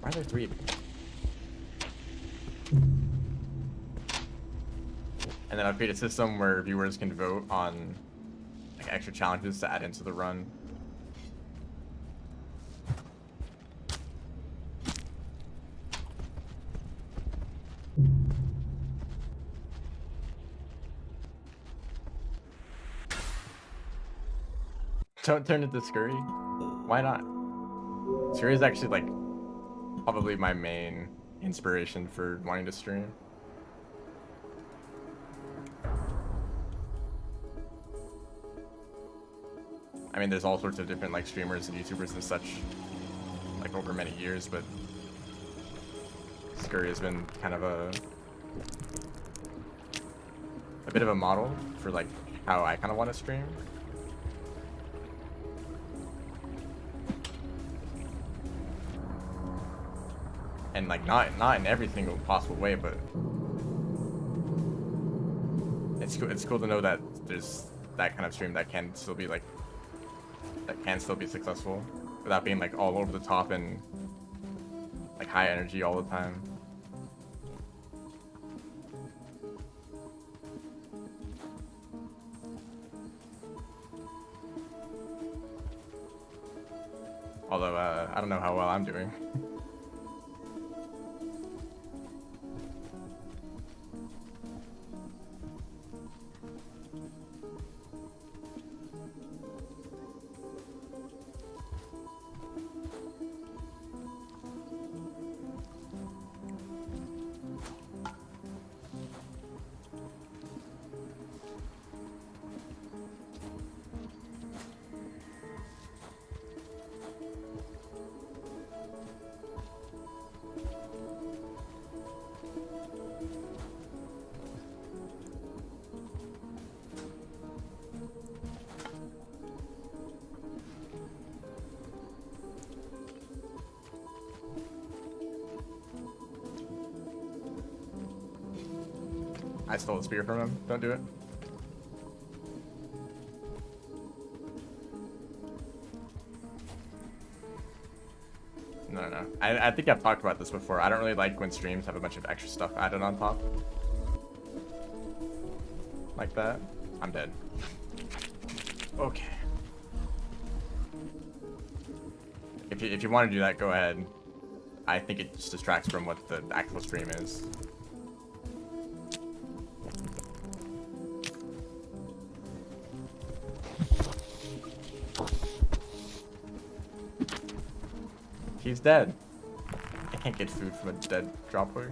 Why are there 3 of them? And then I'll create a system where viewers can vote on like extra challenges to add into the run. Don't turn into Scurry. Why not? Scurry is actually like probably my main inspiration for wanting to stream. I mean, there's all sorts of different like streamers and YouTubers and such like over many years, but Scurry has been kind of a bit of a model for like how I kind of want to stream. And like not in every single possible way, but it's cool to know that there's that kind of stream that can still be successful without being like all over the top and like high energy all the time. Although I don't know how well I'm doing. I stole the spear from him. Don't do it. No. I think I've talked about this before. I don't really like when streams have a bunch of extra stuff added on top. like that, I'm dead. Okay. If you want to do that, go ahead. I think it just distracts from what the actual stream is. He's dead. I can't get food from a dead dropper.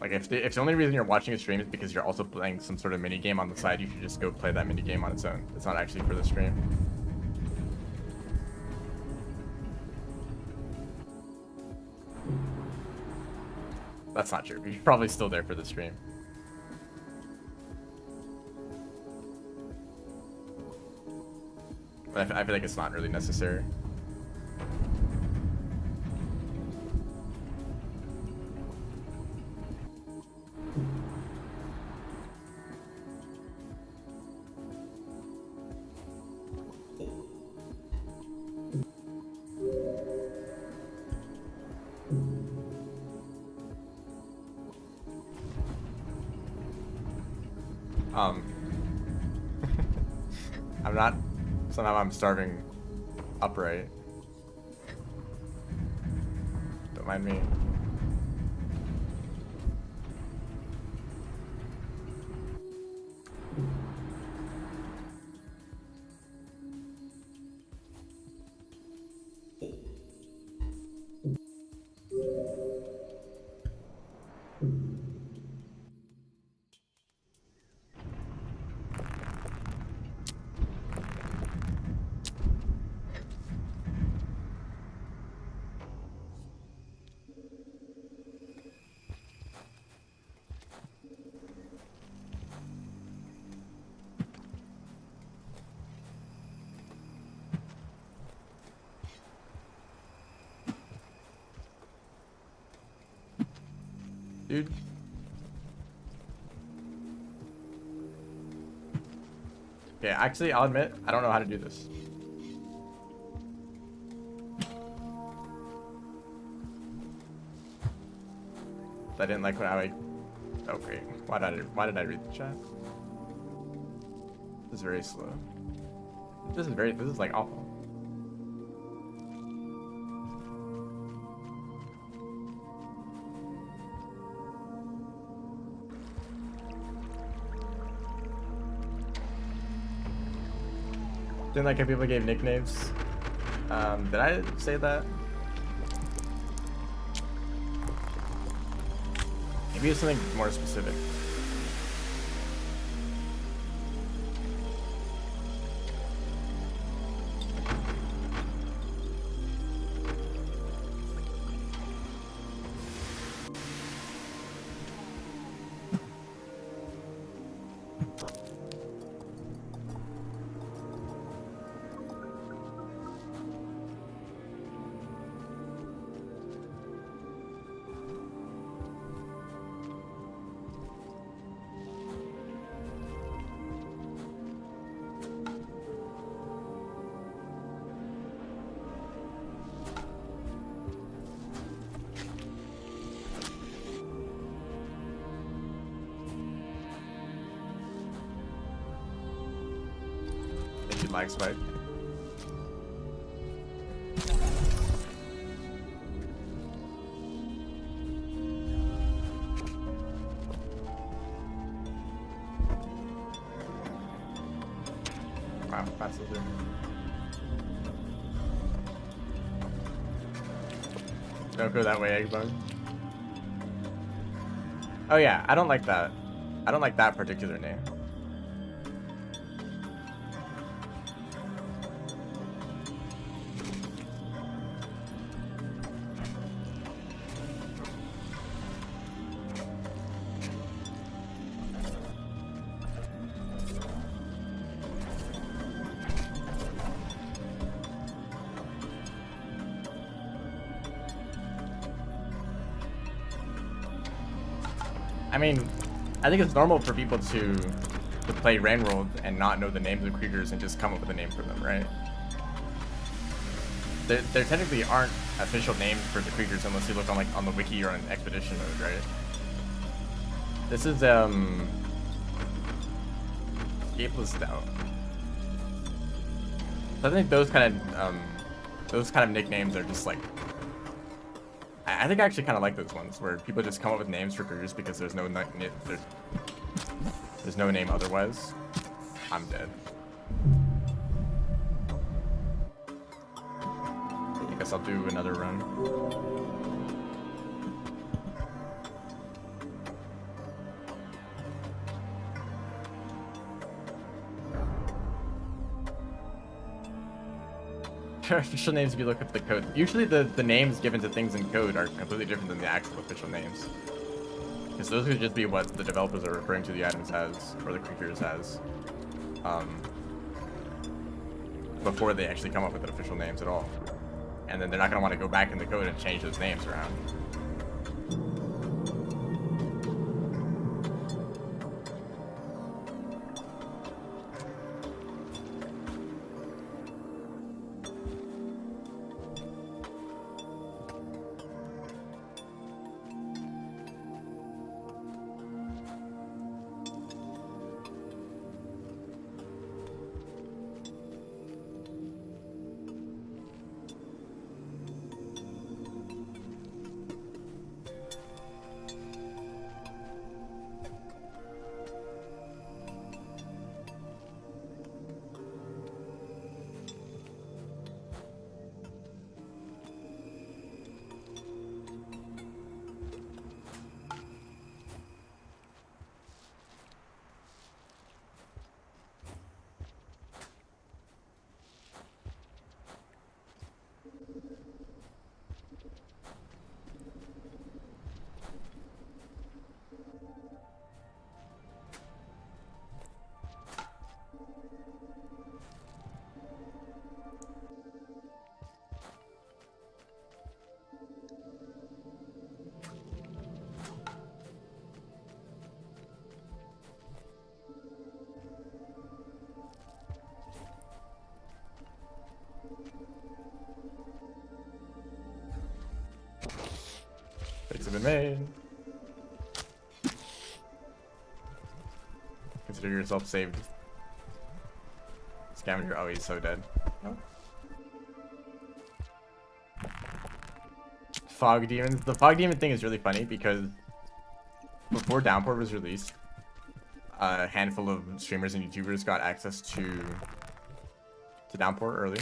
Like, if the only reason you're watching a stream is because you're also playing some sort of mini game on the side, you should just go play that mini game on its own. It's not actually for the stream. That's not true. You're probably still there for the stream. But I feel like it's not really necessary. I'm not. Somehow I'm starving upright. Don't mind me. Dude. Okay, actually, I'll admit, I don't know how to do this. I didn't like when I... Oh, great. Why did I read the chat? This is very slow. This is like awful. Didn't like how people gave nicknames. Did I say that? Maybe it's something more specific. Lag spike. Wow, fast as it. Don't go that way, egg bug. Oh yeah, I don't like that. I don't like that particular name. I mean, I think it's normal for people to play Rain World and not know the names of creatures and just come up with a name for them, right? there technically aren't official names for the creatures unless you look on like on the wiki or on expedition mode, right? This is Escapeless Doubt. So I think those kind of nicknames are just like, I think I actually kind of like those ones where people just come up with names for creatures because there's no name otherwise. I'm dead. I guess I'll do another run. Official names, if you look up the code. Usually the names given to things in code are completely different than the actual official names. Because those could just be what the developers are referring to the items as, or the creatures as. Before they actually come up with official names at all. And then they're not going to want to go back in the code and change those names around. Mistakes have been made. Consider yourself saved. Scavenger, oh, he's so dead. Oh. Fog demons. The fog demon thing is really funny because before Downpour was released, a handful of streamers and YouTubers got access to Downpour early.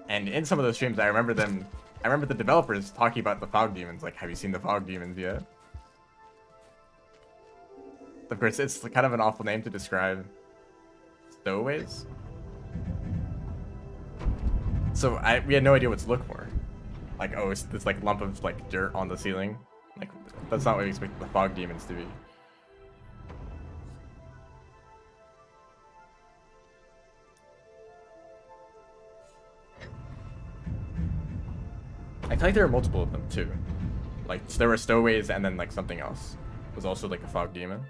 And in some of those streams, I remember the developers talking about the fog demons. Like, have you seen the fog demons yet? Of course, it's kind of an awful name to describe stowaways. So we had no idea what to look for. Like, oh, it's this like lump of like dirt on the ceiling. Like, that's not what we expected the fog demons to be. I feel like there are multiple of them too. Like, so there were stowaways and then like something else was also like a fog demon.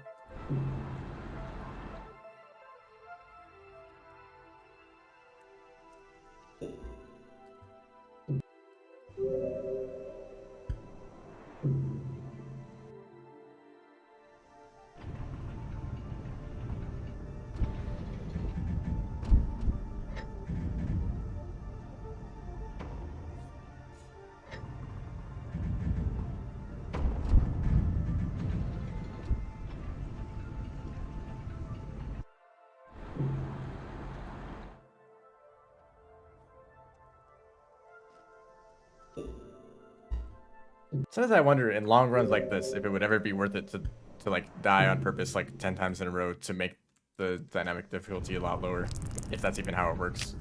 Sometimes I wonder in long runs like this if it would ever be worth it to like die on purpose like 10 times in a row to make the dynamic difficulty a lot lower, if that's even how it works.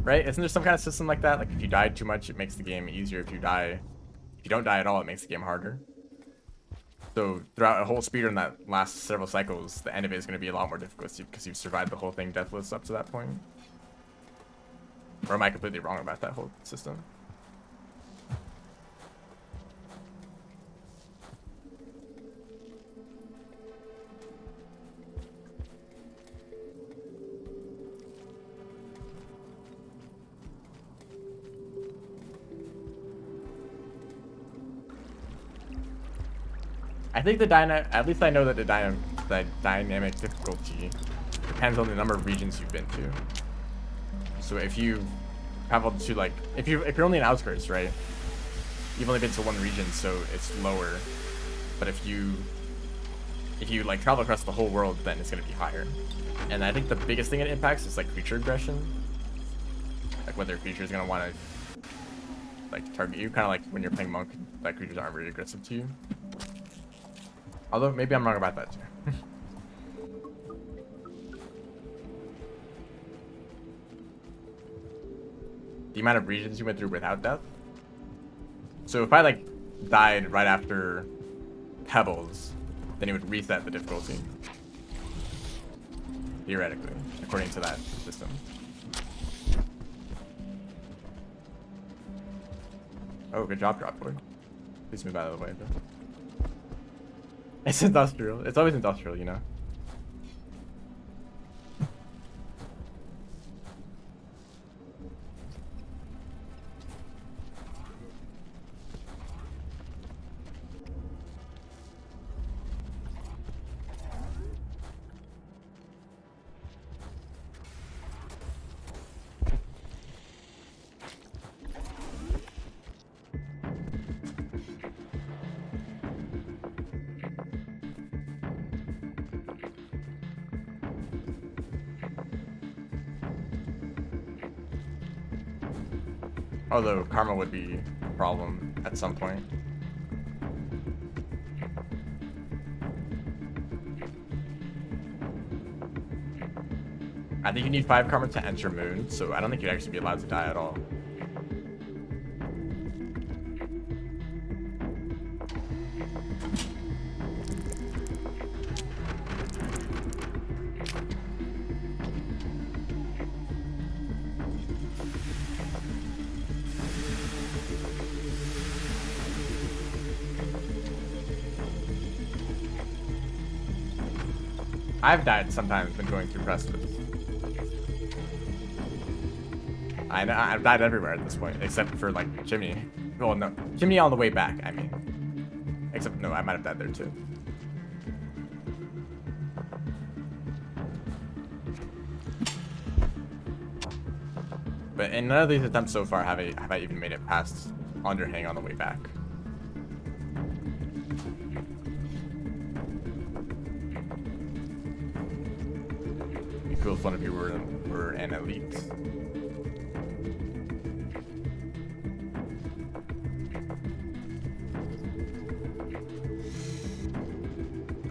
Right? Isn't there some kind of system like that? Like if you die too much, it makes the game easier. If you don't die at all, it makes the game harder. So throughout a whole speedrun that lasts several cycles, the end of it is going to be a lot more difficult because you've survived the whole thing deathless up to that point. Or am I completely wrong about that whole system? I think at least I know that the dynamic difficulty depends on the number of regions you've been to. So if you traveled to like, if you're only in outskirts, right? You've only been to one region, so it's lower. But if you like travel across the whole world, then it's gonna be higher. And I think the biggest thing it impacts is like creature aggression, like whether a creature is gonna want to like target you, kind of like when you're playing monk, like creatures aren't very aggressive to you. Although maybe I'm wrong about that too. The amount of regions you went through without death. So if I like died right after Pebbles, then it would reset the difficulty. Theoretically, according to that system. Oh, good job, Drop Boy. Please move out of the way, though. It's industrial. It's always industrial, you know? Although karma would be a problem at some point. I think you need 5 karma to enter Moon, so I don't think you'd actually be allowed to die at all. I've died sometimes when going through precipice. I know, I've died everywhere at this point, except for like Chimney. Well, no, Chimney on the way back, I mean. Except, no, I might have died there too. But in none of these attempts so far have I even made it past Underhang on the way back. It'd be cool if one of you were an elite.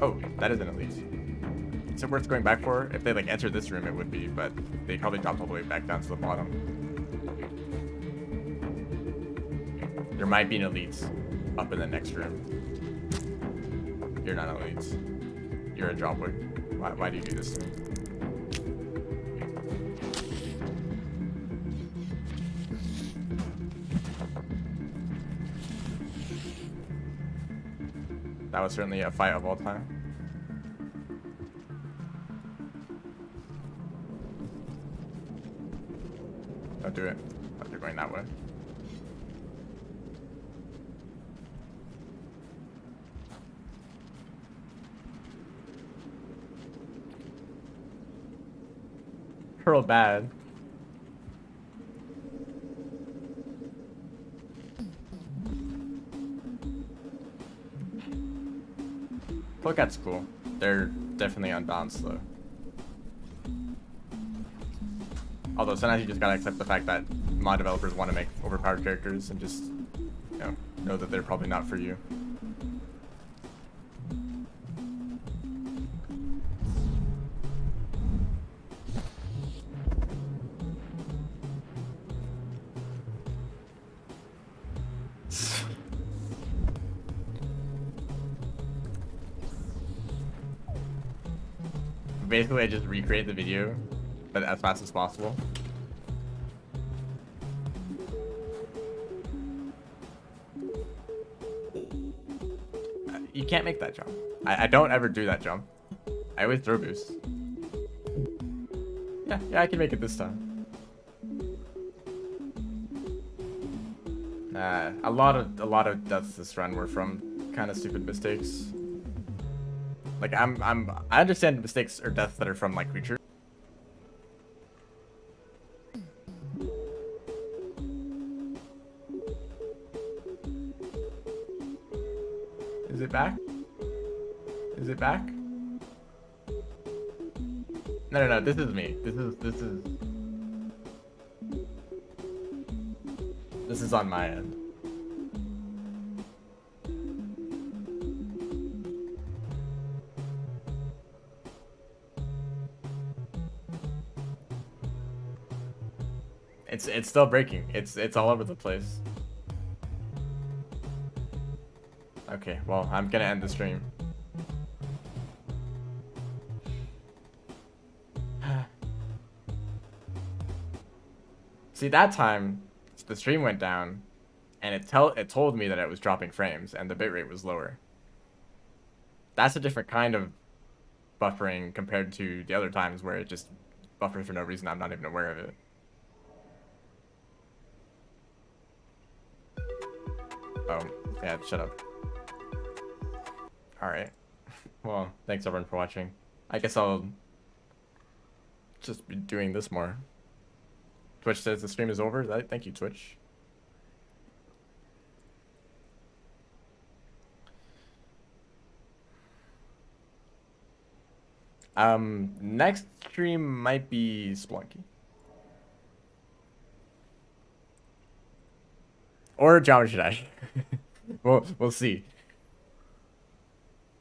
Oh, that is an elite. Is it worth going back for? If they like entered this room, it would be, but they probably dropped all the way back down to the bottom. There might be an elite up in the next room. You're not an elite. You're a dropper. Why do you do this to me? That was certainly a fight of all time. Don't do it. Oh, you're going that way. Pearl bad. Polecat's cool. They're definitely unbalanced though. Although sometimes you just gotta accept the fact that mod developers want to make overpowered characters and just, you know that they're probably not for you. Basically, I just recreate the video, but as fast as possible. You can't make that jump. I don't ever do that jump. I always throw boost. Yeah, I can make it this time. A lot of deaths this run were from kind of stupid mistakes. Like I understand mistakes or deaths that are from like creatures. Is it back? Is it back? No, no, no. This is me. This is on my end. It's still breaking. It's all over the place. Okay, well, I'm gonna end the stream. See, that time the stream went down and it told me that it was dropping frames and the bitrate was lower. That's a different kind of buffering compared to the other times where it just buffers for no reason. I'm not even aware of it. Oh, yeah, shut up. Alright. Well, thanks everyone for watching. I guess I'll just be doing this more. Twitch says the stream is over. Thank you, Twitch. Next stream might be Splunky. Or Geometry Dash. We'll see.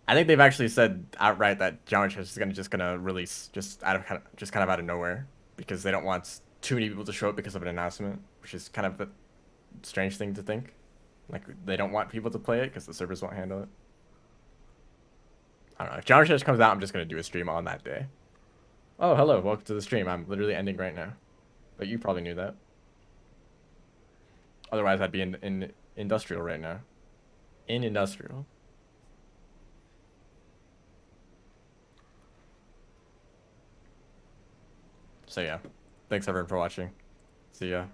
I think they've actually said outright that Geometry Dash is just gonna release just kind of out of nowhere because they don't want too many people to show up because of an announcement, which is kind of a strange thing to think. Like they don't want people to play it because the servers won't handle it. I don't know. If Geometry Dash comes out, I'm just gonna do a stream on that day. Oh, hello, welcome to the stream. I'm literally ending right now, but you probably knew that. Otherwise, I'd be in industrial right now. In industrial. So yeah, thanks everyone for watching. See ya.